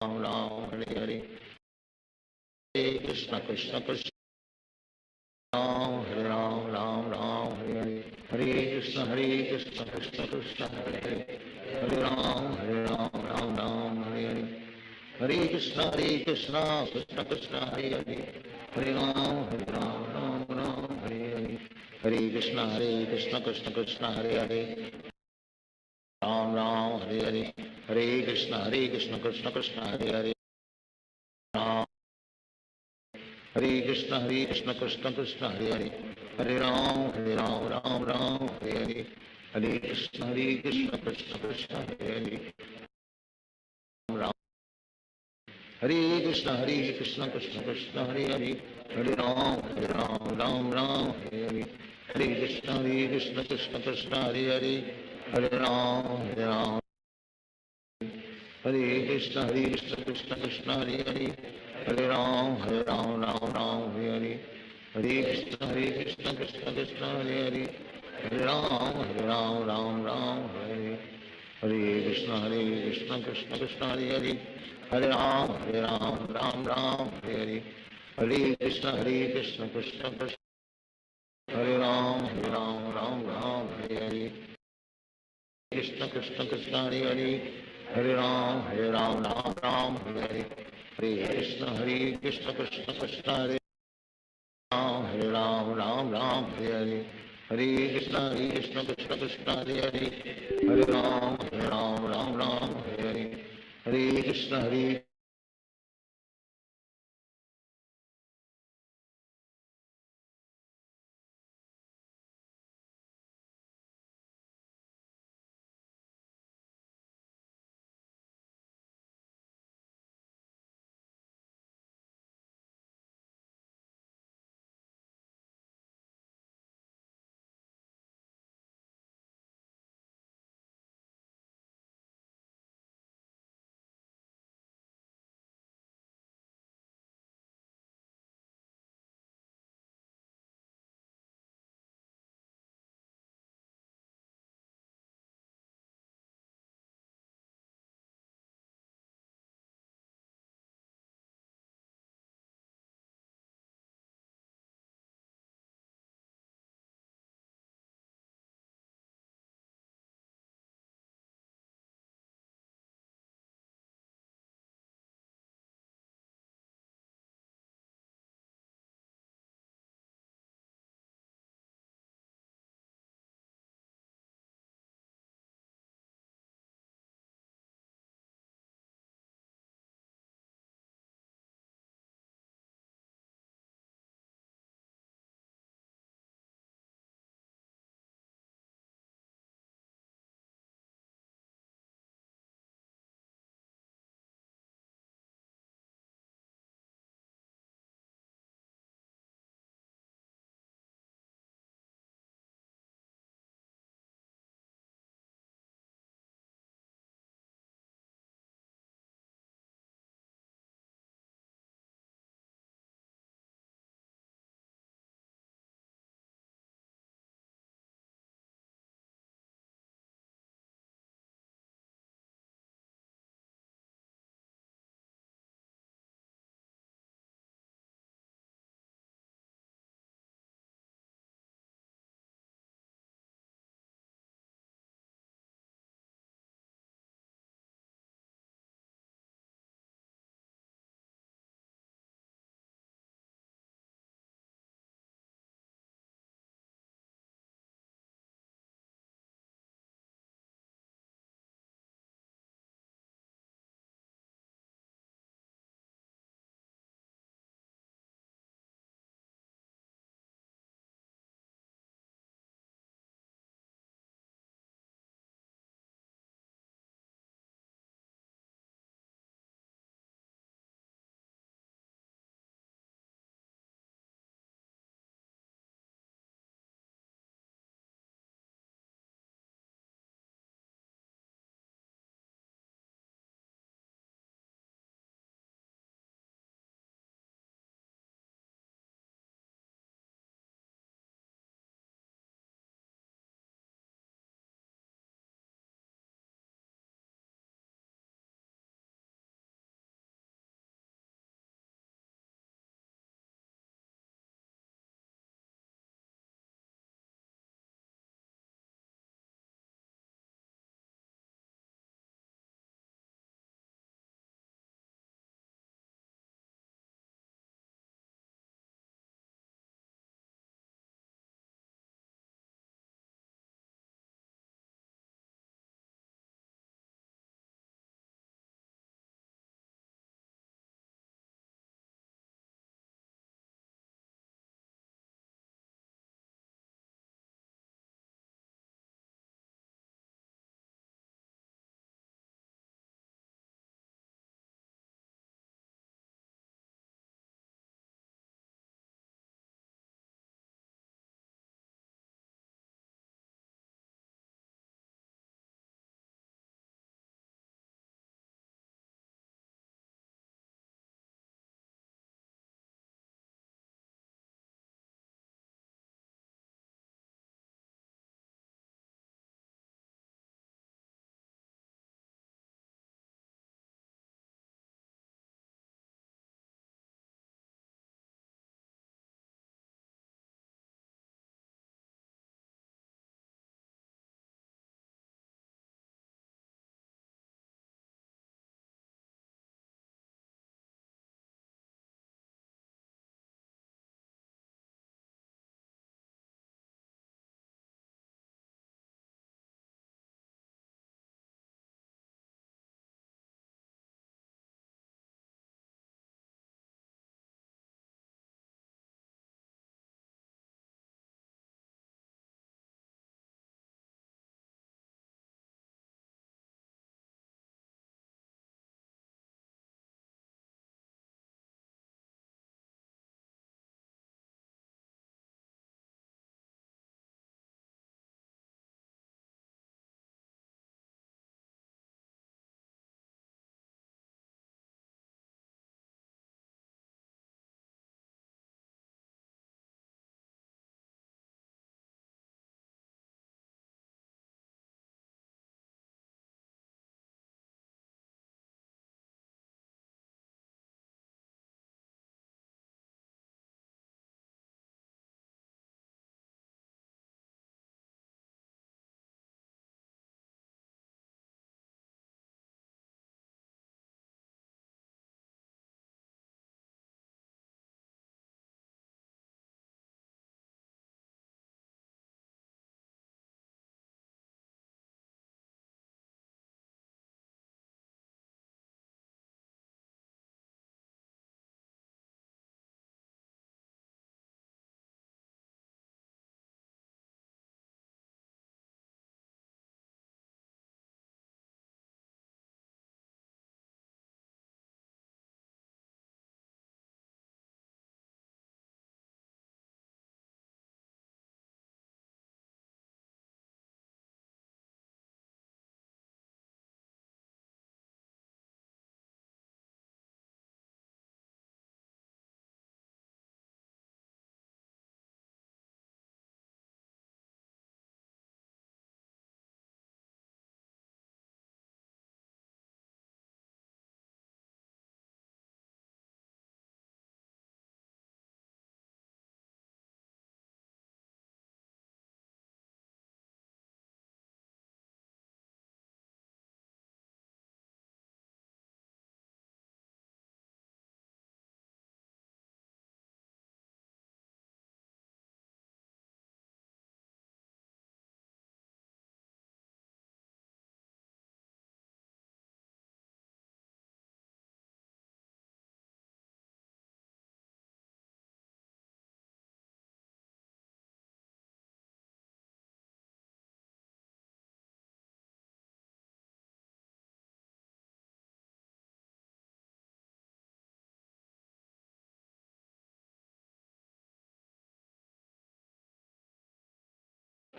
Ram Hare Hare Hare Krishna Krishna Krishna Ram Hare Ram Ram Hare Hare Hare Krishna Krishna Krishna Hare Hare Hare Ram Ram Hare Hare Hare Krishna Krishna Krishna Hare Hare Hare Ram Ram Hare Hare Hare Krishna Krishna Krishna Hare Hare Ram Hare Hare Hare Krishna Krishna Krishna Hare Hare Ram Hare Krishna Krishna Krishna Hare Hare Hare Ram Ram Hare Hare Hare Krishna Krishna Krishna Hare Hare Ram Hare Krishna Krishna Krishna Hare Hare Hare Ram Ram Hare Hare Hare Krishna Krishna Krishna Hare Hare Hare Ram Hare Krishna Krishna Krishna Hare Hare Hare Ram Ram Hare Hare Hare Krishna Krishna Krishna Hare Hare Hare Ram Ram Hare Hare Hare Krishna Krishna Krishna Hare Hare Hare Ram Ram Hare Hare Hare Krishna Krishna Krishna Hare Ram Ram Hare Hare Krishna Krishna Krishna Hare Hare Hare Ram Ram Hare Hare Hare Krishna Krishna Krishna Hare Ram Ram Hare Hare Hare Krishna Krishna Krishna Hare Hare Hare Ram Ram Hare Hare Hare Krishna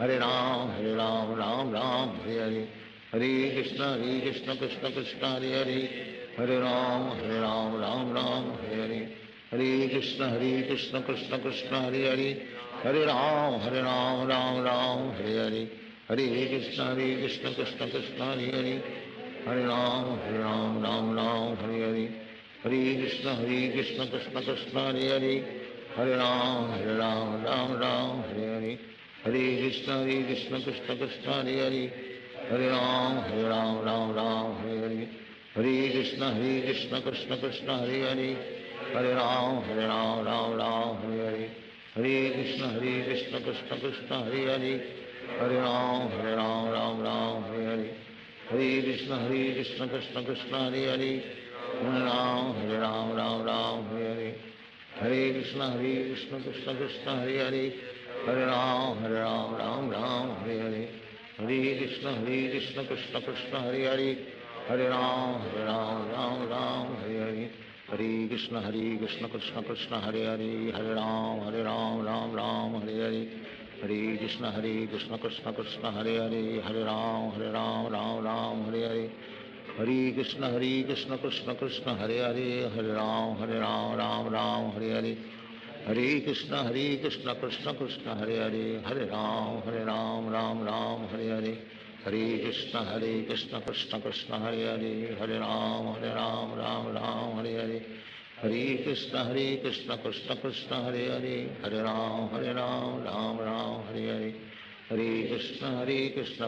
Hare Ram Ram Ram Hare Hare, Hare Krishna Krishna Krishna Hare Hare, Hare Ram Ram Ram Hare Hare, Hare Krishna Krishna Krishna Hare Hare, Hare Ram Ram Ram Hare Hare, Hare Krishna Krishna Krishna Hare Hare, Hare Ram Ram Ram Hare Hare, Hare Krishna Krishna Krishna Hare Hare, Hare Ram Ram Ram Hare Hare, Hare Krishna Krishna Krishna Hare Hare, Hare Ram Ram Ram Hare Hare, Hare Krishna Krishna Krishna Hare Hare, Hare Ram Ram Ram Hare Hare, Hare Krishna Krishna Krishna Hare Hare, Hare Ram Ram Hare Hare, Hare Krishna Krishna Krishna Hare Hare, Hare Ram Ram Hare Hare, Hare Krishna Krishna Krishna Hare Hare, Hare Ram Ram Ram Hare Hare, Hare Krishna Krishna Krishna Hare Hare, Hare Ram Ram Ram Hare Hare, Hare Krishna Krishna Krishna Hare Hare, Hare Ram Ram Ram Hare Hare, Hare Krishna Krishna Krishna Hare Hare, Hare Ram Ram Hare Hare, Hare Krishna Krishna Krishna Hare Hare, Hare Ram Ram Ram Hare Hare, Hare Krishna Krishna Krishna Hare Hare, Hare Ram Ram Ram Hare Hare, Hare Krishna Krishna Krishna Hare Hare, Hare Ram Ram Ram Hare Hare, Hare Krishna Krishna Krishna Hare Hare, Hare Ram Ram Hare Hare, Hare Krishna Krishna Krishna Hare Hare, Hare Ram Ram Ram Hare Hare, Hare Krishna Krishna Krishna Hare Hare, Hare Ram Ram Hare Hare, Hare Krishna Krishna Krishna Hare Hare, Hare Ram Ram Hare Hare, Hare Krishna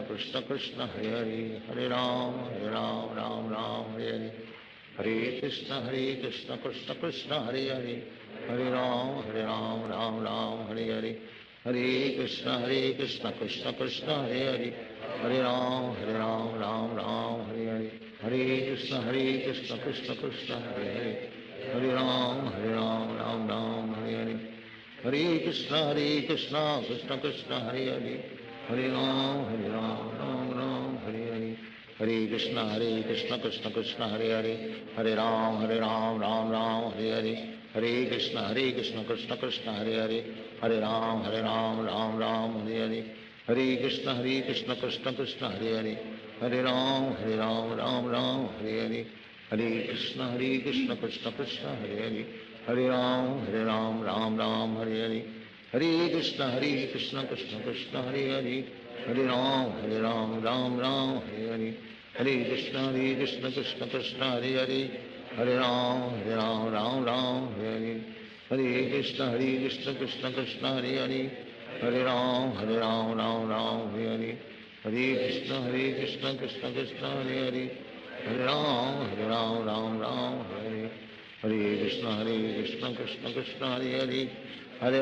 Krishna Krishna Hare Hare, Hare Ram Ram Hare Hare, Hare Krishna Krishna Krishna Hare Hare, Hare Ram Ram Hare Hare, Hare Krishna Krishna Krishna Hare Hare, Hare Ram Ram Ram Hare Hare, Hare Krishna Krishna Krishna Hare Hare, Hare Ram Ram Ram Hare Hare, Hare Krishna Krishna Krishna Hare Hare, Hare Ram Ram Hare Hare, Hare Krishna Krishna Krishna Hare Hare, Hare Ram Ram Hare Hare, Hare Krishna Krishna Krishna Hare Hare, Hare Ram Ram Hare Hare, Hare Krishna Krishna Krishna Hare Hare, Hare Ram Ram Hare Hare, Hare Krishna Krishna Krishna Hare Hare, Hare Ram Ram Hare Hare, Hare Krishna Krishna Krishna Hare Hare, Hare Ram Ram Hare, Hare Krishna Krishna Krishna Hare Hare, Hare Ram Ram Hare Hare, Hare Krishna Krishna Krishna Hare Hare, Hare Ram Ram Hare Hare, Hare Krishna Krishna Krishna Hare Hare, Hare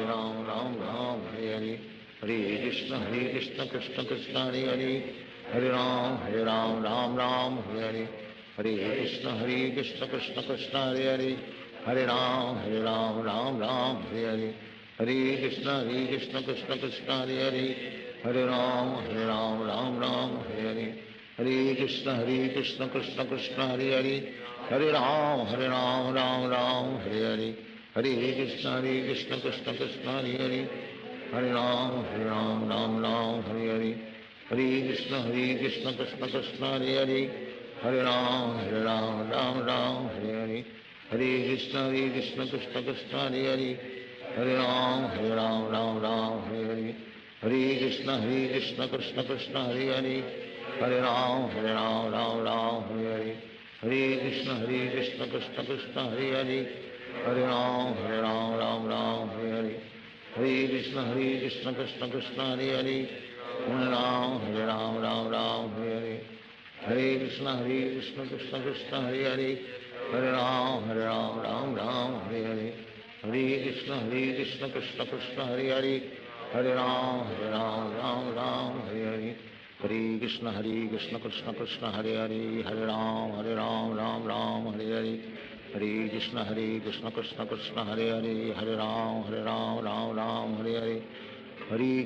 Ram Ram Hare Hare, Hare Krishna Krishna Krishna Hare Hare, Hare Ram Ram Hare Hare, Hare Krishna Krishna Krishna Hare Hare, Hare Ram Ram Hare Hare, Hare Krishna Krishna Krishna Hare Hare, Hare Ram Ram Hare Hare, Hare Krishna Krishna Krishna Hare Hare, Hare Ram Ram Hare Hare, Hare Krishna Krishna Krishna Hare Hare, Hare Ram Ram Hare Hare, Hare Krishna Krishna Krishna Hare Hare, Hare Ram Ram Hare Hare, Hare Krishna Krishna Krishna Hare Hare, Hare Ram Ram Hare Hare, Hare Krishna Krishna Krishna Hare Hare, Hare Ram Ram Hare Hare, Hare Krishna Krishna Krishna Hare Hare, Hare Ram Ram Hare Hare, Hare Krishna Krishna Krishna Hare Hare, Hare Ram Ram Hare Hare, Hare Krishna Krishna Krishna Hare Hare, Hare Ram Ram Hare Hare, Hare Krishna Krishna Krishna Hare Hare, Hare Ram Ram Hare Hare, Hare Krishna Krishna Krishna Hare Hare, Hare Ram Ram Hare Hare, Hare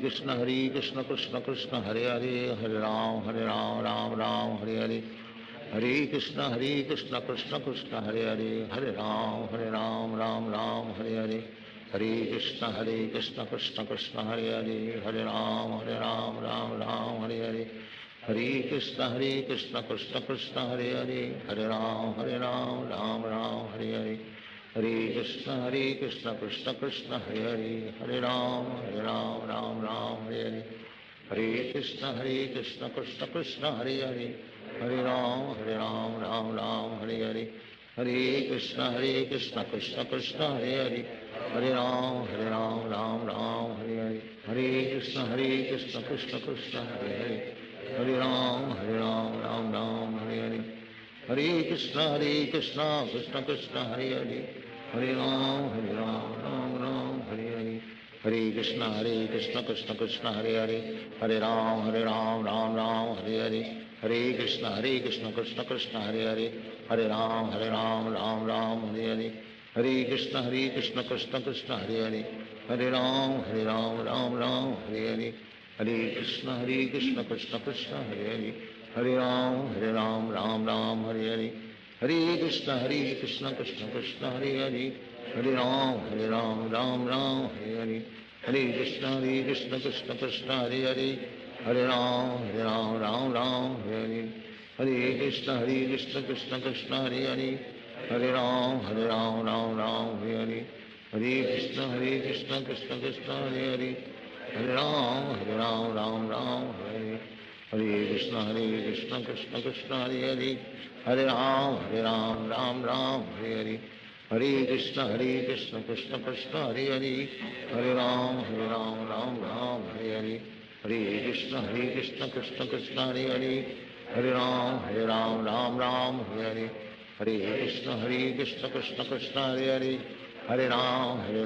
Krishna Krishna Krishna Hare Hare, Hare Ram Ram Hare Hare, Hare Krishna Krishna Krishna Hare Hare, Hare Ram Ram Ram Hare Hare, Hare Krishna Krishna Krishna Hare Hare, Hare Ram Ram Ram Hare Hare, Hare Krishna Krishna Krishna Hare Hare, Hare Ram Ram Ram Hare Hare, Hare Krishna Krishna Krishna Hare Hare, Hare Ram Ram Ram Hare Hare, Hare Krishna Krishna Krishna Hare Hare, Hare Ram Ram Ram Hare Hare, Hare Krishna Krishna Krishna Hare Hare, Hare Ram Ram Ram Hare Hare, Hare Krishna Krishna Krishna Hare Hare, Hare Ram Ram Ram Hare Hare, Hare Krishna Krishna Krishna Hare Hare, Hare Ram Ram Ram Hare Hare, Hare Krishna Krishna Krishna Hare Hare, Hare Ram Ram Ram Hare Hare, Hare Krishna Krishna Krishna Hare Hare, Hare Ram Ram Ram Hare Hare, Hare Krishna Krishna Krishna Hare Hare, Hare Ram Ram Ram Hare Hare, Hare Krishna Krishna Krishna Hare Hare, Hare Ram Ram Hare Hare, Hare Krishna Krishna Krishna Hare Hare, Hare Ram Ram Ram Hare Hare, Hare Krishna Krishna Krishna Hare Hare, Hare Ram Ram Ram Hare Hare, Hare Krishna Krishna Krishna Hare Hare, Hare Ram Ram Hare Hare, Hare Krishna Krishna Krishna Hare Hare, Hare Ram Ram Hare Hare, Hare Krishna Krishna Krishna Hare Hare, Hare Ram Ram Hare Hare, Hare Krishna Krishna Krishna Hare Hare, Hare Ram Ram Ram Hare Hare, Hare Krishna Krishna Krishna Hare Hare, Hare Ram Ram Hare Hare, Hare Krishna Krishna Krishna Hare Hare, Hare Ram Ram Hare Hare, Hare Krishna Krishna Krishna Hare Hare, Hare Ram Ram Hare Hare, Hare Krishna Krishna Krishna Hare Hare, Hare Ram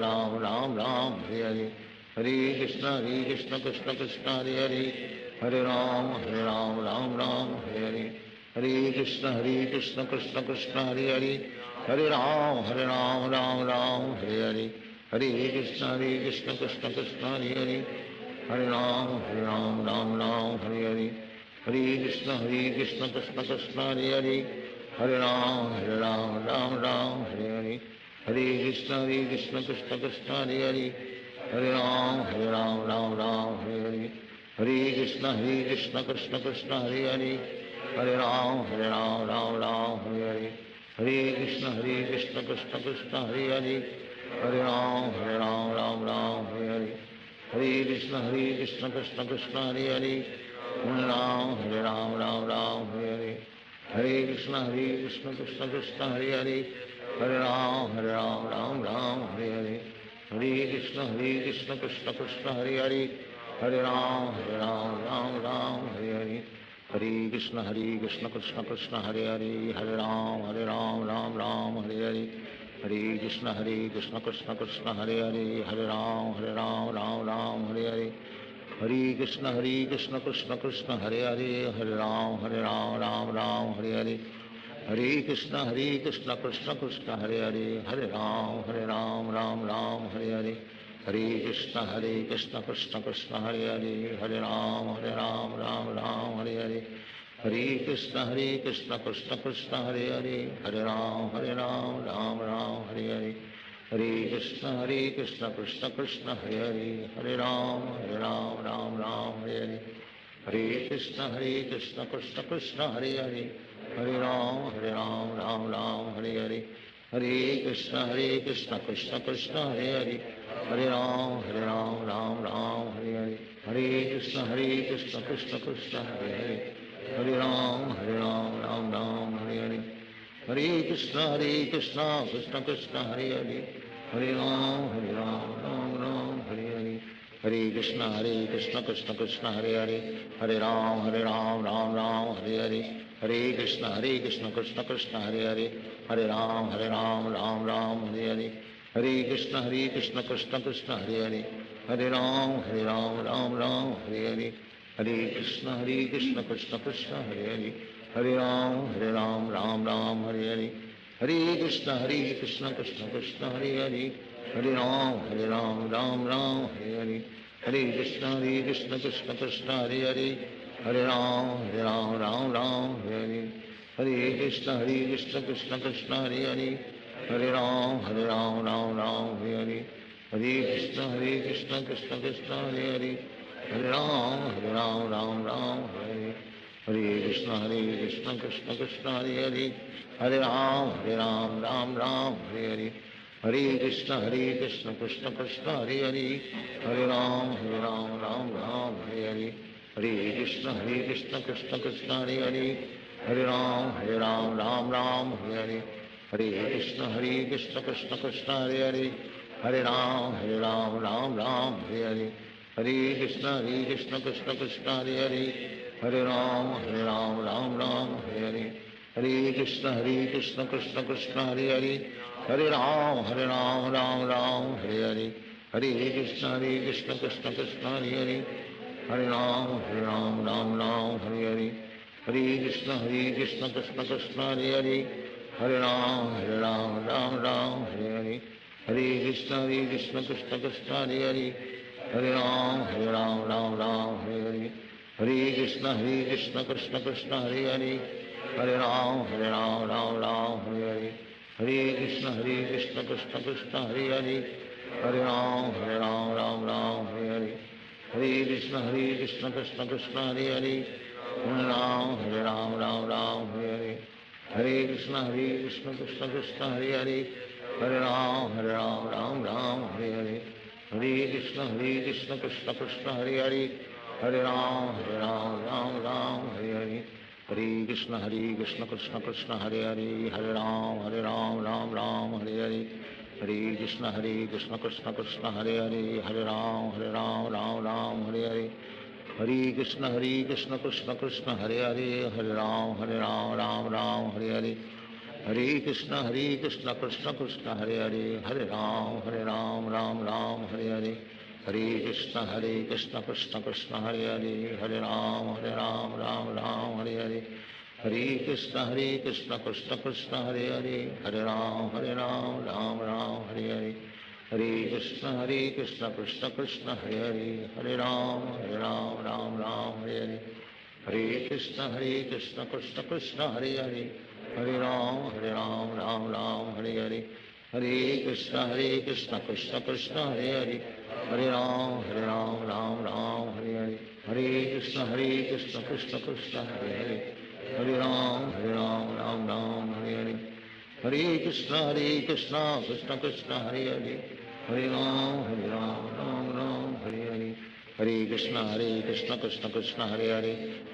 Ram Hare Hare, Hare Krishna Krishna Krishna Hare Hare, Hare Ram Ram Hare Hare, Hare Krishna Krishna Krishna Hare Hare, Hare Ram Ram Hare Hare, Hare Krishna Krishna Krishna Hare Hare, Hare Ram Ram Hare Hare, Hare Krishna Krishna Krishna Hare Hare, Hare Ram Ram Hare Hare, Hare Krishna Krishna Krishna Hare Hare, Hare Ram Ram Hare Hare, Hare Krishna Krishna Krishna Hare Hare, Hare Ram Ram Hare Hare, Hare Krishna Krishna Krishna Hare Hare, Hare Ram Ram Hare Hare, Hare Krishna Krishna Krishna Hare Hare, Hare Ram Ram Hare Hare, Hare Krishna Krishna Krishna Hare Hare, Hare Ram Ram Hare Hare, Hare Krishna Krishna Krishna Hare Hare, Hare Ram Ram Hare Hare, Hare Krishna Krishna Krishna Hare Hare, Hare Ram Ram Hare Hare, Hare Krishna Krishna Krishna Hare Hare, Hare Ram Ram Hare Hare, Hare Krishna Krishna Krishna Hare Hare, Hare Ram Ram Hare Hare, Hare Krishna Krishna Krishna Hare Hare, Hare Ram Ram Hare Hare, Hare Krishna Krishna Krishna Hare Hare, Hare Ram Ram Hare Hare, Hare Krishna Krishna Krishna Hare Hare, Hare Ram Ram Hare Hare, Hare Krishna Krishna Krishna Hare Hare, Hare Ram Ram Hare Hare, Hare Krishna Krishna Krishna Hare Hare, Hare Ram Ram Hare Hare, Hare Krishna Krishna Krishna Hare Hare, Hare Ram Ram Hare Hare, Hare Krishna Krishna Krishna Hare Hare, Hare Ram Ram Hare Hare, Hare Krishna Krishna Krishna Hare Hare, Hare Ram Ram Hare Hare, Hare Krishna Krishna Krishna Hare Hare, Hare Ram Ram Hare Hare, Hare Krishna Krishna Krishna Hare Hare, Hare Ram Ram Hare Hare, Hare Krishna Krishna Krishna Hare Hare, Hare Ram Ram Hare Hare, Hare Krishna Krishna Krishna Hare Hare, Hare Ram Ram Hare Hare, Hare Krishna Krishna Krishna Hare Hare, Hare Ram Ram Ram Hare Hare, Hare Krishna Krishna Krishna Hare Hare, Hare Ram Ram Hare, Hare Krishna Krishna Krishna Hare Hare, Hare Ram Ram Hare Hare, Hare Krishna Krishna Krishna Hare Hare, Hare Ram Ram Hare Hare, Hare Krishna Krishna Krishna Hare Hare, Hare Ram Ram Hare Hare, Hare Krishna Krishna Krishna Hare Hare, Hare Ram Ram Hare Hare, Hare Krishna Krishna Krishna Hare Hare, Hare Ram Ram Hare Hare, Hare Krishna Krishna Krishna Hare Hare, Hare Ram Ram Hare Hare, Hare Krishna Krishna Krishna Hare Hare, Hare Ram Ram Hare Hare, Hare Krishna Krishna Krishna Hare Hare, Hare Ram Ram Hare Hare, Hare Krishna Krishna Krishna Hare Hare, Hare Ram Ram Hare Hare, Hare Krishna Krishna Krishna Hare Hare, Hare Ram Ram Hare Hare, Hare Krishna Krishna Krishna Hare Hare, Hare Ram Ram Hare Hare, Hare Krishna Krishna Krishna Hare Hare, Hare Ram Ram Hare Hare, Hare Krishna Krishna Krishna Hare Hare, Hare Ram Ram Hare Hare, Hare Krishna Krishna Krishna Hare Hare, Hare Ram Ram Hare Hare, Hare Krishna Krishna Krishna Hare Hare, Hare Ram Ram Hare Hare, Hare Krishna Krishna Krishna Hare Hare, Hare Ram Ram Hare Hare, Hare Krishna Krishna Krishna Hare Hare, Hare Ram Ram Hare Hare, Hare Krishna Krishna Krishna Hare Hare, Hare Ram Ram Hare Hare, Hare Krishna Krishna Krishna Hare Hare, Hare Ram Ram Hare Hare, Hare Krishna Krishna Krishna Hare Hare, Hare Ram Ram Hare Hare, Hare Krishna Krishna Krishna Hare Hare, Hare Ram Ram Hare Hare, Hare Krishna Krishna Krishna Hare Hare, Hare Ram Ram Hare Hare, Hare Krishna Krishna Krishna Hare Hare, Hare Ram Ram Hare Hare, Hare Krishna Krishna Krishna Hare Hare, Hare Ram Ram Hare Hare, Hare Krishna Krishna Krishna Hare Hare, Hare Ram Hare Hare, Hare Krishna Krishna Krishna Hare Hare, Hare Ram Ram Hare Hare, Hare Krishna Krishna Krishna Hare Hare, Hare Ram Ram Hare Hare, Hare Krishna Krishna Krishna Hare Hare,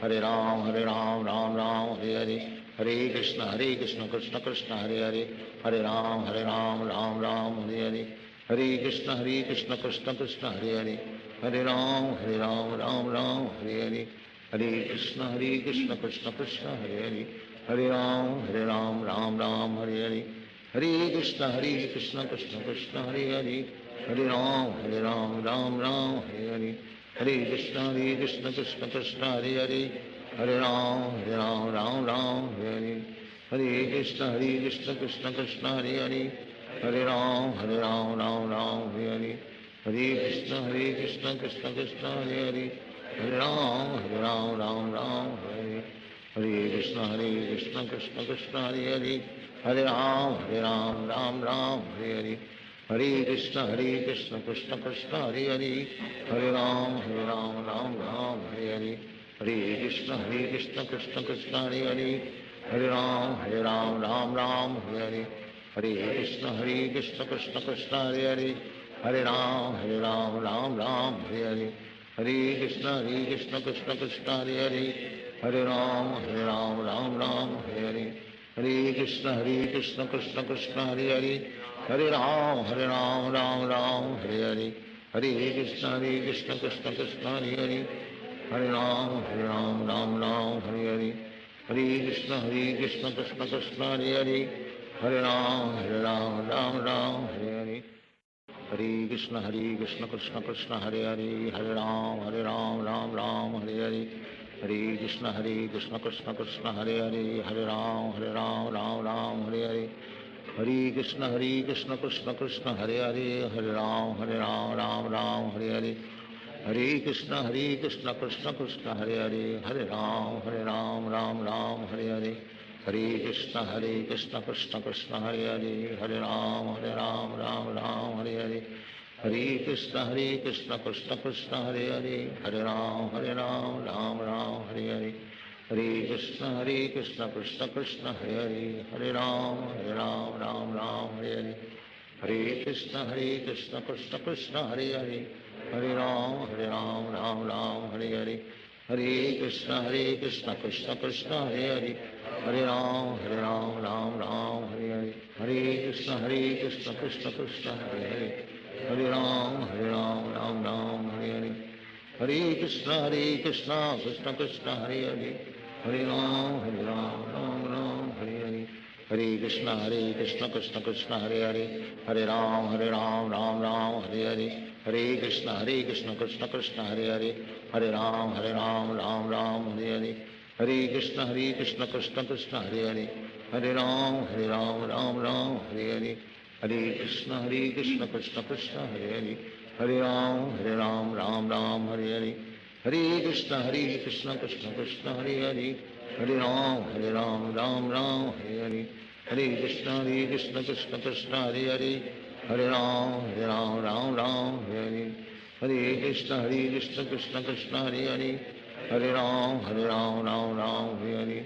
Hare Ram Ram Hare Hare, Hare Krishna Krishna Krishna Hare Hare, Hare Ram Ram Hare Hare, Hare Krishna Krishna Krishna Hare Hare, Hare Ram Ram Hare Hare, Hare Krishna Krishna Krishna Hare Hare, Hare Ram Ram Hare Hare, Hare Krishna Krishna Krishna Hare Hare, Hare Ram Ram Hare Hare, Hare Krishna Krishna Krishna Hare Hare, Hare Ram Ram Hare Hare, Hare Krishna Krishna Krishna Hare Hare, Hare Ram Ram Hare Hare, Hare Krishna Krishna Krishna Hare Hare, Hare Ram Ram Hare Hare, Hare Krishna Krishna Krishna Hare Hare, Hare Ram Ram Hare Hare, Hare Krishna Krishna Krishna Hare Hare, Hare Ram Ram Hare Hare, Hare Krishna Krishna Krishna Hare Hare, Hare Ram Ram Hare Hare, Hare Krishna Krishna Krishna Hare Hare, Hare Ram Ram Hare Hare, Hare Krishna Krishna Krishna Hare Hare, Hare Ram Ram Hare Hare, Hare Krishna Krishna Krishna Hare Hare, Hare Ram Hare Hare, Hare Krishna Krishna Krishna Hare Hare, Hare Ram Ram Hare Hare, Hare Krishna Krishna Krishna Hare Hare, Hare Ram Ram Hare Hare, Hare Krishna Krishna Krishna Hare Hare, Hare Ram Ram Hare Hare, Hare Krishna Krishna Krishna Hare Hare, Hare Ram Ram Hare Hare, Hare Krishna Krishna Krishna Hare Hare, Hare Ram Ram Ram Hare Hare, Hare Krishna Krishna Krishna Hare Hare, Hare Ram Ram Ram Hare Hare, Hare Krishna Krishna Krishna Hare Hare, Hare Ram Ram Ram Hare Hare, Hare Krishna Krishna Krishna Hare Hare, Hare Ram Ram Ram Hare Hare, Hare Krishna Krishna Krishna Hare Hare, Hare Ram Ram Ram Hare Hare, Hare Krishna Krishna Krishna Hare Hare, Hare Ram Ram Ram Hare Hare, Hare Krishna Krishna Krishna Hare Hare, Hare Ram Ram Ram Hare Hare, Hare Krishna Krishna Krishna Hare Hare, Hare Ram Ram Ram Hare Hare, Hare Krishna Krishna Krishna Hare Hare, Hare Ram Ram Ram Hare Hare, Hare Krishna Krishna Krishna Hare Hare, Hare Ram Ram Ram Hare Hare, Hare Krishna Krishna Krishna Hare Hare, Hare Ram Ram Hare Hare, Hare Krishna Krishna Krishna Hare Hare, Hare Ram Ram Hare Hare, Hare Krishna Krishna Krishna Hare Hare, Hare Ram Ram Hare Hare, Hare Krishna Krishna Krishna Hare Hare, Hare Ram Ram Hare Hare, Hare Krishna Krishna Krishna Hare Hare, Hare Ram Ram Hare Hare, Hare Krishna Krishna Krishna Hare Hare, Hare Ram Ram Hare Hare,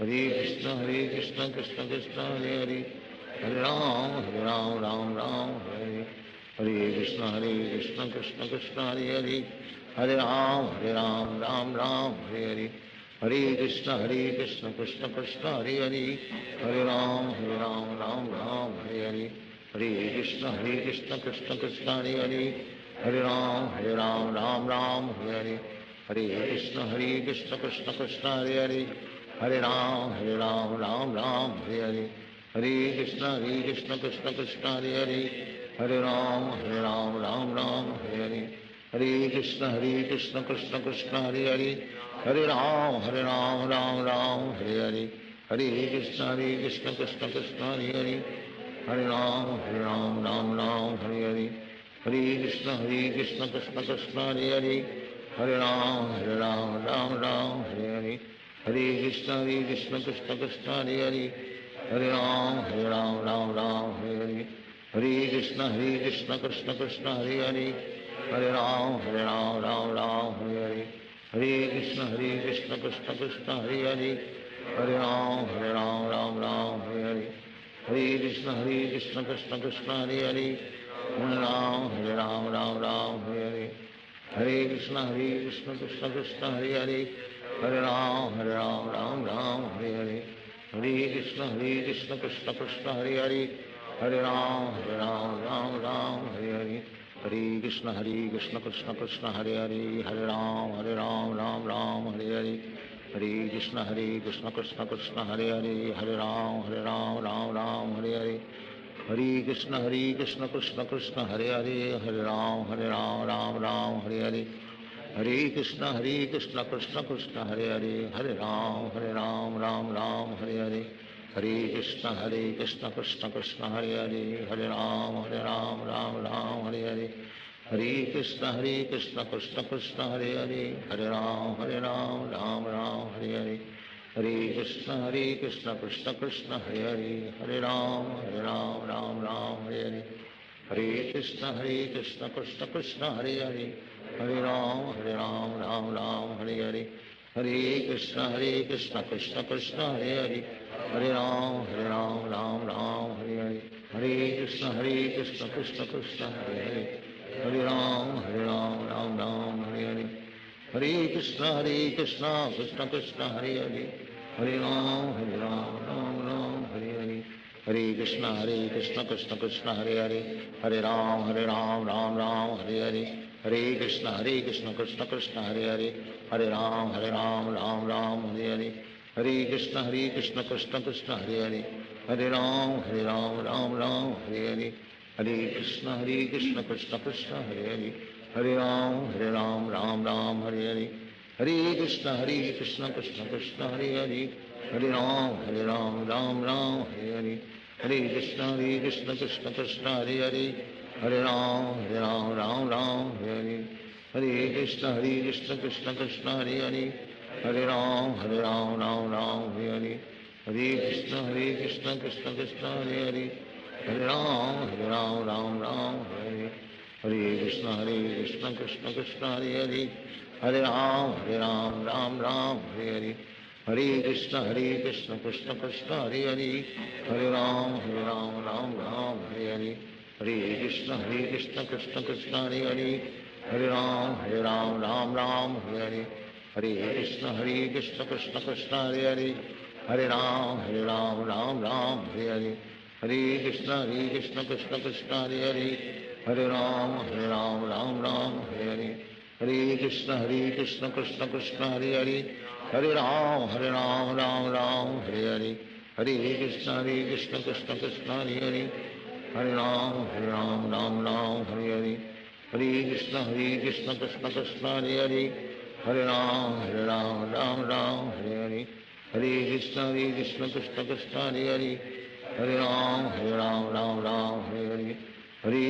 Hare Krishna Krishna Krishna Hare Hare, Hare Ram Ram Ram Hare Hare, Hare Krishna Krishna Krishna Hare Hare, Hare Ram Ram Hare Hare, Hare Krishna Krishna Krishna Hare Hare, Hare Ram Ram Hare Hare, Hare Krishna Krishna Krishna Hare Hare, Hare Ram Ram Ram Hare Hare, Hare Krishna Krishna Krishna Hare Hare, Hare Ram Ram Ram Hare Hare, Hare Krishna Krishna Krishna Hare Hare, Hare Ram Ram Hare Hare, Hare Krishna Krishna Krishna Hare Hare, Hare Ram Ram Hare Hare, Hare Krishna Krishna Krishna Hare Hare, Hare Ram Ram Hare Hare, Hare Krishna Krishna Krishna Hare Hare, Hare Ram Ram Hare Hare, Hare Krishna Krishna Krishna Hare Hare, Hare Ram Ram Hare Hare, Hare Krishna Krishna Krishna Hare Hare, Hare Ram Ram Hare Hare, Hare Krishna Krishna Krishna Hare Hare, Hare Ram Ram Hare Hare, Hare Krishna Krishna Krishna Hare Hare, Hare Ram Ram Hare Hare, Hare Krishna Krishna Krishna Hare Hare, Hare Ram Ram Hare Hare, Hare Krishna Krishna Krishna Hare Hare, Hare Ram Ram Hare Hare, Hare Krishna Krishna Krishna Hare Hare, Hare Ram Ram Hare Hare, Hare Krishna Krishna Krishna Hare Hare, Hare Ram Ram Hare Hare, Hare Krishna Krishna Krishna Hare Hare, Hare Ram Ram Hare Hare, Hare Krishna Krishna Krishna Hare Hare, Hare Ram Ram Hare Hare, Hare Krishna Krishna Krishna Hare Hare, Hare Ram Ram Hare Hare, Hare Krishna Krishna Krishna Hare Hare, Hare Ram Ram Hare Hare, Hare Krishna Krishna Krishna Hare Hare, Hare Ram Ram Hare Hare, Hare Krishna Krishna Krishna Hare Hare, Hare Ram Ram Hare Hare, Hare Krishna Krishna Krishna Hare Hare, Hare Ram Ram Hare Hare, Hare Krishna Krishna Krishna Hare Hare, Hare Ram Ram Hare Hare, Hare Krishna Krishna Krishna Hare Hare, Hare Ram Ram Hare Hare, Hare Krishna Krishna Krishna Hare Hare, Hare Ram Ram Hare Hare, Hare Krishna Krishna Krishna Hare Hare, Hare Ram Ram Hare Hare, Hare Krishna Krishna Krishna Hare Hare, Hare Ram Ram Hare Hare, Hare Krishna Krishna Krishna Hare Hare, Hare Ram Ram Hare Hare, Hare Krishna Krishna Krishna Hare Hare, Hare Ram Ram Ram Hare Hare, Hare Krishna Krishna Krishna Hare Hare Hare Ram Ram Ram Hare Krishna Krishna Krishna Hare Hare Hare Ram Ram Hare Hare Krishna Krishna Krishna Hare Hare Hare Ram Ram Hare Hare Hare Krishna Krishna Krishna Hare Hare Hare Ram Ram Hare Hare Hare Krishna Krishna Krishna Hare Hare Hare Ram Ram Hare Hare Hare Krishna Krishna Krishna Hare Hare Hare Ram Ram Hare Hare Hare Krishna Krishna Krishna Hare Hare Hare Ram Ram Hare Hare Hare Krishna Krishna Krishna Hare Hare Hare Ram Ram Hare Hare Hare Krishna Krishna Krishna Hare Hare Hare Ram Ram Hare Hare Hare Krishna Krishna Krishna Hare Hare Hare Ram Ram Hare Hare Hare Krishna Krishna Krishna Hare Hare Hare Ram Ram Hare Hare Hare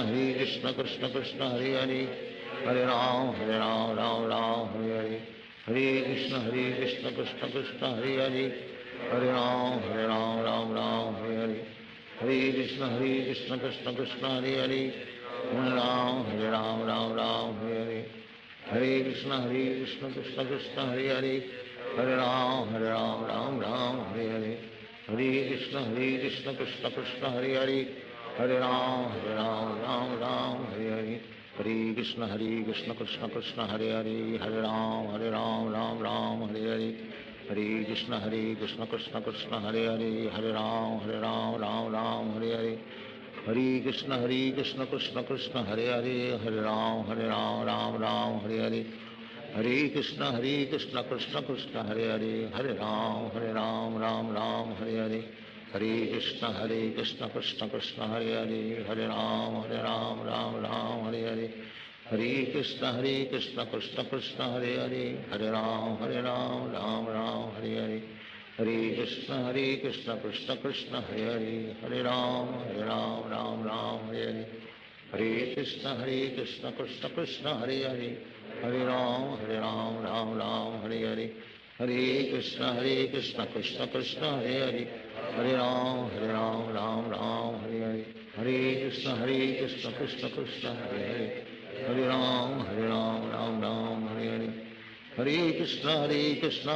Krishna Krishna Krishna Hare Hare Hare Ram Ram Hare Hare Hare Krishna Krishna Krishna Hare Hare Hare Ram Ram Hare Hare Hare Krishna Krishna Krishna Hare Hare Hare Ram Ram Hare Hare Hare Krishna Krishna Krishna Hare Hare Hare Ram Ram Hare Hare Hare Krishna Krishna Krishna Hare Hare Hare Ram Ram Hare Hare Hare Krishna Krishna Krishna Hare Hare Hare Ram Ram Hare Hare Hare Krishna Krishna Krishna Hare Hare Hare Ram Ram Hare Hare Hare Krishna Krishna Krishna Hare Hare Hare Ram Ram Hare Hare Hare Krishna Krishna Krishna Hare Hare Hare Ram Ram Hare Hare Hare Krishna Krishna Krishna Hare Hare Hare Ram Ram Hare Hare Hare Krishna Krishna Krishna Hare Hare Hare Ram Ram Hare Hare Hare Krishna Krishna Krishna Hare Hare Hare Ram Ram Hare Hare Hare Krishna Krishna Krishna Hare Hare Hare Ram Ram Hare Hare Hare Krishna Krishna Krishna Hare Hare Hare Ram Ram Hare Hare Hare Krishna Krishna Krishna Hare Hare Hare Ram Ram Hare Hare Hare Krishna Krishna Krishna Hare Hare Hare Ram Ram Hare Hare Hare Krishna Krishna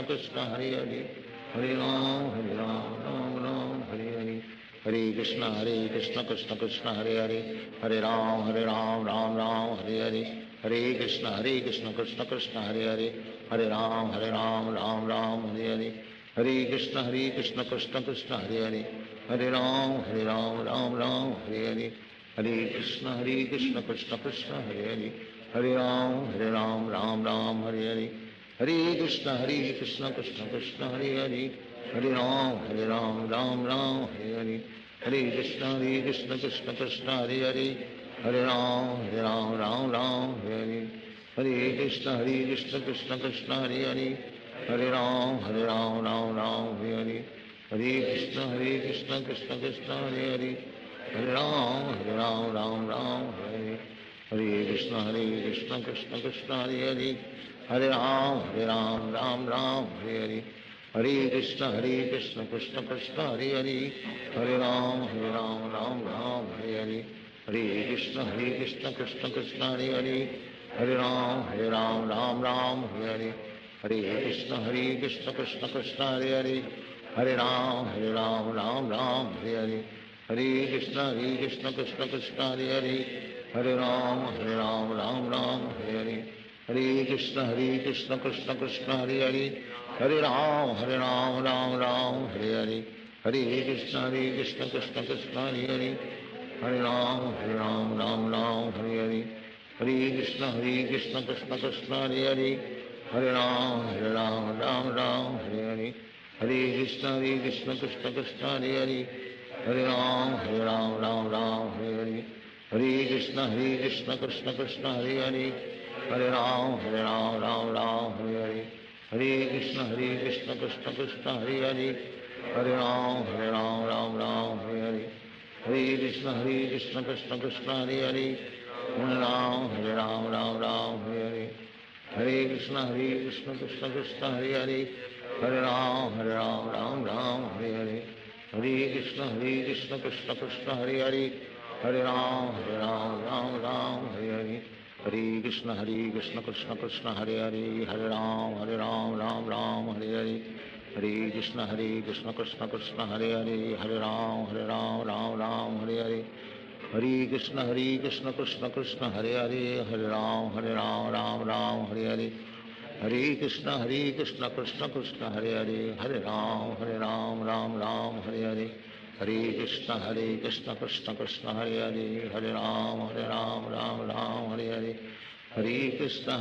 Krishna Hare Hare Hare Ram Ram Hare Hare Hare Krishna Krishna Krishna Hare Hare Hare Ram Ram Hare Hare Hare Krishna Krishna Krishna Hare Hare Hare Ram Ram Hare Hare Hare Krishna Krishna Krishna Hare Hare Hare Ram Ram Hare Hare Hare Krishna Krishna Krishna Hare Hare Hare Ram Ram Hare Hare Hare Krishna Krishna Krishna Hare Hare Hare Ram Ram Hare Hare Hare Krishna Krishna Krishna Hare Hare Hare Ram Ram Hare Hare Hare Krishna Krishna Krishna Hare Hare Hare Ram Ram Hare Hare Hare Krishna Krishna Krishna Hare Hare Hare Ram Ram Hare Hare Hare Krishna Krishna Krishna Hare Hare Hare Ram Ram Hare Hare Hare Krishna Krishna Krishna Hare Hare Hare Ram Ram Hare Hare Hare Krishna Krishna Krishna Hare Hare Hare Ram Ram Hare Hare Hare Krishna Krishna Krishna Hare Hare Hare Ram Ram Hare Hare Hare Krishna Krishna Krishna Hare Hare Hare Ram Ram Hare Hare Hare Krishna Krishna Krishna Hare Hare Hare Ram Ram Hare Hare Hare Krishna Krishna Krishna Hare Hare Hare Ram Ram Hare Hare Hare Krishna Krishna Krishna Hare Hare Hare Ram Ram Hare Hare Hare Krishna Krishna Krishna Hare Hare Hare Ram Ram Hare Hare Hare Krishna Krishna Krishna Hare Hare Hare Ram Ram Hare Hare Hare Krishna Krishna Krishna Hare Hare Hare Ram Ram Ram Hare Hare, Hare Krishna Krishna Krishna Hare Hare, Hare Ram Ram Ram Hare Hare, Hare Krishna Krishna Krishna Hare Hare, Hare Ram Ram Ram Hare Hare, Hare Krishna Krishna Krishna Hare Hare, Hare Ram Ram Ram Hare Hare, Hare Krishna Krishna Krishna Hare Hare, Hare Ram Ram Ram Hare Hare, Hare Krishna Krishna Krishna Hare Hare, Hare Ram Ram Ram Hare Hare, Hare Krishna Krishna Krishna Hare Hare, Hare Ram Ram Ram Hare Hare, Hare Krishna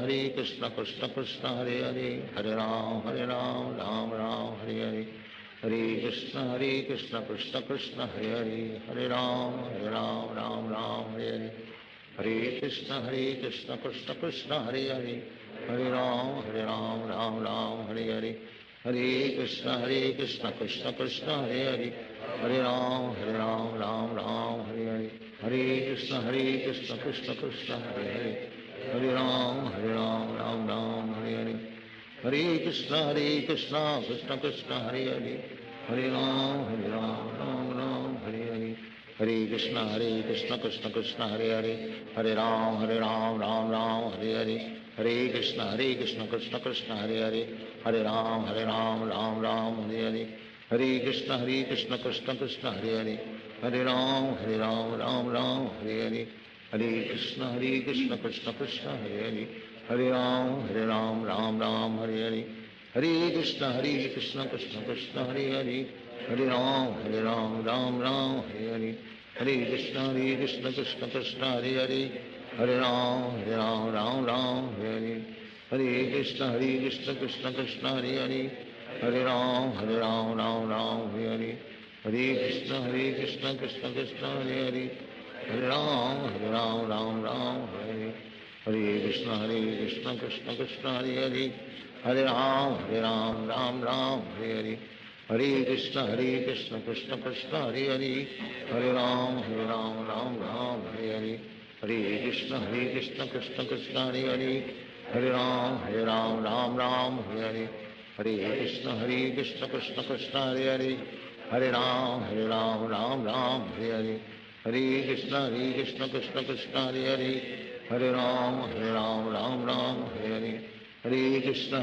Krishna Krishna Hare Hare, Hare Ram Ram Ram Hare Hare, Hare Krishna Krishna Krishna Hare Hare, Hare Ram Ram Ram Hare Hare, Hare Krishna Krishna Krishna Hare Hare, Hare Ram Ram Hare Hare, Hare Krishna Krishna Krishna Hare Hare, Hare Ram Ram Hare Hare, Hare Krishna Krishna Krishna Hare Hare, Hare Ram Ram Ram Hare Hare, Hare Krishna Krishna Krishna Hare Hare, Hare Ram Ram Hare Hare, Hare Krishna Krishna Krishna Hare Hare, Hare Ram Ram Ram Hare Hare, Hare Krishna Krishna Krishna Hare Hare, Hare Ram Ram Ram Hare Hare, Hare Krishna Krishna Krishna Hare Hare, Hare Ram Ram Hare Hare, Hare Krishna Krishna Krishna Hare Hare, Hare Ram Ram Hare Hare, Hare Krishna Krishna Krishna Hare Hare, Hare Ram Ram Hare Hare, Hare Krishna Krishna Krishna Hare Hare, Hare Ram Ram Hare Hare, Hare Krishna Krishna Krishna Hare Hare, Hare Ram Ram Hare Hare, Hare Krishna Krishna Krishna Hare Hare, Hare Ram Ram Hare Hare, Hare Krishna Krishna Krishna Hare Hare, Hare Ram Ram Hare Hare, Hare Krishna Krishna Krishna Hare Hare, Hare Ram Ram Hare Hare, Hare Krishna Krishna Krishna Hare Hare, Hare Ram Ram Hare Hare, Hare Krishna Krishna Krishna Hare Hare, Hare Ram Ram Hare Hare, Hare Krishna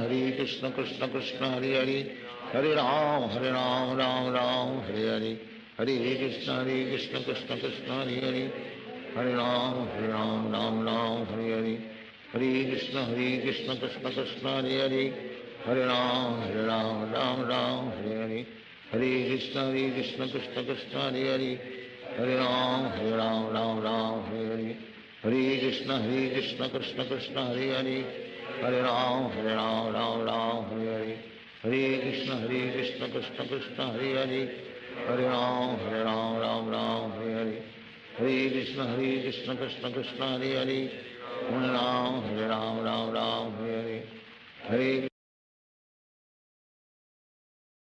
Krishna Krishna Hare Hare, Hare Ram Ram Hare Hare, Hare Krishna Krishna Krishna Hare Hare, Hare Ram Ram Hare Hare, Hare Krishna Krishna Krishna Hare Hare, Hare Ram Ram Hare Hare, Hare Krishna Krishna Krishna Hare Hare, Hare Ram Ram Hare Hare, Hare Krishna Krishna Krishna Hare Hare, Hare Ram Ram Hare Hare, Hare Krishna Krishna Krishna Hare Hare, Hare Ram Ram Hare Hare, Hare Krishna Krishna Krishna Hare Hare, Hare Ram Ram Hare Hare, Hare Krishna Krishna Krishna Hare Hare, Hare Ram Ram Ram Hare Hare, Hare